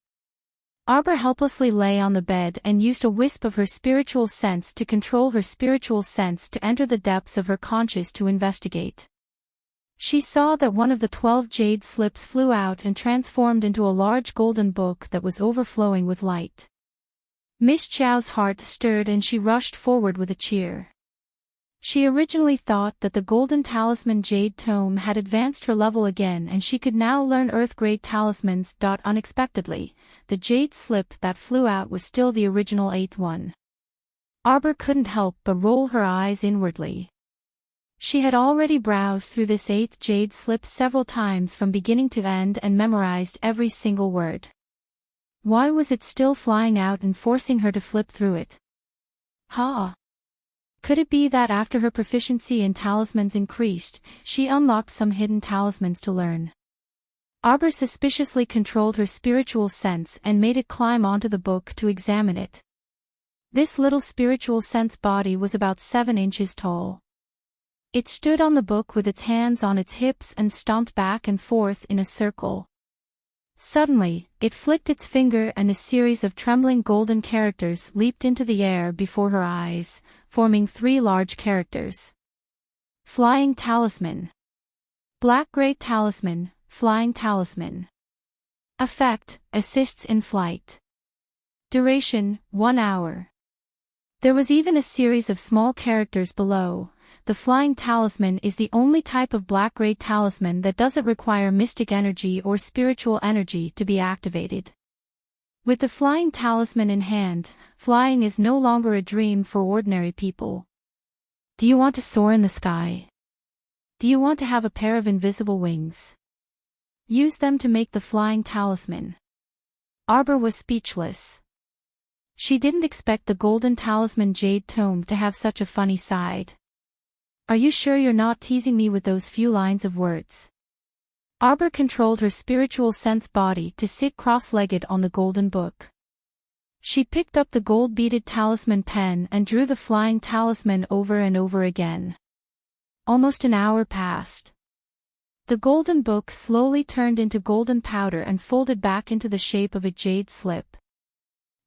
Arbor helplessly lay on the bed and used a wisp of her spiritual sense to control her spiritual sense to enter the depths of her conscious to investigate. She saw that one of the 12 jade slips flew out and transformed into a large golden book that was overflowing with light. Miss Chiao's heart stirred and she rushed forward with a cheer. She originally thought that the golden talisman jade tome had advanced her level again and she could now learn earth-grade talismans. Unexpectedly, the jade slip that flew out was still the original 8th one. Arbor couldn't help but roll her eyes inwardly. She had already browsed through this 8th jade slip several times from beginning to end and memorized every single word. Why was it still flying out and forcing her to flip through it? Could it be that after her proficiency in talismans increased, she unlocked some hidden talismans to learn? Arbor suspiciously controlled her spiritual sense and made it climb onto the book to examine it. This little spiritual sense body was about 7 inches tall. It stood on the book with its hands on its hips and stomped back and forth in a circle. Suddenly, it flicked its finger and a series of trembling golden characters leaped into the air before her eyes, forming 3 large characters. Flying Talisman. Black-gray Talisman, Flying Talisman. Effect, assists in flight. Duration, 1 hour. There was even a series of small characters below. The Flying Talisman is the only type of black-gray talisman that doesn't require mystic energy or spiritual energy to be activated. With the Flying Talisman in hand, flying is no longer a dream for ordinary people. Do you want to soar in the sky? Do you want to have a pair of invisible wings? Use them to make the Flying Talisman. Arbor was speechless. She didn't expect the golden talisman jade tome to have such a funny side. Are you sure you're not teasing me with those few lines of words? Arbor controlled her spiritual sense body to sit cross-legged on the golden book. She picked up the gold-beaded talisman pen and drew the flying talisman over and over again. Almost an hour passed. The golden book slowly turned into golden powder and folded back into the shape of a jade slip.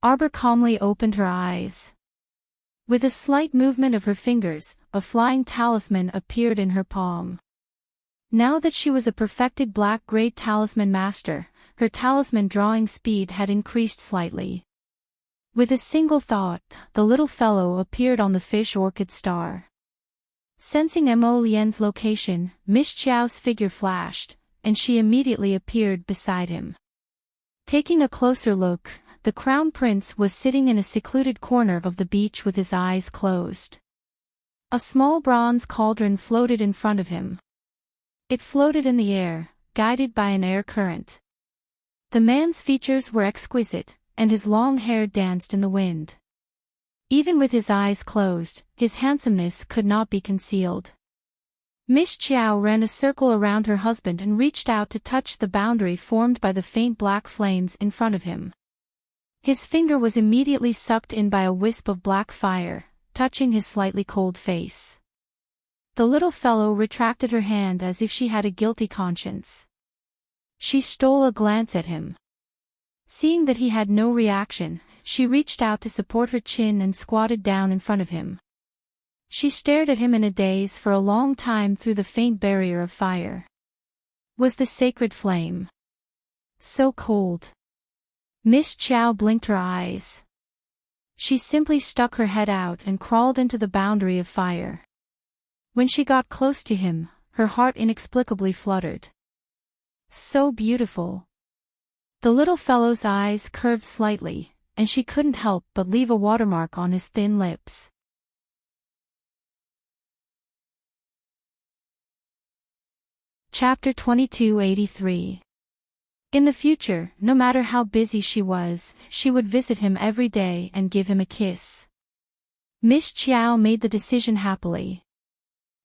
Arbor calmly opened her eyes. With a slight movement of her fingers, a flying talisman appeared in her palm. Now that she was a perfected black-grade talisman master, her talisman drawing speed had increased slightly. With a single thought, the little fellow appeared on the fish orchid star. Sensing Mo Lien's location, Miss Chiao's figure flashed, and she immediately appeared beside him. Taking a closer look, the crown prince was sitting in a secluded corner of the beach with his eyes closed. A small bronze cauldron floated in front of him. It floated in the air, guided by an air current. The man's features were exquisite, and his long hair danced in the wind. Even with his eyes closed, his handsomeness could not be concealed. Miss Chiao ran a circle around her husband and reached out to touch the boundary formed by the faint black flames in front of him. His finger was immediately sucked in by a wisp of black fire, touching his slightly cold face. The little fellow retracted her hand as if she had a guilty conscience. She stole a glance at him. Seeing that he had no reaction, she reached out to support her chin and squatted down in front of him. She stared at him in a daze for a long time through the faint barrier of fire. Was the sacred flame so cold? Miss Chiao blinked her eyes. She simply stuck her head out and crawled into the boundary of fire. When she got close to him, her heart inexplicably fluttered. So beautiful. The little fellow's eyes curved slightly, and she couldn't help but leave a watermark on his thin lips. Chapter 2283. In the future, no matter how busy she was, she would visit him every day and give him a kiss. Miss Chiao made the decision happily.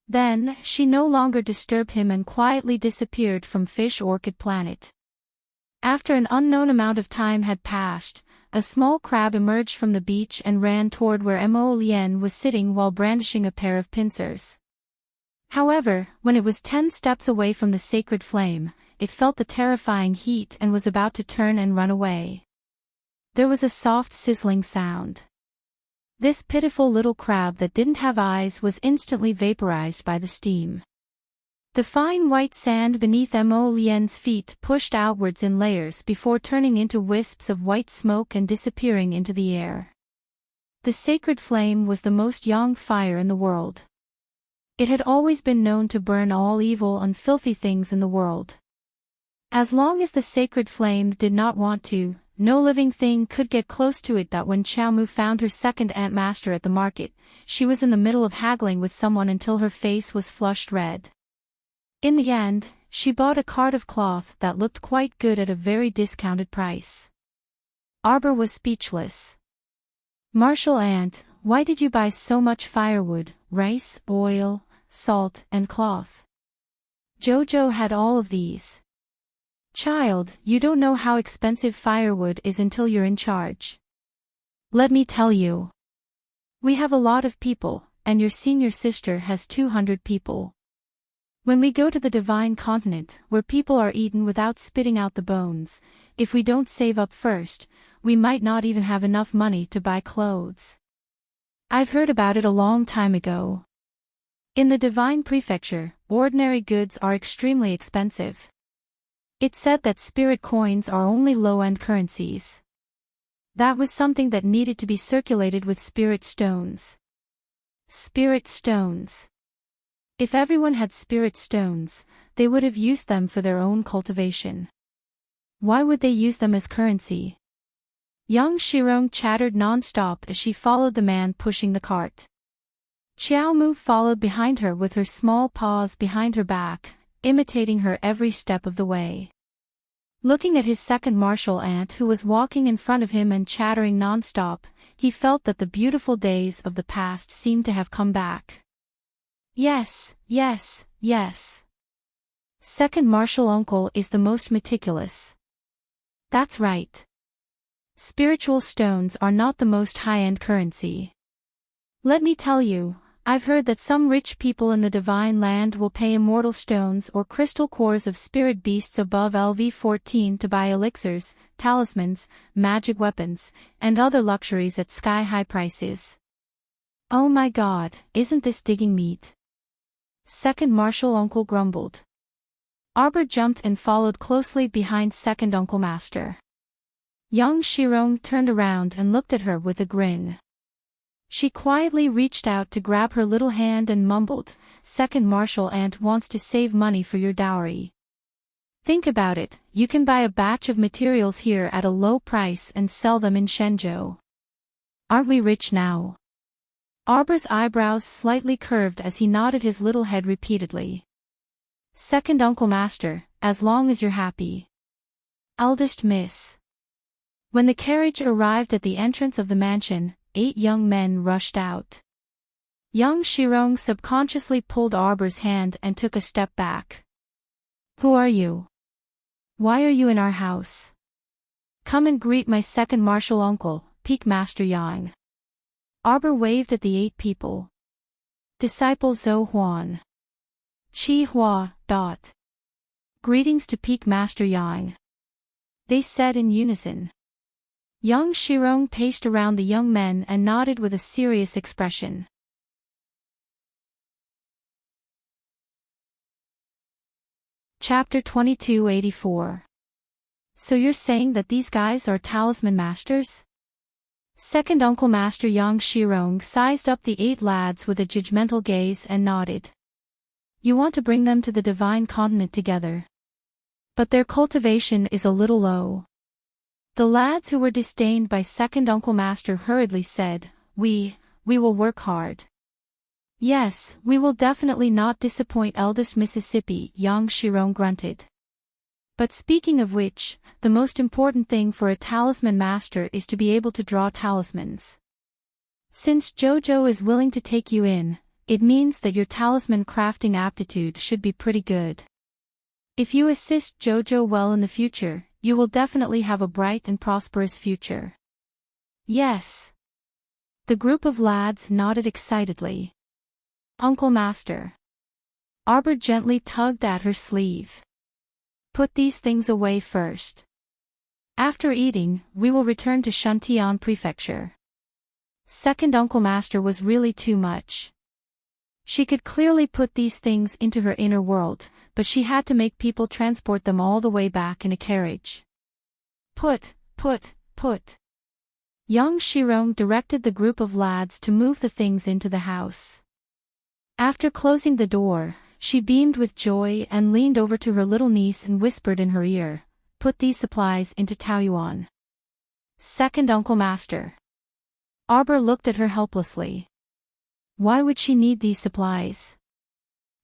Then, she no longer disturbed him and quietly disappeared from Fish Orchid Planet. After an unknown amount of time had passed, a small crab emerged from the beach and ran toward where Mo Lien was sitting while brandishing a pair of pincers. However, when it was 10 steps away from the sacred flame, it felt the terrifying heat and was about to turn and run away. There was a soft sizzling sound. This pitiful little crab that didn't have eyes was instantly vaporized by the steam. The fine white sand beneath Mo Lien's feet pushed outwards in layers before turning into wisps of white smoke and disappearing into the air. The sacred flame was the most young fire in the world. It had always been known to burn all evil and filthy things in the world. As long as the sacred flame did not want to, no living thing could get close to it. That when Xiaomu found her second ant master at the market, she was in the middle of haggling with someone until her face was flushed red. In the end, she bought a cart of cloth that looked quite good at a very discounted price. Arbor was speechless. Martial Ant, why did you buy so much firewood, rice, oil, salt, and cloth? Jojo had all of these. Child, you don't know how expensive firewood is until you're in charge. Let me tell you. We have a lot of people, and your senior sister has 200 people. When we go to the divine continent, where people are eaten without spitting out the bones, if we don't save up first, we might not even have enough money to buy clothes. I've heard about it a long time ago. In the divine prefecture, ordinary goods are extremely expensive. It's said that spirit coins are only low-end currencies. That was something that needed to be circulated with spirit stones. Spirit stones. If everyone had spirit stones, they would have used them for their own cultivation. Why would they use them as currency? Young Shirong chattered non-stop as she followed the man pushing the cart. Xiaomu followed behind her with her small paws behind her back, imitating her every step of the way. Looking at his second martial ant who was walking in front of him and chattering non-stop, he felt that the beautiful days of the past seemed to have come back. Yes, yes, yes. Second Marshall uncle is the most meticulous. That's right. Spiritual stones are not the most high-end currency. Let me tell you, I've heard that some rich people in the divine land will pay immortal stones or crystal cores of spirit beasts above LV14 to buy elixirs, talismans, magic weapons, and other luxuries at sky-high prices. Oh my God, isn't this digging meat? Second Marshall uncle grumbled. Arbor jumped and followed closely behind Second Uncle Master. Young Shirong turned around and looked at her with a grin. She quietly reached out to grab her little hand and mumbled, Second Marshal Aunt wants to save money for your dowry. Think about it, you can buy a batch of materials here at a low price and sell them in Shenzhou. Aren't we rich now? Arbor's eyebrows slightly curved as he nodded his little head repeatedly. Second Uncle Master, as long as you're happy. Eldest Miss. When the carriage arrived at the entrance of the mansion, 8 young men rushed out. Young Shirong subconsciously pulled Arbor's hand and took a step back. Who are you? Why are you in our house? Come and greet my second martial uncle, Peak Master Yang. Arbor waved at the 8 people. Disciple Zhou Huan. Chi Hua. Greetings to Peak Master Yang. They said in unison. Young Shirong paced around the young men and nodded with a serious expression. Chapter 2284. So you're saying that these guys are talisman masters? Second Uncle Master Yang Shirong sized up the 8 lads with a judgmental gaze and nodded. You want to bring them to the divine continent together. But their cultivation is a little low. The lads who were disdained by Second Uncle Master hurriedly said, We will work hard. Yes, we will definitely not disappoint eldest Mississippi, Yang Shirong grunted. But speaking of which, the most important thing for a talisman master is to be able to draw talismans. Since Jojo is willing to take you in, it means that your talisman crafting aptitude should be pretty good. If you assist Jojo well in the future, you will definitely have a bright and prosperous future. Yes. The group of lads nodded excitedly. Uncle Master. Arbor gently tugged at her sleeve. Put these things away first. After eating, we will return to Shuntian Prefecture. Second Uncle Master was really too much. She could clearly put these things into her inner world, but she had to make people transport them all the way back in a carriage. Put. Young Shirong directed the group of lads to move the things into the house. After closing the door, she beamed with joy and leaned over to her little niece and whispered in her ear, Put these supplies into Taoyuan. Second Uncle Master. Arbor looked at her helplessly. Why would she need these supplies?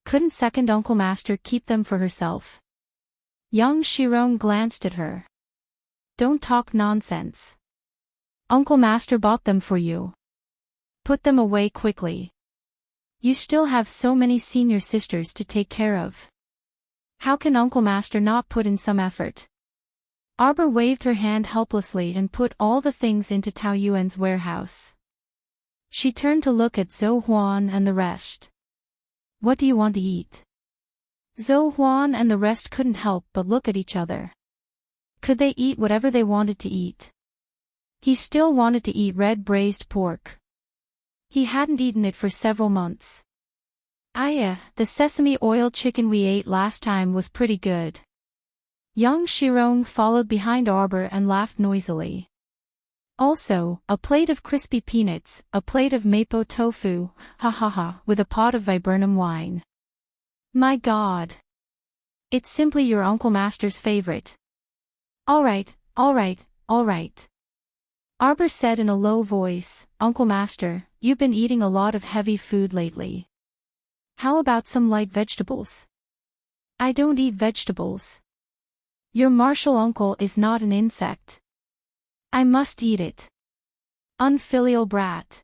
Couldn't Second Uncle Master keep them for herself? Young Shirong glanced at her. Don't talk nonsense. Uncle Master bought them for you. Put them away quickly. You still have so many senior sisters to take care of. How can Uncle Master not put in some effort? Arbor waved her hand helplessly and put all the things into Taoyuan's warehouse. She turned to look at Zhou Huan and the rest. What do you want to eat? Zhou Huan and the rest couldn't help but look at each other. Could they eat whatever they wanted to eat? He still wanted to eat red braised pork. He hadn't eaten it for several months. The sesame oil chicken we ate last time was pretty good. Young Shirong followed behind Arbor and laughed noisily. Also, a plate of crispy peanuts, a plate of mapo tofu, with a pot of viburnum wine. My God! It's simply your Uncle Master's favorite. All right. Arbor said in a low voice, Uncle Master, you've been eating a lot of heavy food lately. How about some light vegetables? I don't eat vegetables. Your martial uncle is not an insect. I must eat it. Unfilial brat.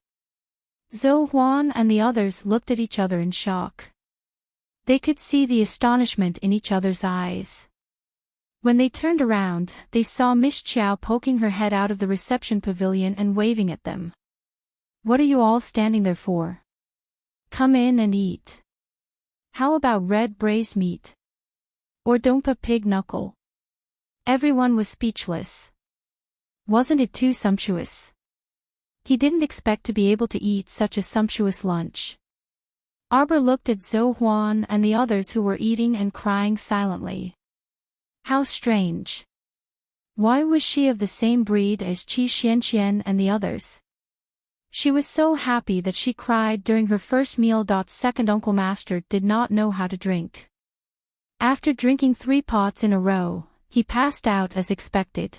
Zhou Huan and the others looked at each other in shock. They could see the astonishment in each other's eyes. When they turned around, they saw Miss Chow poking her head out of the reception pavilion and waving at them. "What are you all standing there for? Come in and eat. How about red braised meat? Or dompa pig knuckle?" Everyone was speechless. Wasn't it too sumptuous? He didn't expect to be able to eat such a sumptuous lunch. Arbor looked at Zhou Huan and the others who were eating and crying silently. How strange. Why was she of the same breed as Qi Xianqian and the others? She was so happy that she cried during her first meal. Second Uncle Master did not know how to drink. After drinking 3 pots in a row, he passed out as expected.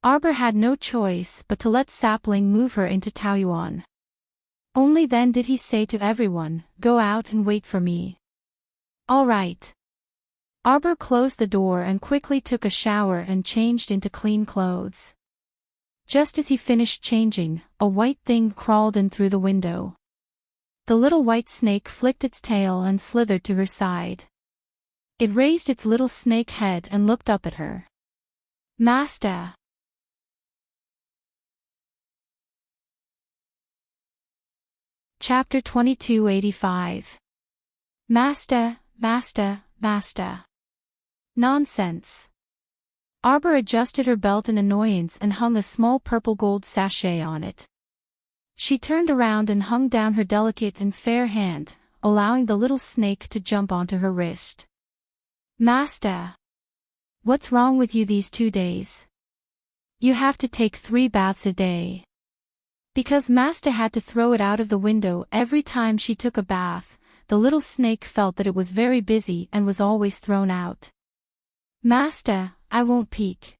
Arbor had no choice but to let Sapling move her into Taoyuan. Only then did he say to everyone, "Go out and wait for me." "All right." Arbor closed the door and quickly took a shower and changed into clean clothes. Just as he finished changing, a white thing crawled in through the window. The little white snake flicked its tail and slithered to her side. It raised its little snake head and looked up at her. "Master." Chapter 2285. Master, master, master. Nonsense. Arbor adjusted her belt in annoyance and hung a small purple gold sachet on it. She turned around and hung down her delicate and fair hand, allowing the little snake to jump onto her wrist. "Master. What's wrong with you these 2 days? You have to take 3 baths a day." Because Master had to throw it out of the window every time she took a bath, the little snake felt that it was very busy and was always thrown out. "Master, I won't peek.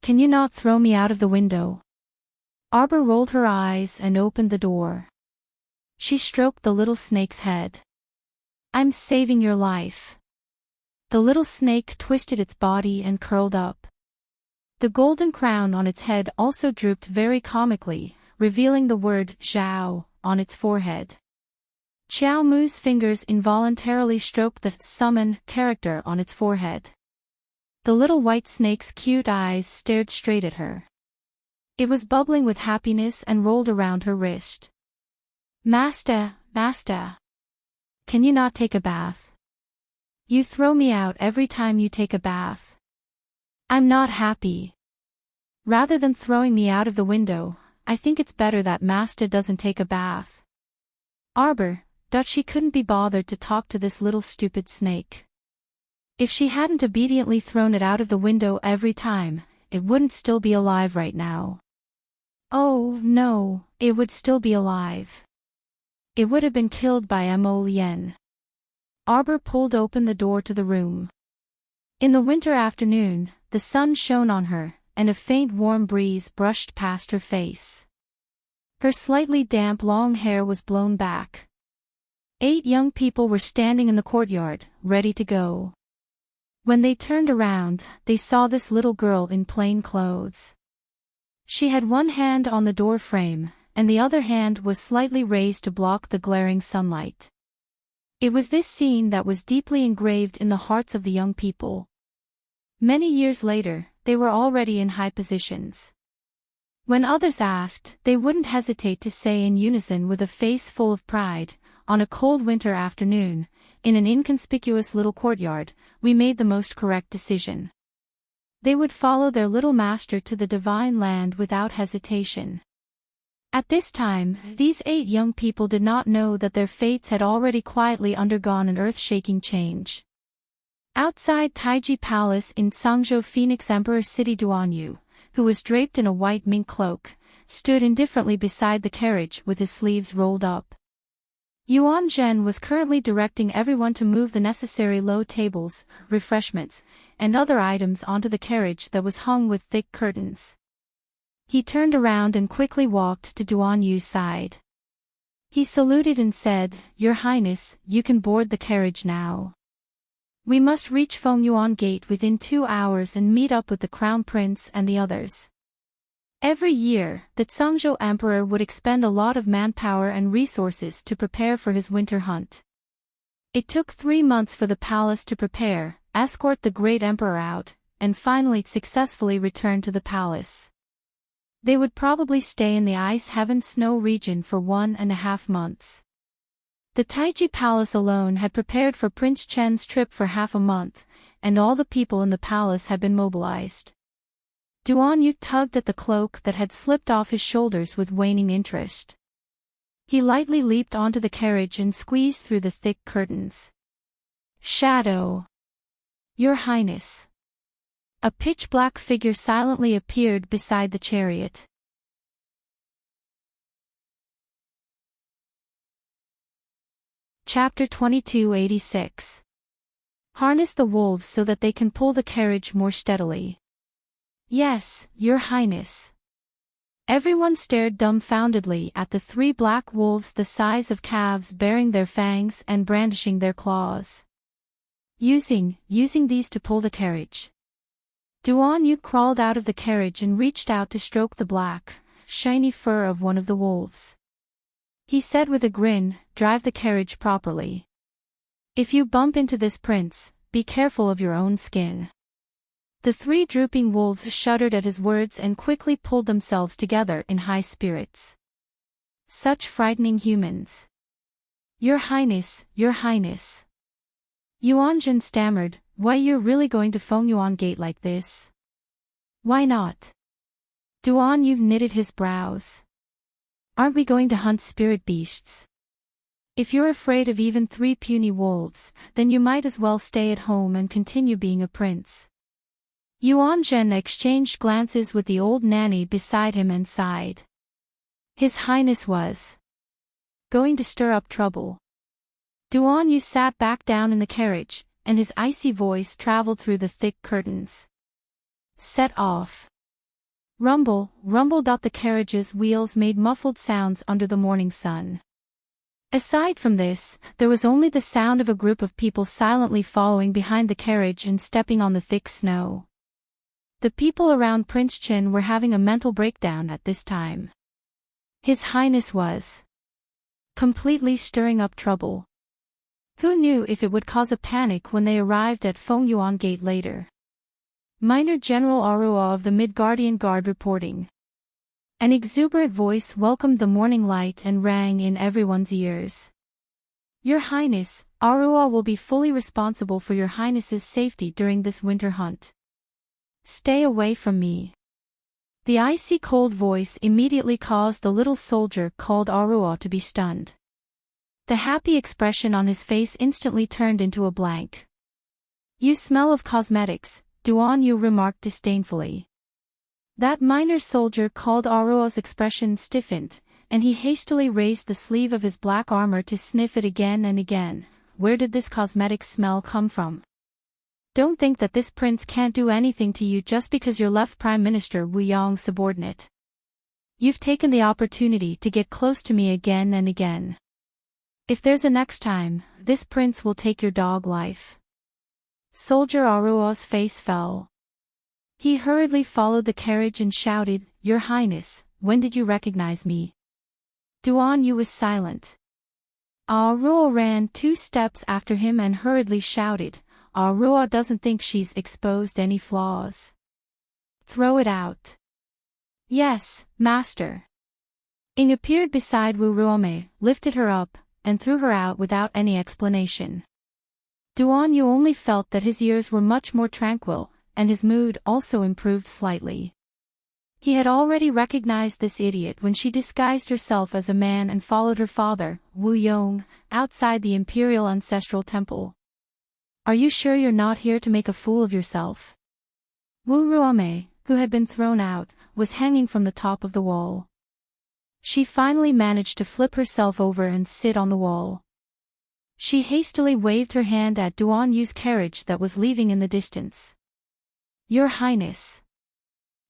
Can you not throw me out of the window?" Arbor rolled her eyes and opened the door. She stroked the little snake's head. "I'm saving your life." The little snake twisted its body and curled up. The golden crown on its head also drooped very comically, revealing the word Zhao on its forehead. Xiao Mu's fingers involuntarily stroked the summon character on its forehead. The little white snake's cute eyes stared straight at her. It was bubbling with happiness and rolled around her wrist. "Master, master. Can you not take a bath? You throw me out every time you take a bath. I'm not happy. Rather than throwing me out of the window, I think it's better that Master doesn't take a bath." Arbor, she couldn't be bothered to talk to this little stupid snake. If she hadn't obediently thrown it out of the window every time, it wouldn't still be alive right now. Oh, no, it would still be alive. It would have been killed by Mo Lien. Arbor pulled open the door to the room. In the winter afternoon, the sun shone on her, and a faint warm breeze brushed past her face. Her slightly damp long hair was blown back. 8 young people were standing in the courtyard, ready to go. When they turned around, they saw this little girl in plain clothes. She had one hand on the door frame, and the other hand was slightly raised to block the glaring sunlight. It was this scene that was deeply engraved in the hearts of the young people. Many years later, they were already in high positions. When others asked, they wouldn't hesitate to say in unison with a face full of pride, "On a cold winter afternoon, in an inconspicuous little courtyard, we made the most correct decision." They would follow their little master to the divine land without hesitation. At this time, these 8 young people did not know that their fates had already quietly undergone an earth-shaking change. Outside Taiji Palace in Zhangzhou, Phoenix Emperor City, Duanyu, who was draped in a white mink cloak, stood indifferently beside the carriage with his sleeves rolled up. Yuan Zhen was currently directing everyone to move the necessary low tables, refreshments, and other items onto the carriage that was hung with thick curtains. He turned around and quickly walked to Duanyu's side. He saluted and said, "Your Highness, you can board the carriage now. We must reach Fengyuan Gate within 2 hours and meet up with the Crown Prince and the others." Every year, the Zhangzhou Emperor would expend a lot of manpower and resources to prepare for his winter hunt. It took 3 months for the palace to prepare, escort the great emperor out, and finally successfully return to the palace. They would probably stay in the Ice Heaven Snow region for 1.5 months. The Taiji Palace alone had prepared for Prince Chen's trip for half a month, and all the people in the palace had been mobilized. Duan Yu tugged at the cloak that had slipped off his shoulders with waning interest. He lightly leaped onto the carriage and squeezed through the thick curtains. Shadow! Your Highness! A pitch-black figure silently appeared beside the chariot. Chapter 2286. Harness the wolves so that they can pull the carriage more steadily. Yes, Your Highness. Everyone stared dumbfoundedly at the 3 black wolves the size of calves baring their fangs and brandishing their claws. Using these to pull the carriage. Duan Yu crawled out of the carriage and reached out to stroke the black, shiny fur of one of the wolves. He said with a grin, "Drive the carriage properly. If you bump into this prince, be careful of your own skin." The 3 drooping wolves shuddered at his words and quickly pulled themselves together in high spirits. Such frightening humans. Your Highness, Your Highness. Yuanjun stammered, "Why, you're really going to Fengyuan Gate like this?" "Why not?" Duan Yu knitted his brows. "Aren't we going to hunt spirit beasts? If you're afraid of even 3 puny wolves, then you might as well stay at home and continue being a prince." Yuanzhen exchanged glances with the old nanny beside him and sighed. His Highness was going to stir up trouble. Duan Yu sat back down in the carriage, and his icy voice traveled through the thick curtains. "Set off." Rumble, rumble. The carriage's wheels made muffled sounds under the morning sun. Aside from this, there was only the sound of a group of people silently following behind the carriage and stepping on the thick snow. The people around Prince Chen were having a mental breakdown at this time. His Highness was completely stirring up trouble. Who knew if it would cause a panic when they arrived at Fengyuan Gate later? Minor General Arua of the Midgardian Guard reporting. An exuberant voice welcomed the morning light and rang in everyone's ears. "Your Highness, Arua will be fully responsible for Your Highness's safety during this winter hunt. Stay away from me." The icy cold voice immediately caused the little soldier called Arua to be stunned. The happy expression on his face instantly turned into a blank. "You smell of cosmetics," Duan Yu remarked disdainfully. That minor soldier called Arua's expression stiffened, and he hastily raised the sleeve of his black armor to sniff it again and again. Where did this cosmetic smell come from? Don't think that this prince can't do anything to you just because you're left Prime Minister Wu Yong's subordinate. You've taken the opportunity to get close to me again and again. If there's a next time, this prince will take your dog life. Soldier Arua's face fell. He hurriedly followed the carriage and shouted, "Your Highness, when did you recognize me?" Duan Yu was silent. Arua ran 2 steps after him and hurriedly shouted, "Arua doesn't think she's exposed any flaws. Throw it out." "Yes, master." Ing appeared beside Wu Ruome, lifted her up, and threw her out without any explanation. Duan Yu only felt that his ears were much more tranquil, and his mood also improved slightly. He had already recognized this idiot when she disguised herself as a man and followed her father, Wu Yong, outside the Imperial Ancestral Temple. "Are you sure you're not here to make a fool of yourself?" Wu Ruome, who had been thrown out, was hanging from the top of the wall. She finally managed to flip herself over and sit on the wall. She hastily waved her hand at Duan Yu's carriage that was leaving in the distance. "Your Highness.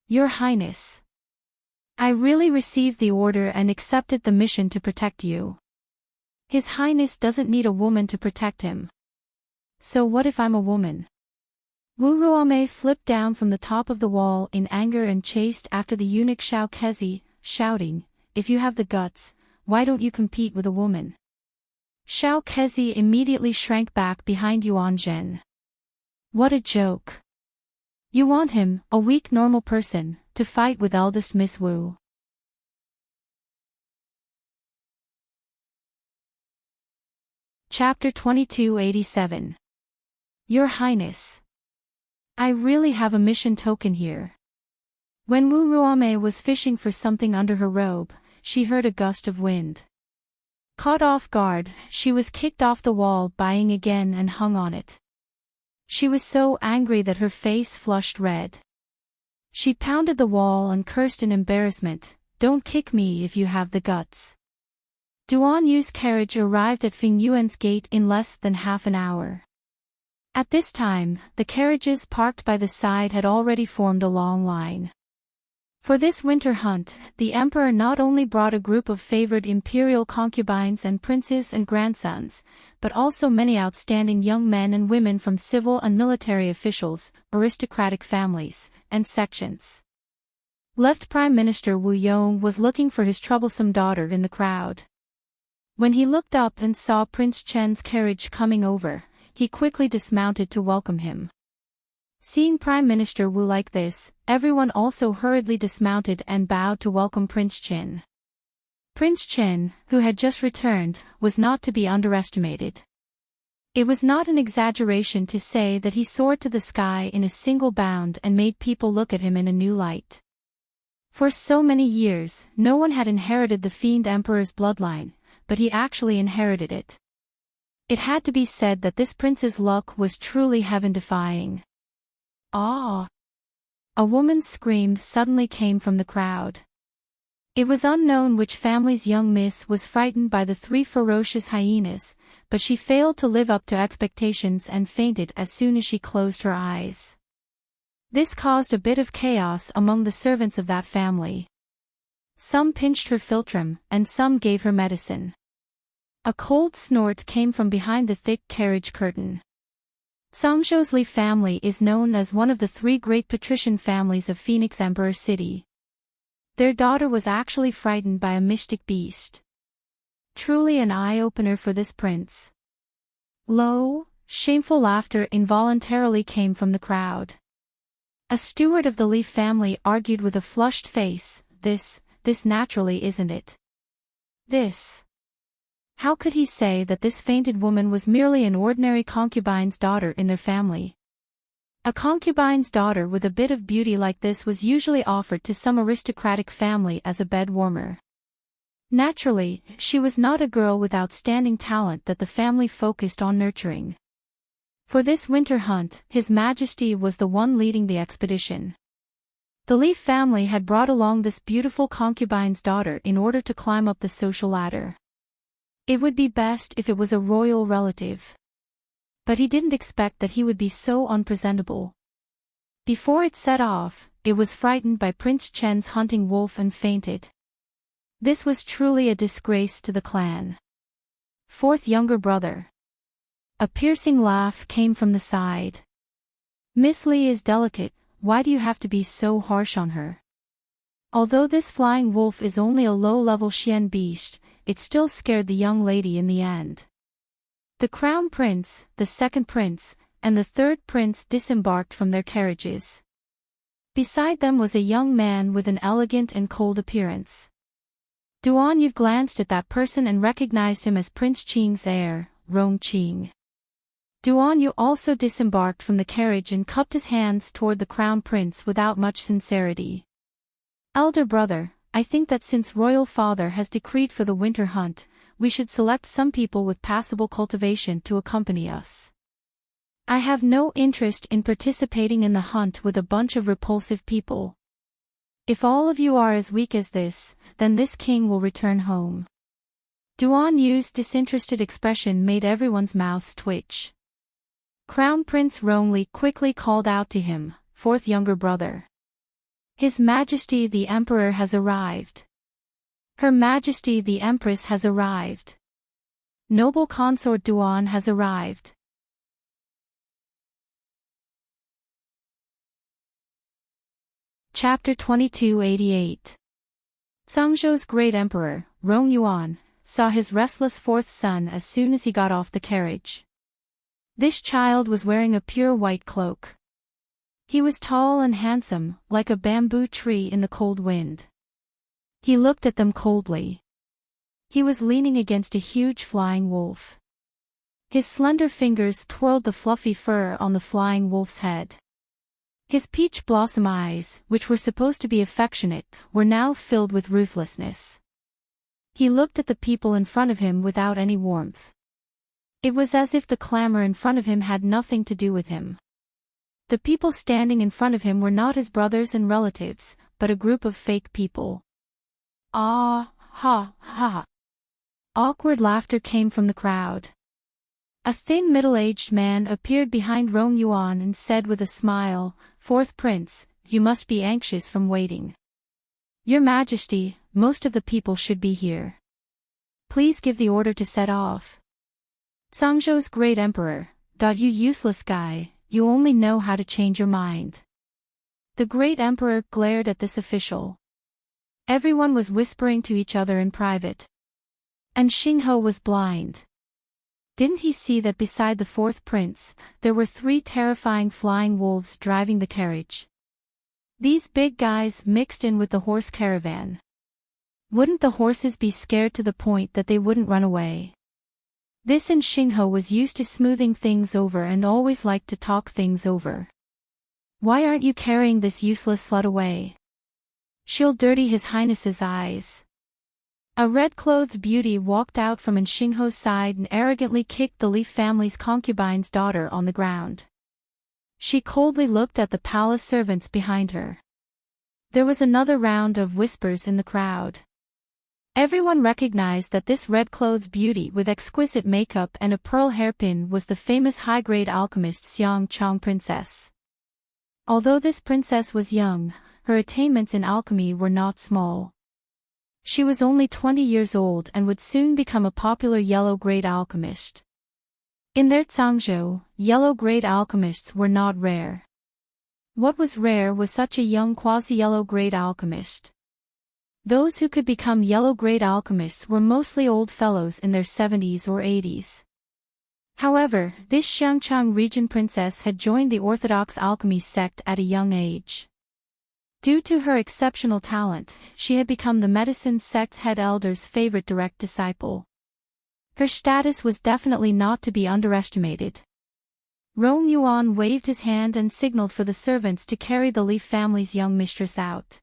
Your Highness. I really received the order and accepted the mission to protect you. His Highness doesn't need a woman to protect him. So what if I'm a woman?" Wu Ruame flipped down from the top of the wall in anger and chased after the eunuch Xiao Kezi, shouting, "If you have the guts, why don't you compete with a woman?" Xiao Kezi immediately shrank back behind Yuan Zhen. What a joke. You want him, a weak normal person, to fight with eldest Miss Wu. Chapter 2287. Your Highness. I really have a mission token here. When Wu Ruame was fishing for something under her robe, she heard a gust of wind. Caught off guard, she was kicked off the wall buying again and hung on it. She was so angry that her face flushed red. She pounded the wall and cursed in embarrassment, "Don't kick me if you have the guts." Duan Yu's carriage arrived at Fing Yuan's gate in less than half an hour. At this time, the carriages parked by the side had already formed a long line. For this winter hunt, the emperor not only brought a group of favored imperial concubines and princes and grandsons, but also many outstanding young men and women from civil and military officials, aristocratic families, and sections. Left Prime Minister Wu Yong was looking for his troublesome daughter in the crowd. When he looked up and saw Prince Chen's carriage coming over, he quickly dismounted to welcome him. Seeing Prime Minister Wu like this, everyone also hurriedly dismounted and bowed to welcome Prince Chen. Prince Chen, who had just returned, was not to be underestimated. It was not an exaggeration to say that he soared to the sky in a single bound and made people look at him in a new light. For so many years, no one had inherited the Fiend Emperor's bloodline, but he actually inherited it. It had to be said that this prince's luck was truly heaven-defying. Ah! A woman's scream suddenly came from the crowd. It was unknown which family's young miss was frightened by the 3 ferocious hyenas, but she failed to live up to expectations and fainted as soon as she closed her eyes. This caused a bit of chaos among the servants of that family. Some pinched her philtrum, and some gave her medicine. A cold snort came from behind the thick carriage curtain. Songzhou's Li family is known as one of the 3 great patrician families of Phoenix Emperor City. Their daughter was actually frightened by a mystic beast. Truly an eye-opener for this prince. Low, shameful laughter involuntarily came from the crowd. A steward of the Li family argued with a flushed face, This naturally isn't it. This. How could he say that this fainted woman was merely an ordinary concubine's daughter in their family? A concubine's daughter with a bit of beauty like this was usually offered to some aristocratic family as a bed warmer. Naturally, she was not a girl with outstanding talent that the family focused on nurturing. For this winter hunt, His Majesty was the one leading the expedition. The Li family had brought along this beautiful concubine's daughter in order to climb up the social ladder. It would be best if it was a royal relative. But he didn't expect that he would be so unpresentable. Before it set off, it was frightened by Prince Chen's hunting wolf and fainted. This was truly a disgrace to the clan. 4th younger brother. A piercing laugh came from the side. Miss Li is delicate, why do you have to be so harsh on her? Although this flying wolf is only a low-level Xian beast, it still scared the young lady in the end. The crown prince, the 2nd prince, and the 3rd prince disembarked from their carriages. Beside them was a young man with an elegant and cold appearance. Duan Yu glanced at that person and recognized him as Prince Qing's heir, Rong Qing. Duan Yu also disembarked from the carriage and cupped his hands toward the crown prince without much sincerity. Elder brother, I think that since royal father has decreed for the winter hunt, we should select some people with passable cultivation to accompany us. I have no interest in participating in the hunt with a bunch of repulsive people. If all of you are as weak as this, then this king will return home. Duan Yu's disinterested expression made everyone's mouths twitch. Crown Prince Rongli quickly called out to him, 4th younger brother. His Majesty the Emperor has arrived. Her Majesty the Empress has arrived. Noble Consort Duan has arrived. Chapter 2288. Songzhou's great emperor, Rong Yuan, saw his restless fourth son as soon as he got off the carriage. This child was wearing a pure white cloak. He was tall and handsome, like a bamboo tree in the cold wind. He looked at them coldly. He was leaning against a huge flying wolf. His slender fingers twirled the fluffy fur on the flying wolf's head. His peach blossom eyes, which were supposed to be affectionate, were now filled with ruthlessness. He looked at the people in front of him without any warmth. It was as if the clamor in front of him had nothing to do with him. The people standing in front of him were not his brothers and relatives, but a group of fake people. Ah, ha, ha. Awkward laughter came from the crowd. A thin middle-aged man appeared behind Rong Yuan and said with a smile, "Fourth Prince, you must be anxious from waiting. Your Majesty, most of the people should be here. Please give the order to set off." Zhangzhou's great emperor, "You useless guy, you only know how to change your mind." The great emperor glared at this official. Everyone was whispering to each other in private. And Xinghe was blind. Didn't he see that beside the fourth prince, there were 3 terrifying flying wolves driving the carriage? These big guys mixed in with the horse caravan. Wouldn't the horses be scared to the point that they wouldn't run away? This and Xinghe was used to smoothing things over and always liked to talk things over. "Why aren't you carrying this useless slut away? She'll dirty His Highness's eyes." A red-clothed beauty walked out from Xinghe's side and arrogantly kicked the Li family's concubine's daughter on the ground. She coldly looked at the palace servants behind her. There was another round of whispers in the crowd. Everyone recognized that this red-clothed beauty with exquisite makeup and a pearl hairpin was the famous high-grade alchemist Xiang Chong princess. Although this princess was young, her attainments in alchemy were not small. She was only 20 years old and would soon become a popular yellow-grade alchemist. In their Zhangzhou, yellow-grade alchemists were not rare. What was rare was such a young quasi-yellow-grade alchemist. Those who could become yellow-grade alchemists were mostly old fellows in their 70s or 80s. However, this Xiangchang region princess had joined the Orthodox alchemy sect at a young age. Due to her exceptional talent, she had become the medicine sect's head elder's favorite direct disciple. Her status was definitely not to be underestimated. Rong Yuan waved his hand and signaled for the servants to carry the Li family's young mistress out.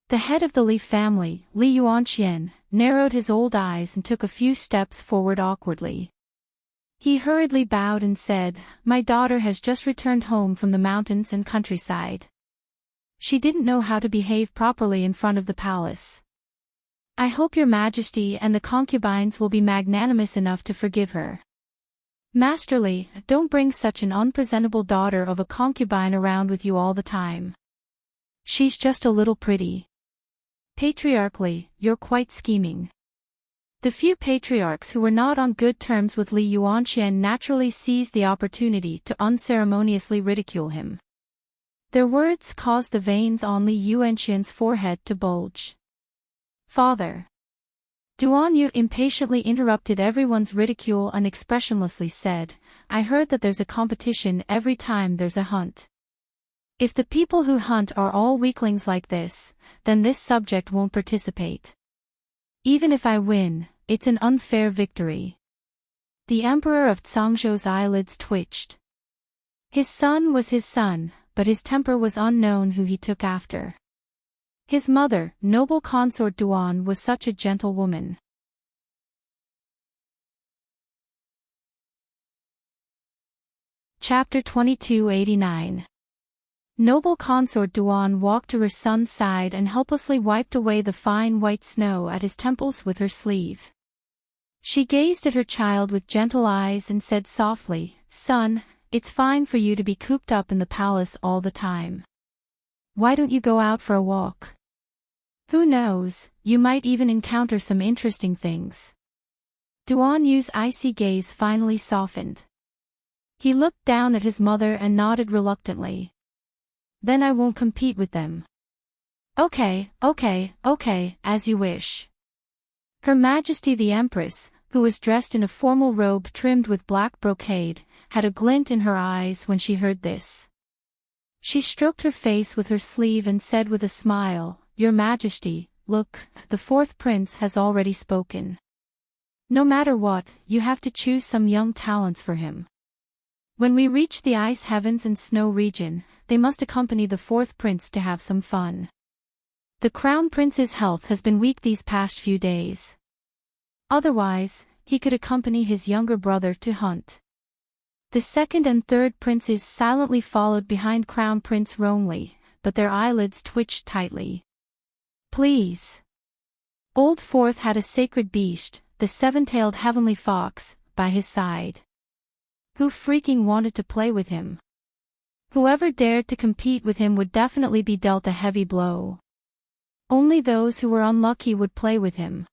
The head of the Li family, Li Yuanqian, narrowed his old eyes and took a few steps forward awkwardly. He hurriedly bowed and said, "My daughter has just returned home from the mountains and countryside. She didn't know how to behave properly in front of the palace. I hope your Majesty and the concubines will be magnanimous enough to forgive her. Masterly, don't bring such an unpresentable daughter of a concubine around with you all the time. She's just a little pretty. Patriarchally, you're quite scheming." The few patriarchs who were not on good terms with Li Yuanqian naturally seized the opportunity to unceremoniously ridicule him. Their words caused the veins on Li Yuanqian's forehead to bulge. "Father." Duan Yu impatiently interrupted everyone's ridicule and expressionlessly said, "I heard that there's a competition every time there's a hunt. If the people who hunt are all weaklings like this, then this subject won't participate. Even if I win, it's an unfair victory." The emperor of Zhangzhou's eyelids twitched. His son was his son, but his temper was unknown who he took after. His mother, noble consort Duan, was such a gentle woman. Chapter 2289. Noble consort Duan walked to her son's side and helplessly wiped away the fine white snow at his temples with her sleeve. She gazed at her child with gentle eyes and said softly, "Son, it's fine for you to be cooped up in the palace all the time. Why don't you go out for a walk? Who knows, you might even encounter some interesting things." Duan Yu's icy gaze finally softened. He looked down at his mother and nodded reluctantly. "Then I won't compete with them." Okay, as you wish." Her Majesty the Empress, who was dressed in a formal robe trimmed with black brocade, had a glint in her eyes when she heard this. She stroked her face with her sleeve and said with a smile, "Your Majesty, look, the fourth prince has already spoken. No matter what, you have to choose some young talents for him. When we reach the ice heavens and snow region, they must accompany the fourth prince to have some fun. The crown prince's health has been weak these past few days. Otherwise, he could accompany his younger brother to hunt." The second and third princes silently followed behind Crown Prince Rongley, but their eyelids twitched tightly. "Please." Old Fourth had a sacred beast, the seven-tailed heavenly fox, by his side. Who freaking wanted to play with him? Whoever dared to compete with him would definitely be dealt a heavy blow. Only those who were unlucky would play with him.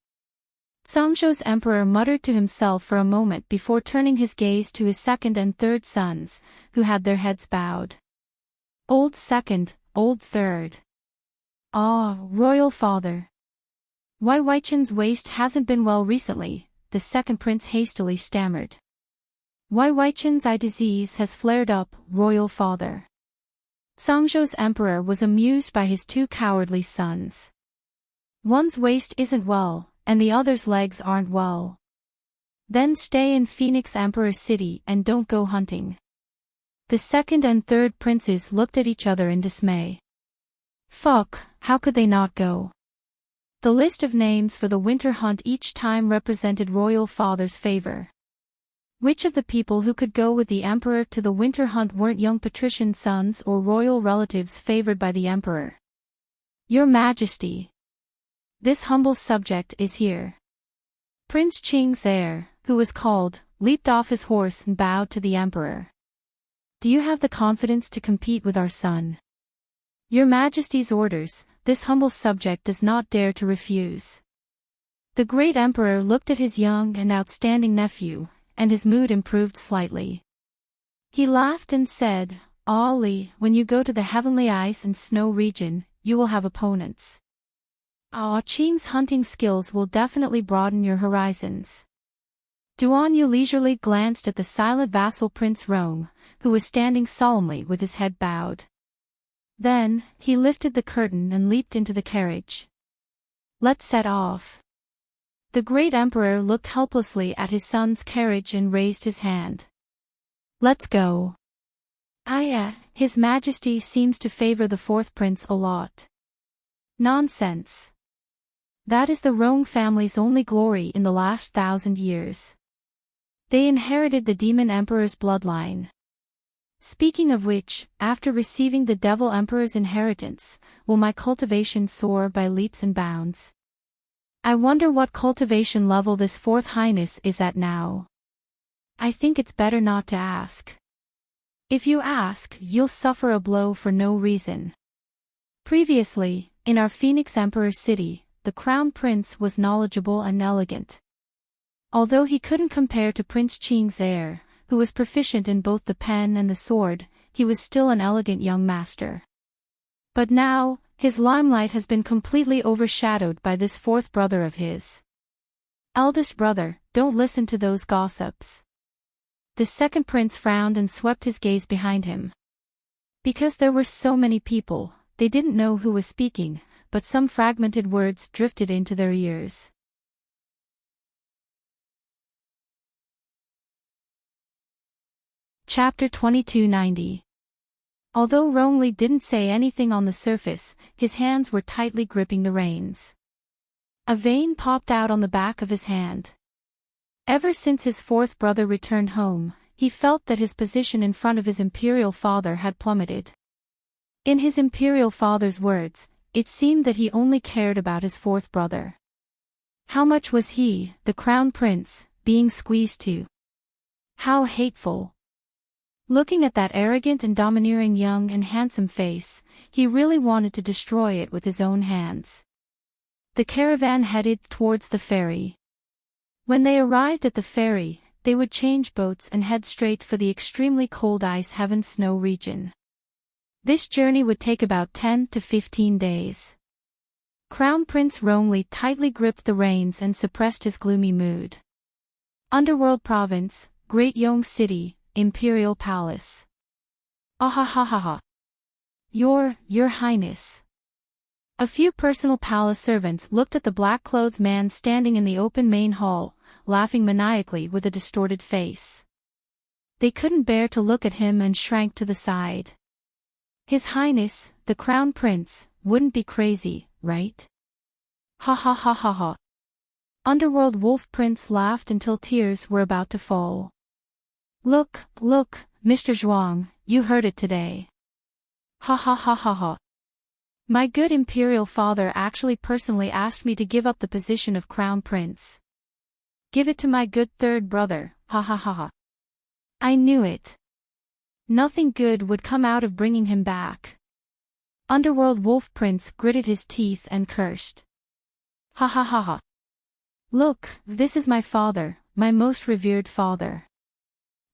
Songzhou's emperor muttered to himself for a moment before turning his gaze to his second and third sons, who had their heads bowed. "Old second, old third. Ah, royal father. Wai Weichen's waist hasn't been well recently," the second prince hastily stammered. "Wai Weichen's eye disease has flared up, royal father." Songzhou's emperor was amused by his two cowardly sons. One's waist isn't well, and the other's legs aren't well. Then stay in Phoenix Emperor City and don't go hunting. The second and third princes looked at each other in dismay. Fuck, how could they not go? The list of names for the winter hunt each time represented royal father's favor. Which of the people who could go with the emperor to the winter hunt weren't young patrician sons or royal relatives favored by the emperor? "Your Majesty. This humble subject is here." Prince Qing's heir, who was called, leaped off his horse and bowed to the emperor. "Do you have the confidence to compete with our son?" "Your Majesty's orders, this humble subject does not dare to refuse." The great emperor looked at his young and outstanding nephew, and his mood improved slightly. He laughed and said, "Ollie, when you go to the heavenly ice and snow region, you will have opponents. Qing's hunting skills will definitely broaden your horizons." Duan Yu leisurely glanced at the silent vassal Prince Rong, who was standing solemnly with his head bowed. Then, he lifted the curtain and leaped into the carriage. "Let's set off." The great emperor looked helplessly at his son's carriage and raised his hand. "Let's go." His Majesty seems to favor the fourth prince a lot." "Nonsense. That is the Rong family's only glory in the last 1,000 years. They inherited the demon emperor's bloodline. Speaking of which, after receiving the devil emperor's inheritance, will my cultivation soar by leaps and bounds? I wonder what cultivation level this fourth highness is at now. I think it's better not to ask. If you ask, you'll suffer a blow for no reason." Previously, in our Phoenix Emperor City, the crown prince was knowledgeable and elegant. Although he couldn't compare to Prince Qing's heir, who was proficient in both the pen and the sword, he was still an elegant young master. But now, his limelight has been completely overshadowed by this fourth brother of his. "Eldest brother, don't listen to those gossips." The second prince frowned and swept his gaze behind him. Because there were so many people, they didn't know who was speaking, but some fragmented words drifted into their ears. Chapter 2290. Although Rongley didn't say anything on the surface, his hands were tightly gripping the reins. A vein popped out on the back of his hand. Ever since his fourth brother returned home, he felt that his position in front of his imperial father had plummeted. In his imperial father's words, it seemed that he only cared about his fourth brother. How much was he, the crown prince, being squeezed to? How hateful. Looking at that arrogant and domineering young and handsome face, he really wanted to destroy it with his own hands. The caravan headed towards the ferry. When they arrived at the ferry, they would change boats and head straight for the extremely cold ice heaven snow region. This journey would take about 10 to 15 days. Crown Prince Romley tightly gripped the reins and suppressed his gloomy mood. Underworld Province, Great Yong City, Imperial Palace. Ahahaha. Your Highness. A few personal palace servants looked at the black-clothed man standing in the open main hall, laughing maniacally with a distorted face. They couldn't bear to look at him and shrank to the side. His Highness, the Crown Prince, wouldn't be crazy, right? Ha ha ha ha ha. Underworld Wolf Prince laughed until tears were about to fall. Look, Mr. Zhuang, you heard it today. Ha ha ha ha ha. My good imperial father actually personally asked me to give up the position of Crown Prince. Give it to my good third brother, ha ha ha ha. I knew it. Nothing good would come out of bringing him back. Underworld Wolf Prince gritted his teeth and cursed. Ha ha ha ha. Look, this is my father, my most revered father.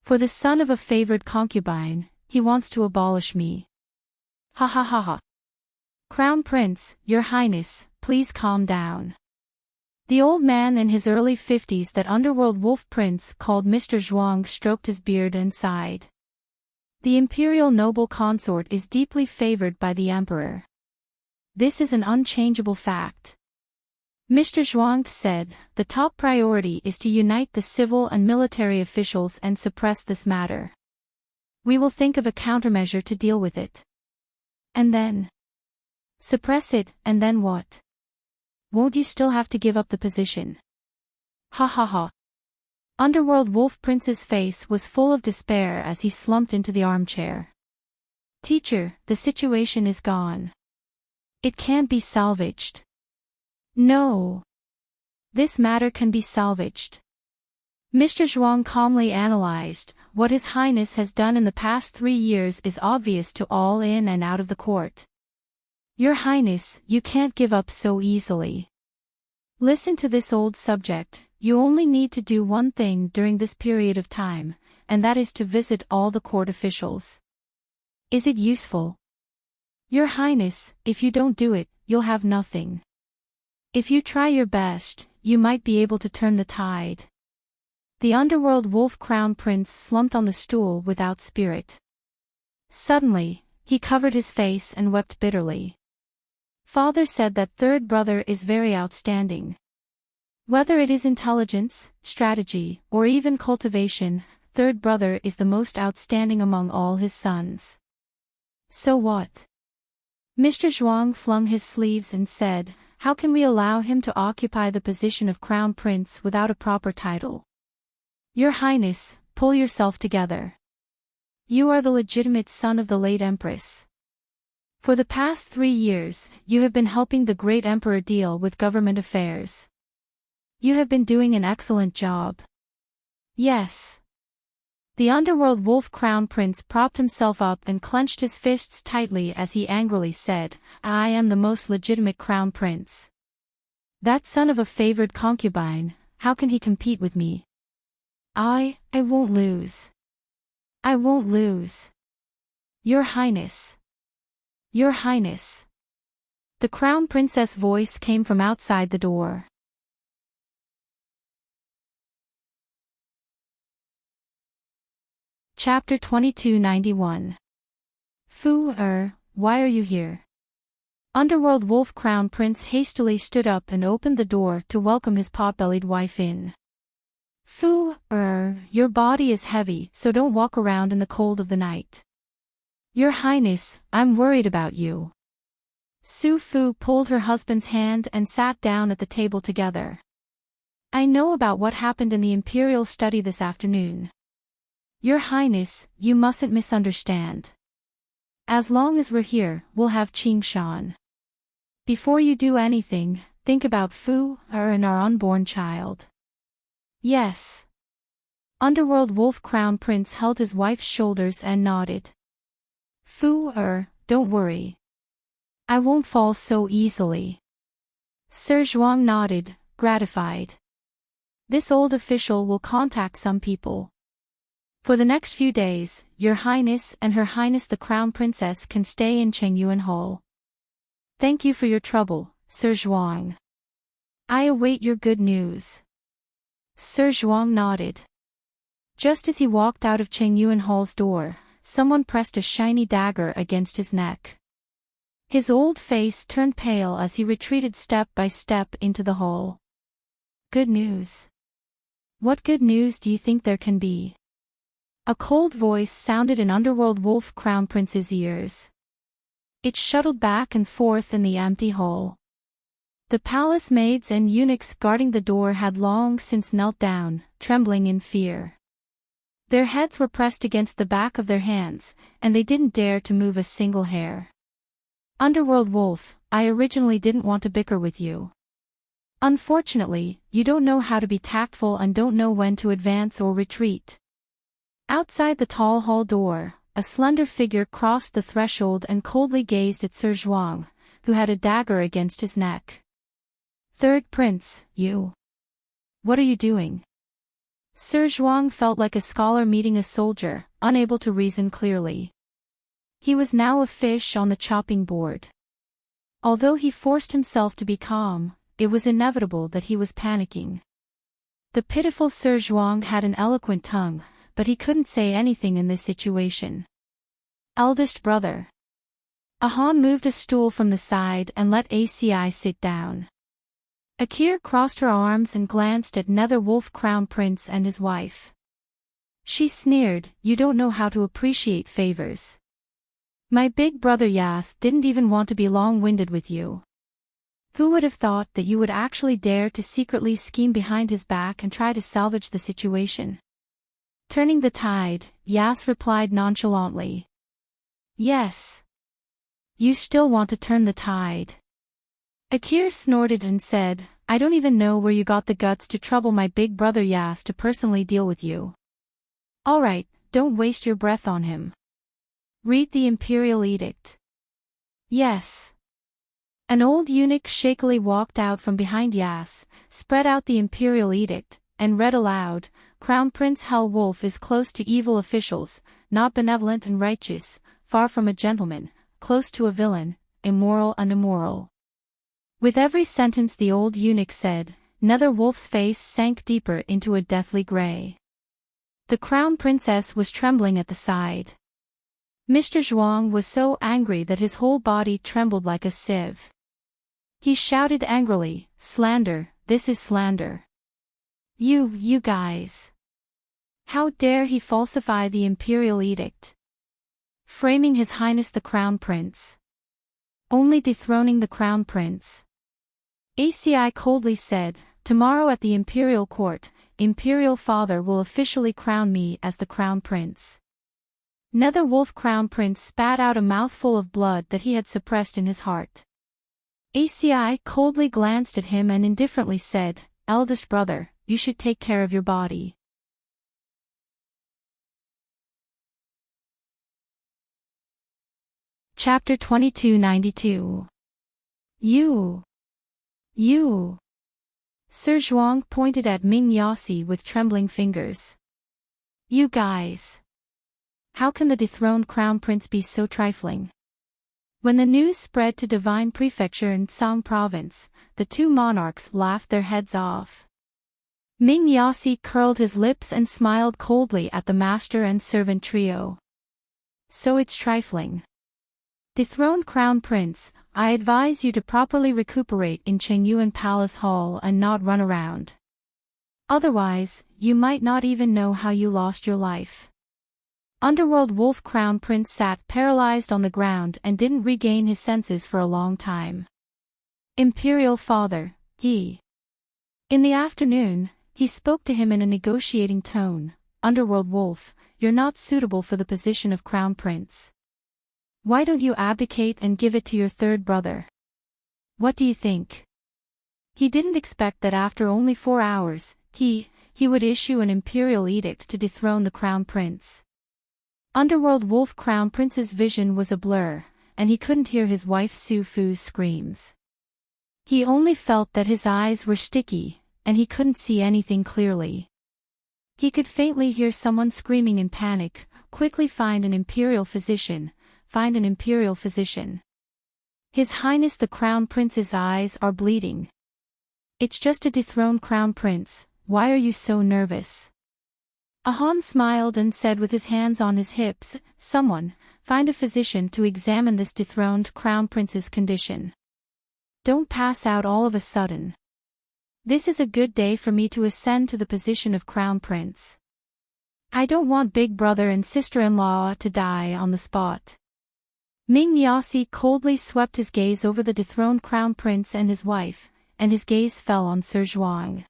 For the son of a favored concubine, he wants to abolish me. Ha ha ha ha. Crown Prince, Your Highness, please calm down. The old man in his early 50s that Underworld Wolf Prince called Mr. Zhuang stroked his beard and sighed. The imperial noble consort is deeply favored by the emperor. This is an unchangeable fact. Mr. Zhuang said, the top priority is to unite the civil and military officials and suppress this matter. We will think of a countermeasure to deal with it. And then? Suppress it, and then what? Won't you still have to give up the position? Ha ha ha. Underworld Wolf Prince's face was full of despair as he slumped into the armchair. Teacher, the situation is gone. It can't be salvaged. No. This matter can be salvaged. Mr. Zhuang calmly analyzed, what His Highness has done in the past 3 years is obvious to all in and out of the court. Your Highness, you can't give up so easily. Listen to this old subject, you only need to do one thing during this period of time, and that is to visit all the court officials. Is it useful? Your Highness, if you don't do it, you'll have nothing. If you try your best, you might be able to turn the tide. The Underworld Wolf Crown Prince slumped on the stool without spirit. Suddenly, he covered his face and wept bitterly. Father said that third brother is very outstanding. Whether it is intelligence, strategy, or even cultivation, third brother is the most outstanding among all his sons. So what? Mr. Zhuang flung his sleeves and said, how can we allow him to occupy the position of Crown Prince without a proper title? Your Highness, pull yourself together. You are the legitimate son of the late Empress. For the past 3 years, you have been helping the great Emperor deal with government affairs. You have been doing an excellent job. Yes. The Underworld Wolf Crown Prince propped himself up and clenched his fists tightly as he angrily said, I am the most legitimate Crown Prince. That son of a favored concubine, how can he compete with me? I won't lose. I won't lose. Your Highness. Your Highness. The Crown Princess' voice came from outside the door. Chapter 2291. Why are you here? Underworld Wolf Crown Prince hastily stood up and opened the door to welcome his pot-bellied wife in. Your body is heavy, so don't walk around in the cold of the night. Your Highness, I'm worried about you. Su Fu pulled her husband's hand and sat down at the table together. I know about what happened in the Imperial study this afternoon. Your Highness, you mustn't misunderstand. As long as we're here, we'll have Qingshan. Before you do anything, think about and our unborn child. Yes. Underworld Wolf Crown Prince held his wife's shoulders and nodded. Don't worry. I won't fall so easily. Sir Zhuang nodded, gratified. This old official will contact some people. For the next few days, Your Highness and Her Highness the Crown Princess can stay in Chengyuan Hall. Thank you for your trouble, Sir Zhuang. I await your good news. Sir Zhuang nodded. Just as he walked out of Cheng Yuan Hall's door, someone pressed a shiny dagger against his neck. His old face turned pale as he retreated step by step into the hall. Good news. What good news do you think there can be? A cold voice sounded in Underworld Wolf Crown Prince's ears. It shuttled back and forth in the empty hall. The palace maids and eunuchs guarding the door had long since knelt down, trembling in fear. Their heads were pressed against the back of their hands, and they didn't dare to move a single hair. Underworld Wolf, I originally didn't want to bicker with you. Unfortunately, you don't know how to be tactful and don't know when to advance or retreat. Outside the tall hall door, a slender figure crossed the threshold and coldly gazed at Sir Zhuang, who had a dagger against his neck. Third Prince, you. What are you doing? Sir Zhuang felt like a scholar meeting a soldier, unable to reason clearly. He was now a fish on the chopping board. Although he forced himself to be calm, it was inevitable that he was panicking. The pitiful Sir Zhuang had an eloquent tongue, but he couldn't say anything in this situation. Eldest brother. Ahan moved a stool from the side and let ACI sit down. Akir crossed her arms and glanced at Nether Wolf Crown Prince and his wife. She sneered, you don't know how to appreciate favors. My big brother Yas didn't even want to be long-winded with you. Who would have thought that you would actually dare to secretly scheme behind his back and try to salvage the situation? Turning the tide, Yas replied nonchalantly. Yes. You still want to turn the tide. Akir snorted and said, I don't even know where you got the guts to trouble my big brother Yas to personally deal with you. Alright, don't waste your breath on him. Read the Imperial Edict. Yes. An old eunuch shakily walked out from behind Yas, spread out the Imperial Edict, and read aloud, Crown Prince Hell Wolf is close to evil officials, not benevolent and righteous, far from a gentleman, close to a villain, immoral and immoral. With every sentence the old eunuch said, Nether Wolf's face sank deeper into a deathly gray. The Crown Princess was trembling at the side. Mr. Zhuang was so angry that his whole body trembled like a sieve. He shouted angrily, Slander, this is slander. You guys. How dare he falsify the Imperial Edict? Framing His Highness the Crown Prince. Only dethroning the Crown Prince. ACI coldly said, Tomorrow at the Imperial Court, Imperial Father will officially crown me as the Crown Prince. Nether Wolf Crown Prince spat out a mouthful of blood that he had suppressed in his heart. ACI coldly glanced at him and indifferently said, Eldest brother, you should take care of your body. Chapter 2292. You. Sir Zhuang pointed at Ming Yasi with trembling fingers. You guys. How can the dethroned Crown Prince be so trifling? When the news spread to Divine Prefecture in Tsang Province, the two monarchs laughed their heads off. Ming Yasi curled his lips and smiled coldly at the master and servant trio. So it's trifling. Dethroned Crown Prince, I advise you to properly recuperate in Chengyuan Palace Hall and not run around. Otherwise, you might not even know how you lost your life. Underworld Wolf Crown Prince sat paralyzed on the ground and didn't regain his senses for a long time. Imperial Father, he. In the afternoon, he spoke to him in a negotiating tone, Underworld Wolf, you're not suitable for the position of Crown Prince. Why don't you abdicate and give it to your third brother? What do you think? He didn't expect that after only 4 hours, he would issue an imperial edict to dethrone the Crown Prince. Underworld Wolf Crown Prince's vision was a blur, and he couldn't hear his wife Su Fu's screams. He only felt that his eyes were sticky, and he couldn't see anything clearly. He could faintly hear someone screaming in panic, quickly find an imperial physician, find an imperial physician. His Highness the Crown Prince's eyes are bleeding. It's just a dethroned Crown Prince, why are you so nervous? Ahan smiled and said with his hands on his hips, someone, find a physician to examine this dethroned Crown Prince's condition. Don't pass out all of a sudden. This is a good day for me to ascend to the position of Crown Prince. I don't want big brother and sister-in-law to die on the spot. Ming Yasi coldly swept his gaze over the dethroned Crown Prince and his wife, and his gaze fell on Sir Zhuang.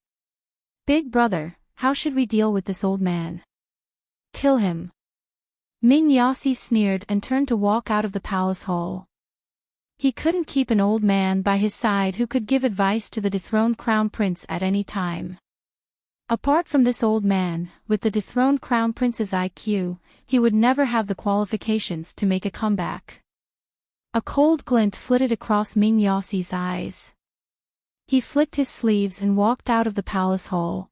Big brother, how should we deal with this old man? Kill him. Ming Yasi sneered and turned to walk out of the palace hall. He couldn't keep an old man by his side who could give advice to the dethroned Crown Prince at any time. Apart from this old man, with the dethroned Crown Prince's IQ, he would never have the qualifications to make a comeback. A cold glint flitted across Ming Yasi's eyes. He flicked his sleeves and walked out of the palace hall.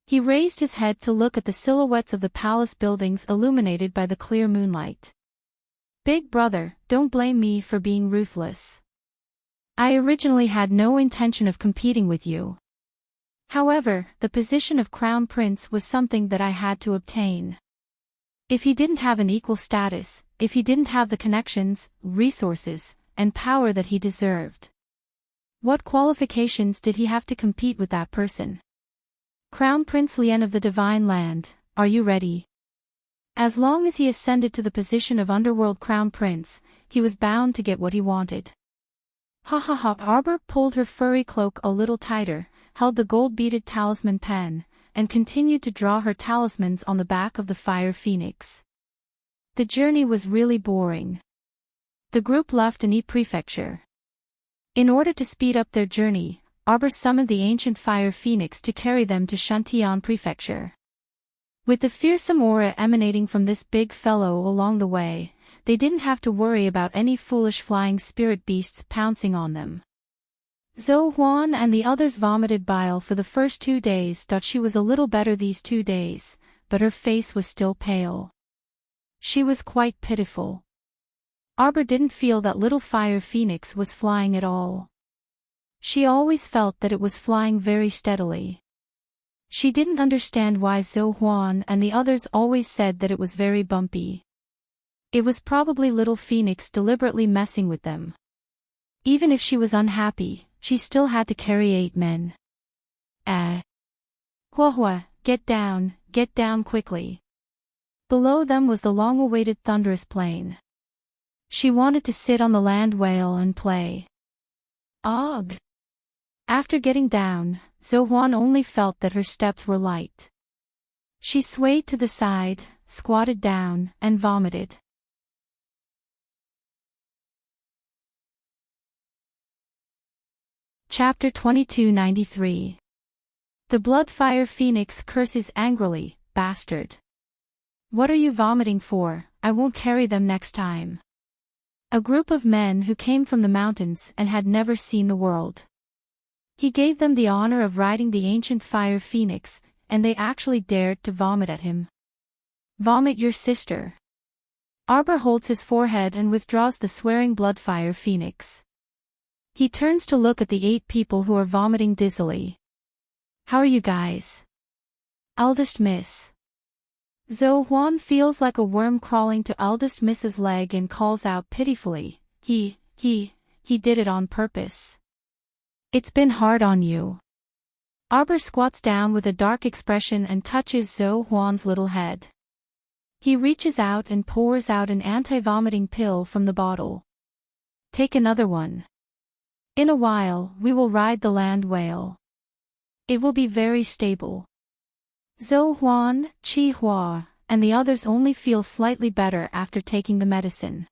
He raised his head to look at the silhouettes of the palace buildings illuminated by the clear moonlight. Big brother, don't blame me for being ruthless. I originally had no intention of competing with you. However, the position of Crown Prince was something that I had to obtain. If he didn't have an equal status, if he didn't have the connections, resources, and power that he deserved, what qualifications did he have to compete with that person? Crown Prince Lien of the Divine Land, are you ready? As long as he ascended to the position of Underworld Crown Prince, he was bound to get what he wanted. Ha ha ha. Arbor pulled her furry cloak a little tighter, held the gold-beaded talisman pen, and continued to draw her talismans on the back of the fire phoenix. The journey was really boring. The group left Ani Prefecture. In order to speed up their journey, Arbor summoned the ancient fire phoenix to carry them to Shantian Prefecture. With the fearsome aura emanating from this big fellow along the way, they didn't have to worry about any foolish flying spirit beasts pouncing on them. Zhou Huan and the others vomited bile for the first 2 days. She was a little better these 2 days, but her face was still pale. She was quite pitiful. Arbor didn't feel that little fire phoenix was flying at all. She always felt that it was flying very steadily. She didn't understand why Zhou Huan and the others always said that it was very bumpy. It was probably little Phoenix deliberately messing with them. Even if she was unhappy, she still had to carry 8 men. Hua, get down quickly. Below them was the long-awaited thunderous plain. She wanted to sit on the land whale and play. Ugh! After getting down, Zhou Huan only felt that her steps were light. She swayed to the side, squatted down, and vomited. Chapter 2293. The Bloodfire Phoenix curses angrily, bastard. What are you vomiting for? I won't carry them next time. A group of men who came from the mountains and had never seen the world. He gave them the honor of riding the ancient fire phoenix, and they actually dared to vomit at him. Vomit your sister. Arbor holds his forehead and withdraws the swearing Bloodfire Phoenix. He turns to look at the 8 people who are vomiting dizzily. How are you guys? Eldest Miss. Zhou Huan feels like a worm crawling to Eldest Miss's leg and calls out pitifully, He did it on purpose. It's been hard on you. Arbor squats down with a dark expression and touches Zhou Huan's little head. He reaches out and pours out an anti-vomiting pill from the bottle. Take another one. In a while, we will ride the land whale. It will be very stable. Zhou Huan, Qi Hua, and the others only feel slightly better after taking the medicine.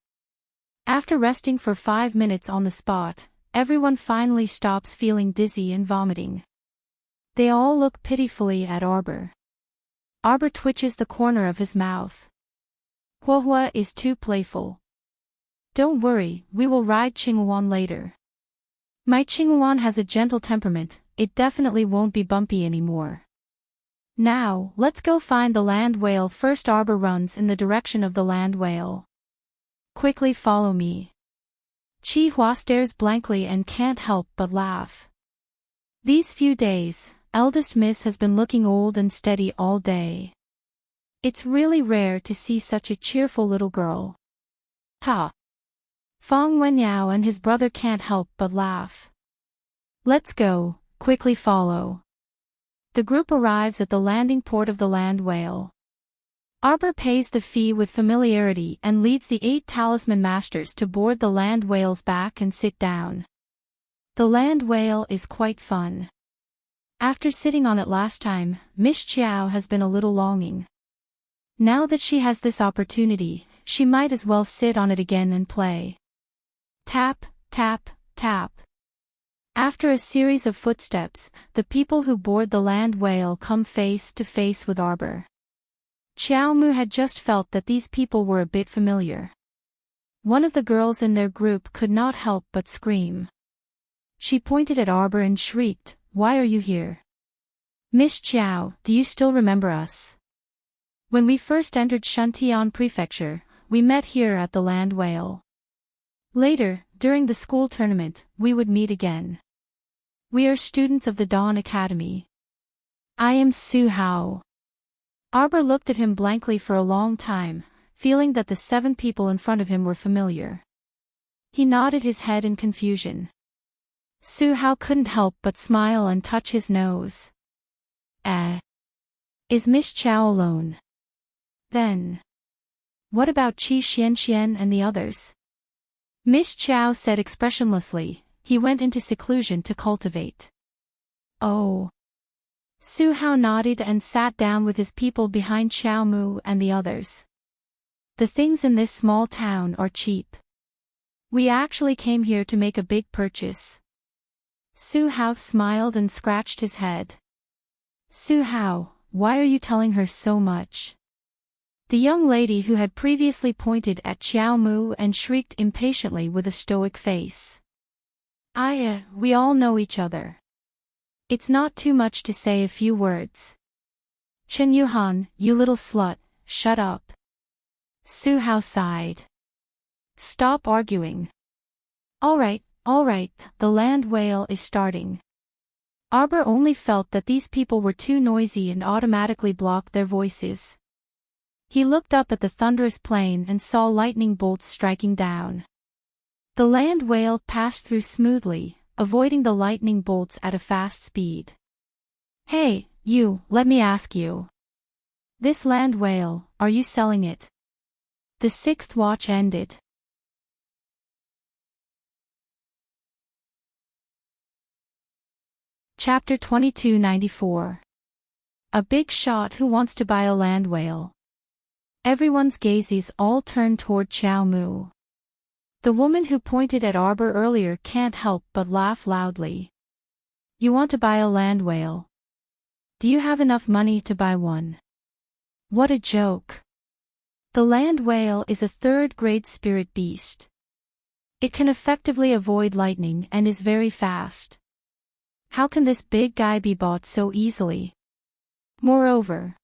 After resting for 5 minutes on the spot, everyone finally stops feeling dizzy and vomiting. They all look pitifully at Arbor. Arbor twitches the corner of his mouth. Hua is too playful. Don't worry, we will ride Qinghuan later. My Qinghuan has a gentle temperament, it definitely won't be bumpy anymore. Now, let's go find the land whale first. Arbor runs in the direction of the land whale. Quickly follow me. Chi Hua stares blankly and can't help but laugh. These few days, eldest miss has been looking old and steady all day. It's really rare to see such a cheerful little girl. Ha! Fong Wenyao and his brother can't help but laugh. Let's go, quickly follow. The group arrives at the landing port of the land whale. Arbor pays the fee with familiarity and leads the 8 talisman masters to board the land whale's back and sit down. The land whale is quite fun. After sitting on it last time, Miss Chiao has been a little longing. Now that she has this opportunity, she might as well sit on it again and play. Tap, tap, tap. After a series of footsteps, the people who board the land whale come face to face with Arbor. Xiao Mu had just felt that these people were a bit familiar. One of the girls in their group could not help but scream. She pointed at Arbor and shrieked, "Why are you here? Miss Chiao, do you still remember us? When we first entered Shantian Prefecture, we met here at the land whale. Later, during the school tournament, we would meet again. We are students of the Dawn Academy. I am Su Hao." Arbor looked at him blankly for a long time, feeling that the 7 people in front of him were familiar. He nodded his head in confusion. Su Hao couldn't help but smile and touch his nose. Is Miss Chow alone? Then. What about Qi Xianxian and the others? Miss Chow said expressionlessly. He went into seclusion to cultivate. Oh. Su Hao nodded and sat down with his people behind Xiao Mu and the others. The things in this small town are cheap. We actually came here to make a big purchase. Su Hao smiled and scratched his head. Su Hao, why are you telling her so much? The young lady who had previously pointed at Xiao Mu and shrieked impatiently with a stoic face. We all know each other. It's not too much to say a few words. Chen Yuhan, you little slut, shut up. Su Hao sighed. Stop arguing. All right, the land whale is starting. Arbor only felt that these people were too noisy and automatically blocked their voices. He looked up at the thunderous plane and saw lightning bolts striking down. The land whale passed through smoothly, avoiding the lightning bolts at a fast speed. Hey, you, let me ask you. This land whale, are you selling it? The 6th watch ended. Chapter 2294. A big shot who wants to buy a land whale. Everyone's gazes all turned toward Xiao Mu. The woman who pointed at Arbor earlier can't help but laugh loudly. You want to buy a land whale? Do you have enough money to buy one? What a joke. The land whale is a 3rd-grade spirit beast. It can effectively avoid lightning and is very fast. How can this big guy be bought so easily? Moreover.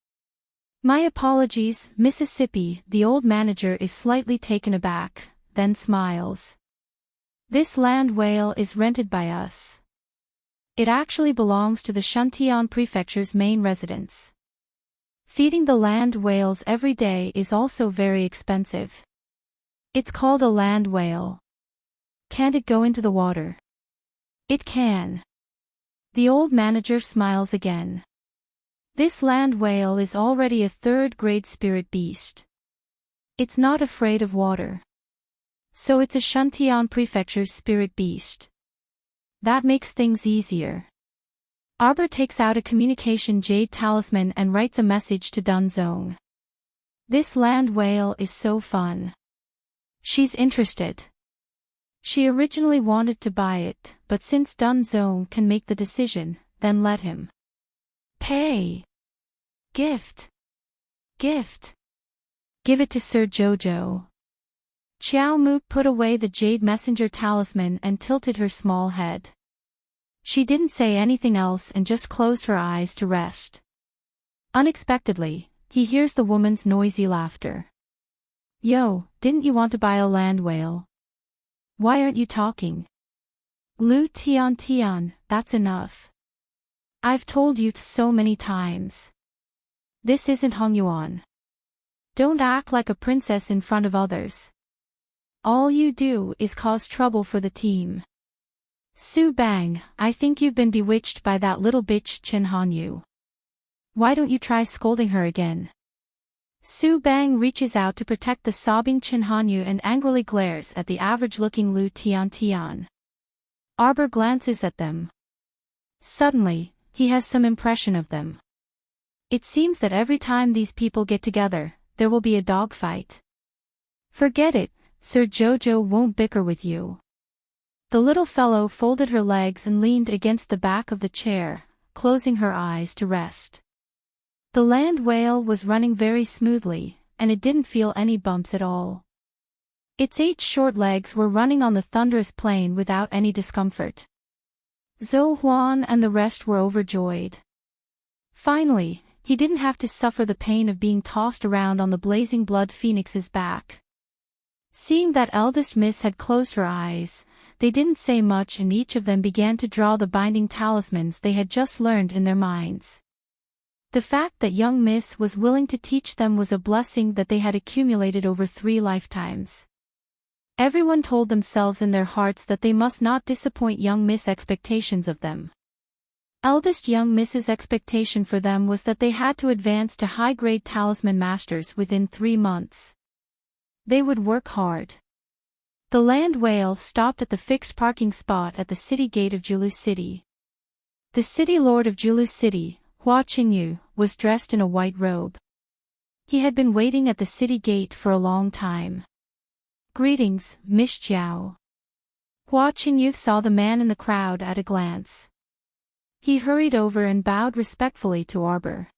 My apologies, Mississippi, the old manager is slightly taken aback, then smiles. This land whale is rented by us. It actually belongs to the Shantian Prefecture's main residence. Feeding the land whales every day is also very expensive. It's called a land whale. Can't it go into the water? It can. The old manager smiles again. This land whale is already a 3rd-grade spirit beast. It's not afraid of water. So it's a Shantian Prefecture's spirit beast. That makes things easier. Arbor takes out a communication jade talisman and writes a message to Dunzong. This land whale is so fun. She's interested. She originally wanted to buy it, but since Dunzong can make the decision, then let him. Pay. Gift. Give it to Sir Jojo. Xiao Mu put away the jade messenger talisman and tilted her small head. She didn't say anything else and just closed her eyes to rest. Unexpectedly, he hears the woman's noisy laughter. Yo, didn't you want to buy a land whale? Why aren't you talking? Lu Tian Tian, that's enough. I've told you so many times. This isn't Hongyuan. Don't act like a princess in front of others. All you do is cause trouble for the team. Su Bang, I think you've been bewitched by that little bitch Chen Hanyu. Why don't you try scolding her again? Su Bang reaches out to protect the sobbing Chen Hanyu and angrily glares at the average-looking Lu Tian Tian. Arbor glances at them. Suddenly, he has some impression of them. It seems that every time these people get together, there will be a dogfight. Forget it, Sir Jojo won't bicker with you. The little fellow folded her legs and leaned against the back of the chair, closing her eyes to rest. The land whale was running very smoothly, and it didn't feel any bumps at all. Its 8 short legs were running on the thunderous plain without any discomfort. Zhou Huan and the rest were overjoyed. Finally, he didn't have to suffer the pain of being tossed around on the blazing blood phoenix's back. Seeing that eldest miss had closed her eyes, they didn't say much and each of them began to draw the binding talismans they had just learned in their minds. The fact that young miss was willing to teach them was a blessing that they had accumulated over 3 lifetimes. Everyone told themselves in their hearts that they must not disappoint young miss expectations of them. Eldest young miss's expectation for them was that they had to advance to high-grade talisman masters within 3 months. They would work hard. The land whale stopped at the fixed parking spot at the city gate of Julu City. The city lord of Julu City, Hua Qingyu, was dressed in a white robe. He had been waiting at the city gate for a long time. Greetings, Miss Jiao. Hua Qingyu saw the man in the crowd at a glance. He hurried over and bowed respectfully to Arbor.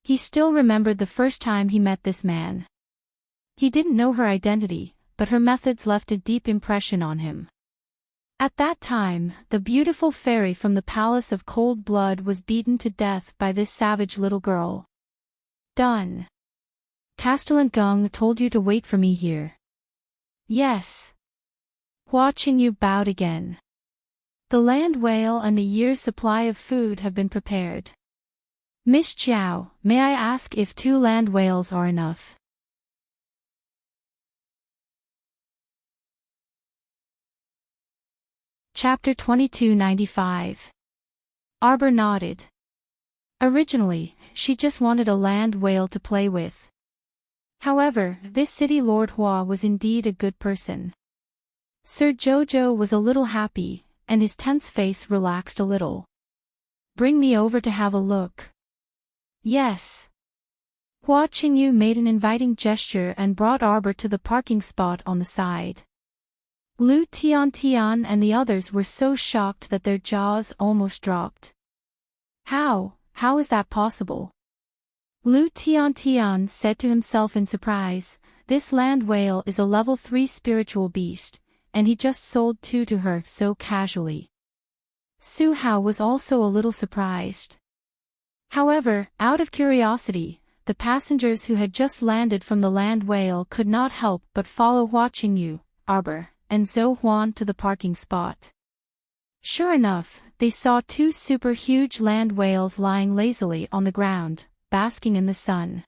He still remembered the first time he met this man. He didn't know her identity, but her methods left a deep impression on him. At that time, the beautiful fairy from the Palace of Cold Blood was beaten to death by this savage little girl. Done. Castellan Gung told you to wait for me here. Yes. Hua Qingyu bowed again. The land whale and a year's supply of food have been prepared. Miss Jiao, may I ask if 2 land whales are enough? Chapter 2295. Arbor nodded. Originally, she just wanted a land whale to play with. However, this city lord Hua was indeed a good person. Sir Jojo was a little happy, and his tense face relaxed a little. Bring me over to have a look. Yes. Hua Qingyu made an inviting gesture and brought Arbor to the parking spot on the side. Lu Tian Tian and the others were so shocked that their jaws almost dropped. How is that possible? Lu Tian Tian said to himself in surprise, this land whale is a level 3 spiritual beast, and he just sold 2 to her so casually. Su Hao was also a little surprised. However, out of curiosity, the passengers who had just landed from the land whale could not help but follow Hua Qingyu, Arbor, and Zhou Huan to the parking spot. Sure enough, they saw 2 super huge land whales lying lazily on the ground, basking in the sun.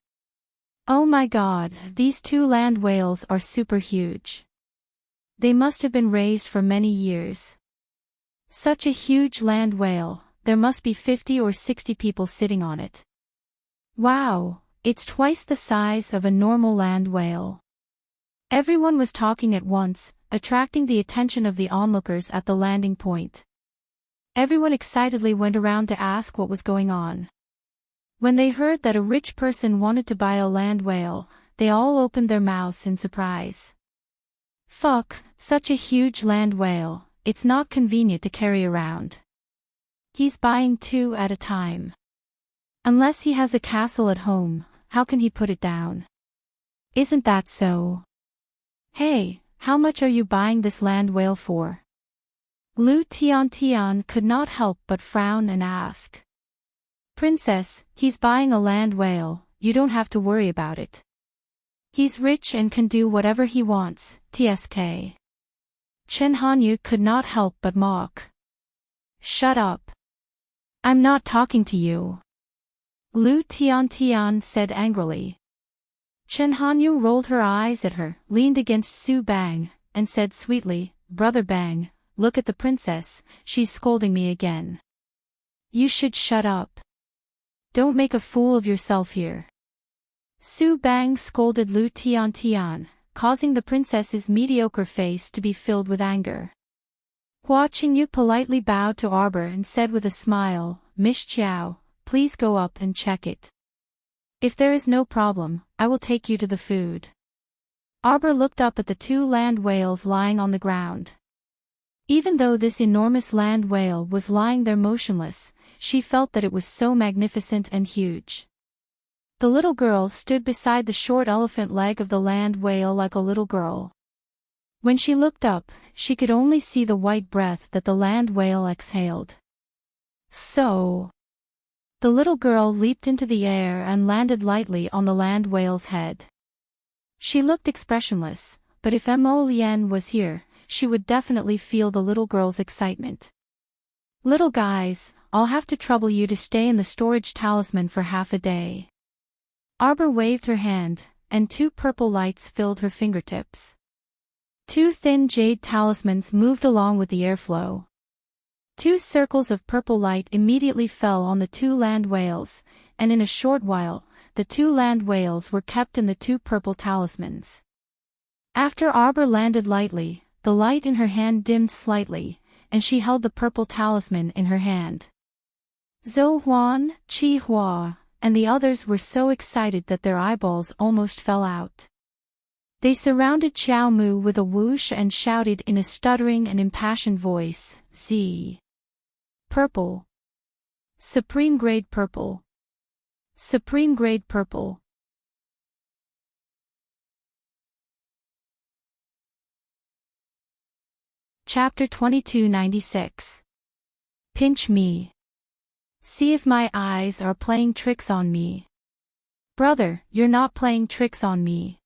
Oh my god, these 2 land whales are super huge. They must have been raised for many years. Such a huge land whale, there must be 50 or 60 people sitting on it. Wow, it's twice the size of a normal land whale. Everyone was talking at once, attracting the attention of the onlookers at the landing point. Everyone excitedly went around to ask what was going on. When they heard that a rich person wanted to buy a land whale, they all opened their mouths in surprise. Fuck, such a huge land whale, it's not convenient to carry around. He's buying 2 at a time. Unless he has a castle at home, how can he put it down? Isn't that so? Hey, how much are you buying this land whale for? Lu Tian Tian could not help but frown and ask. Princess, he's buying a land whale, you don't have to worry about it. He's rich and can do whatever he wants, TSK. Chen Hanyu could not help but mock. Shut up. I'm not talking to you. Lu Tian said angrily. Chen Hanyu rolled her eyes at her, leaned against Su Bang, and said sweetly, Brother Bang, look at the princess, she's scolding me again. You should shut up. Don't make a fool of yourself here. Su Bang scolded Lu Tian, causing the princess's mediocre face to be filled with anger. Hua Qingyu politely bowed to Arbor and said with a smile, Miss Chiao, please go up and check it. If there is no problem, I will take you to the food. Arbor looked up at the two land whales lying on the ground. Even though this enormous land whale was lying there motionless, she felt that it was so magnificent and huge. The little girl stood beside the short elephant leg of the land whale like a little girl. When she looked up, she could only see the white breath that the land whale exhaled. So, the little girl leaped into the air and landed lightly on the land whale's head. She looked expressionless, but if Mo Lien was here, she would definitely feel the little girl's excitement. Little guys, I'll have to trouble you to stay in the storage talisman for half a day. Arbor waved her hand, and two purple lights filled her fingertips. Two thin jade talismans moved along with the airflow. Two circles of purple light immediately fell on the two land whales, and in a short while, the two land whales were kept in the two purple talismans. After Arbor landed lightly, the light in her hand dimmed slightly, and she held the purple talisman in her hand. Zhou Huan, Qi Hua, and the others were so excited that their eyeballs almost fell out. They surrounded Xiao Mu with a whoosh and shouted in a stuttering and impassioned voice, Z. Purple. Supreme grade purple. Supreme grade purple. Chapter 2296. Pinch me. See if my eyes are playing tricks on me. Brother, you're not playing tricks on me.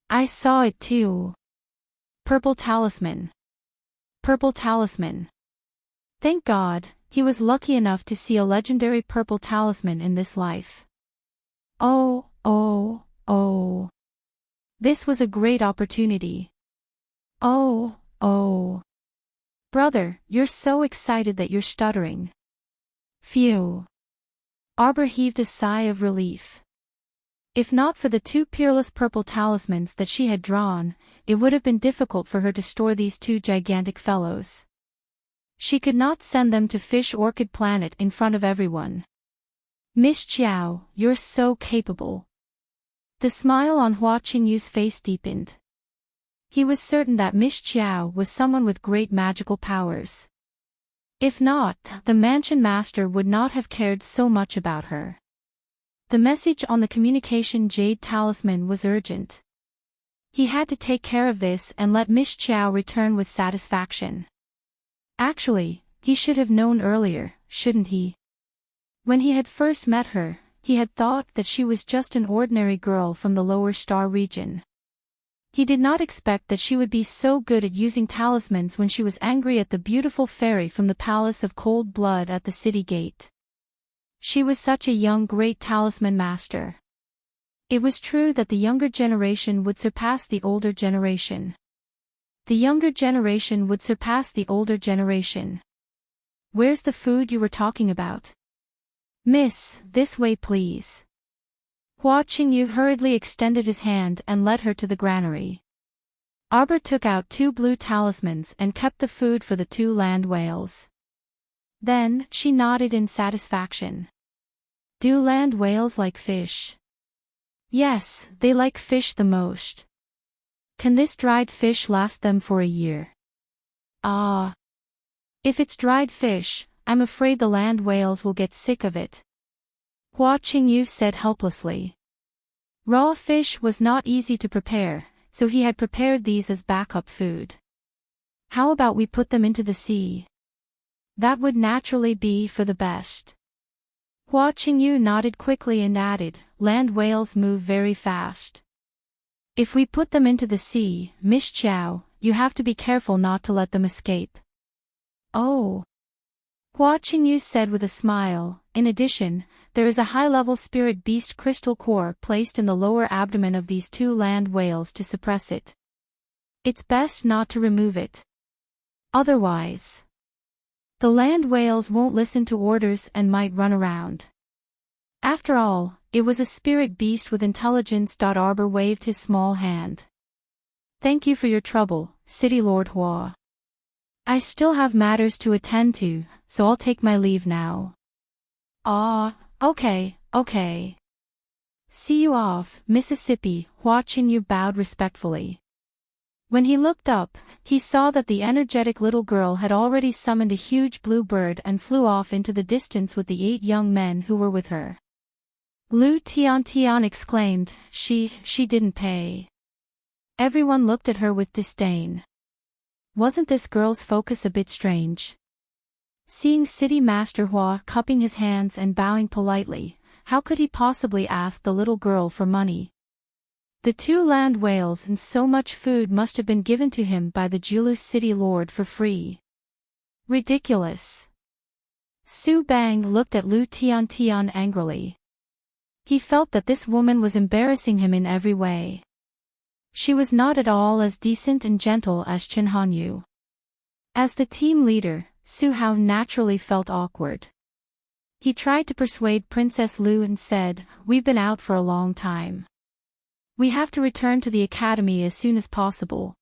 I saw it too. Purple talisman. Purple talisman. Thank God, he was lucky enough to see a legendary purple talisman in this life. Oh. This was a great opportunity. Oh. Brother, you're so excited that you're stuttering. Phew. Arbor heaved a sigh of relief. If not for the two peerless purple talismans that she had drawn, it would have been difficult for her to store these two gigantic fellows. She could not send them to Fish Orchid Planet in front of everyone. Miss Chiao, you're so capable. The smile on Hua Qingyu's face deepened. He was certain that Miss Chiao was someone with great magical powers. If not, the mansion master would not have cared so much about her. The message on the communication jade talisman was urgent. He had to take care of this and let Miss Chiao return with satisfaction. Actually, he should have known earlier, shouldn't he? When he had first met her, he had thought that she was just an ordinary girl from the lower star region. He did not expect that she would be so good at using talismans when she was angry at the beautiful fairy from the Palace of Cold Blood at the city gate. She was such a young great talisman master. It was true that the younger generation would surpass the older generation. The younger generation would surpass the older generation. Where's the food you were talking about? Miss, this way please. Hua Qingyu hurriedly extended his hand and led her to the granary. Arbor took out two blue talismans and kept the food for the two land whales. Then, she nodded in satisfaction. Do land whales like fish? Yes, they like fish the most. Can this dried fish last them for a year? Ah. If it's dried fish, I'm afraid the land whales will get sick of it. Hua Qingyu said helplessly. Raw fish was not easy to prepare, so he had prepared these as backup food. How about we put them into the sea? That would naturally be for the best. Hua Qingyu nodded quickly and added, land whales move very fast. If we put them into the sea, Miss Chiao, you have to be careful not to let them escape. Oh. Hua Qingyu said with a smile. In addition, there is a high-level spirit beast crystal core placed in the lower abdomen of these two land whales to suppress it. It's best not to remove it. Otherwise, the land whales won't listen to orders and might run around. After all, it was a spirit beast with intelligence. Arbor waved his small hand. Thank you for your trouble, City Lord Hua. I still have matters to attend to, so I'll take my leave now. Okay. See you off, Mississippi. Hua Qingyu bowed respectfully. When he looked up, he saw that the energetic little girl had already summoned a huge blue bird and flew off into the distance with the 8 young men who were with her. Lu Tian exclaimed, She didn't pay. Everyone looked at her with disdain. Wasn't this girl's focus a bit strange? Seeing City Master Hua cupping his hands and bowing politely, how could he possibly ask the little girl for money? The 2 land whales and so much food must have been given to him by the Julu City Lord for free. Ridiculous. Su Bang looked at Lu Tian angrily. He felt that this woman was embarrassing him in every way. She was not at all as decent and gentle as Chen Hanyu. As the team leader, Su Hao naturally felt awkward. He tried to persuade Princess Lu and said, We've been out for a long time. We have to return to the academy as soon as possible.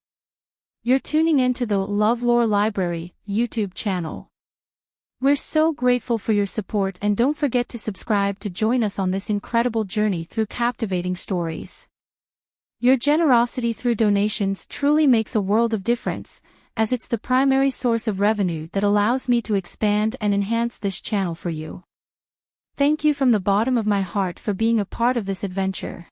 You're tuning in to the LoveLore Library YouTube channel. We're so grateful for your support, and don't forget to subscribe to join us on this incredible journey through captivating stories. Your generosity through donations truly makes a world of difference, as it's the primary source of revenue that allows me to expand and enhance this channel for you. Thank you from the bottom of my heart for being a part of this adventure.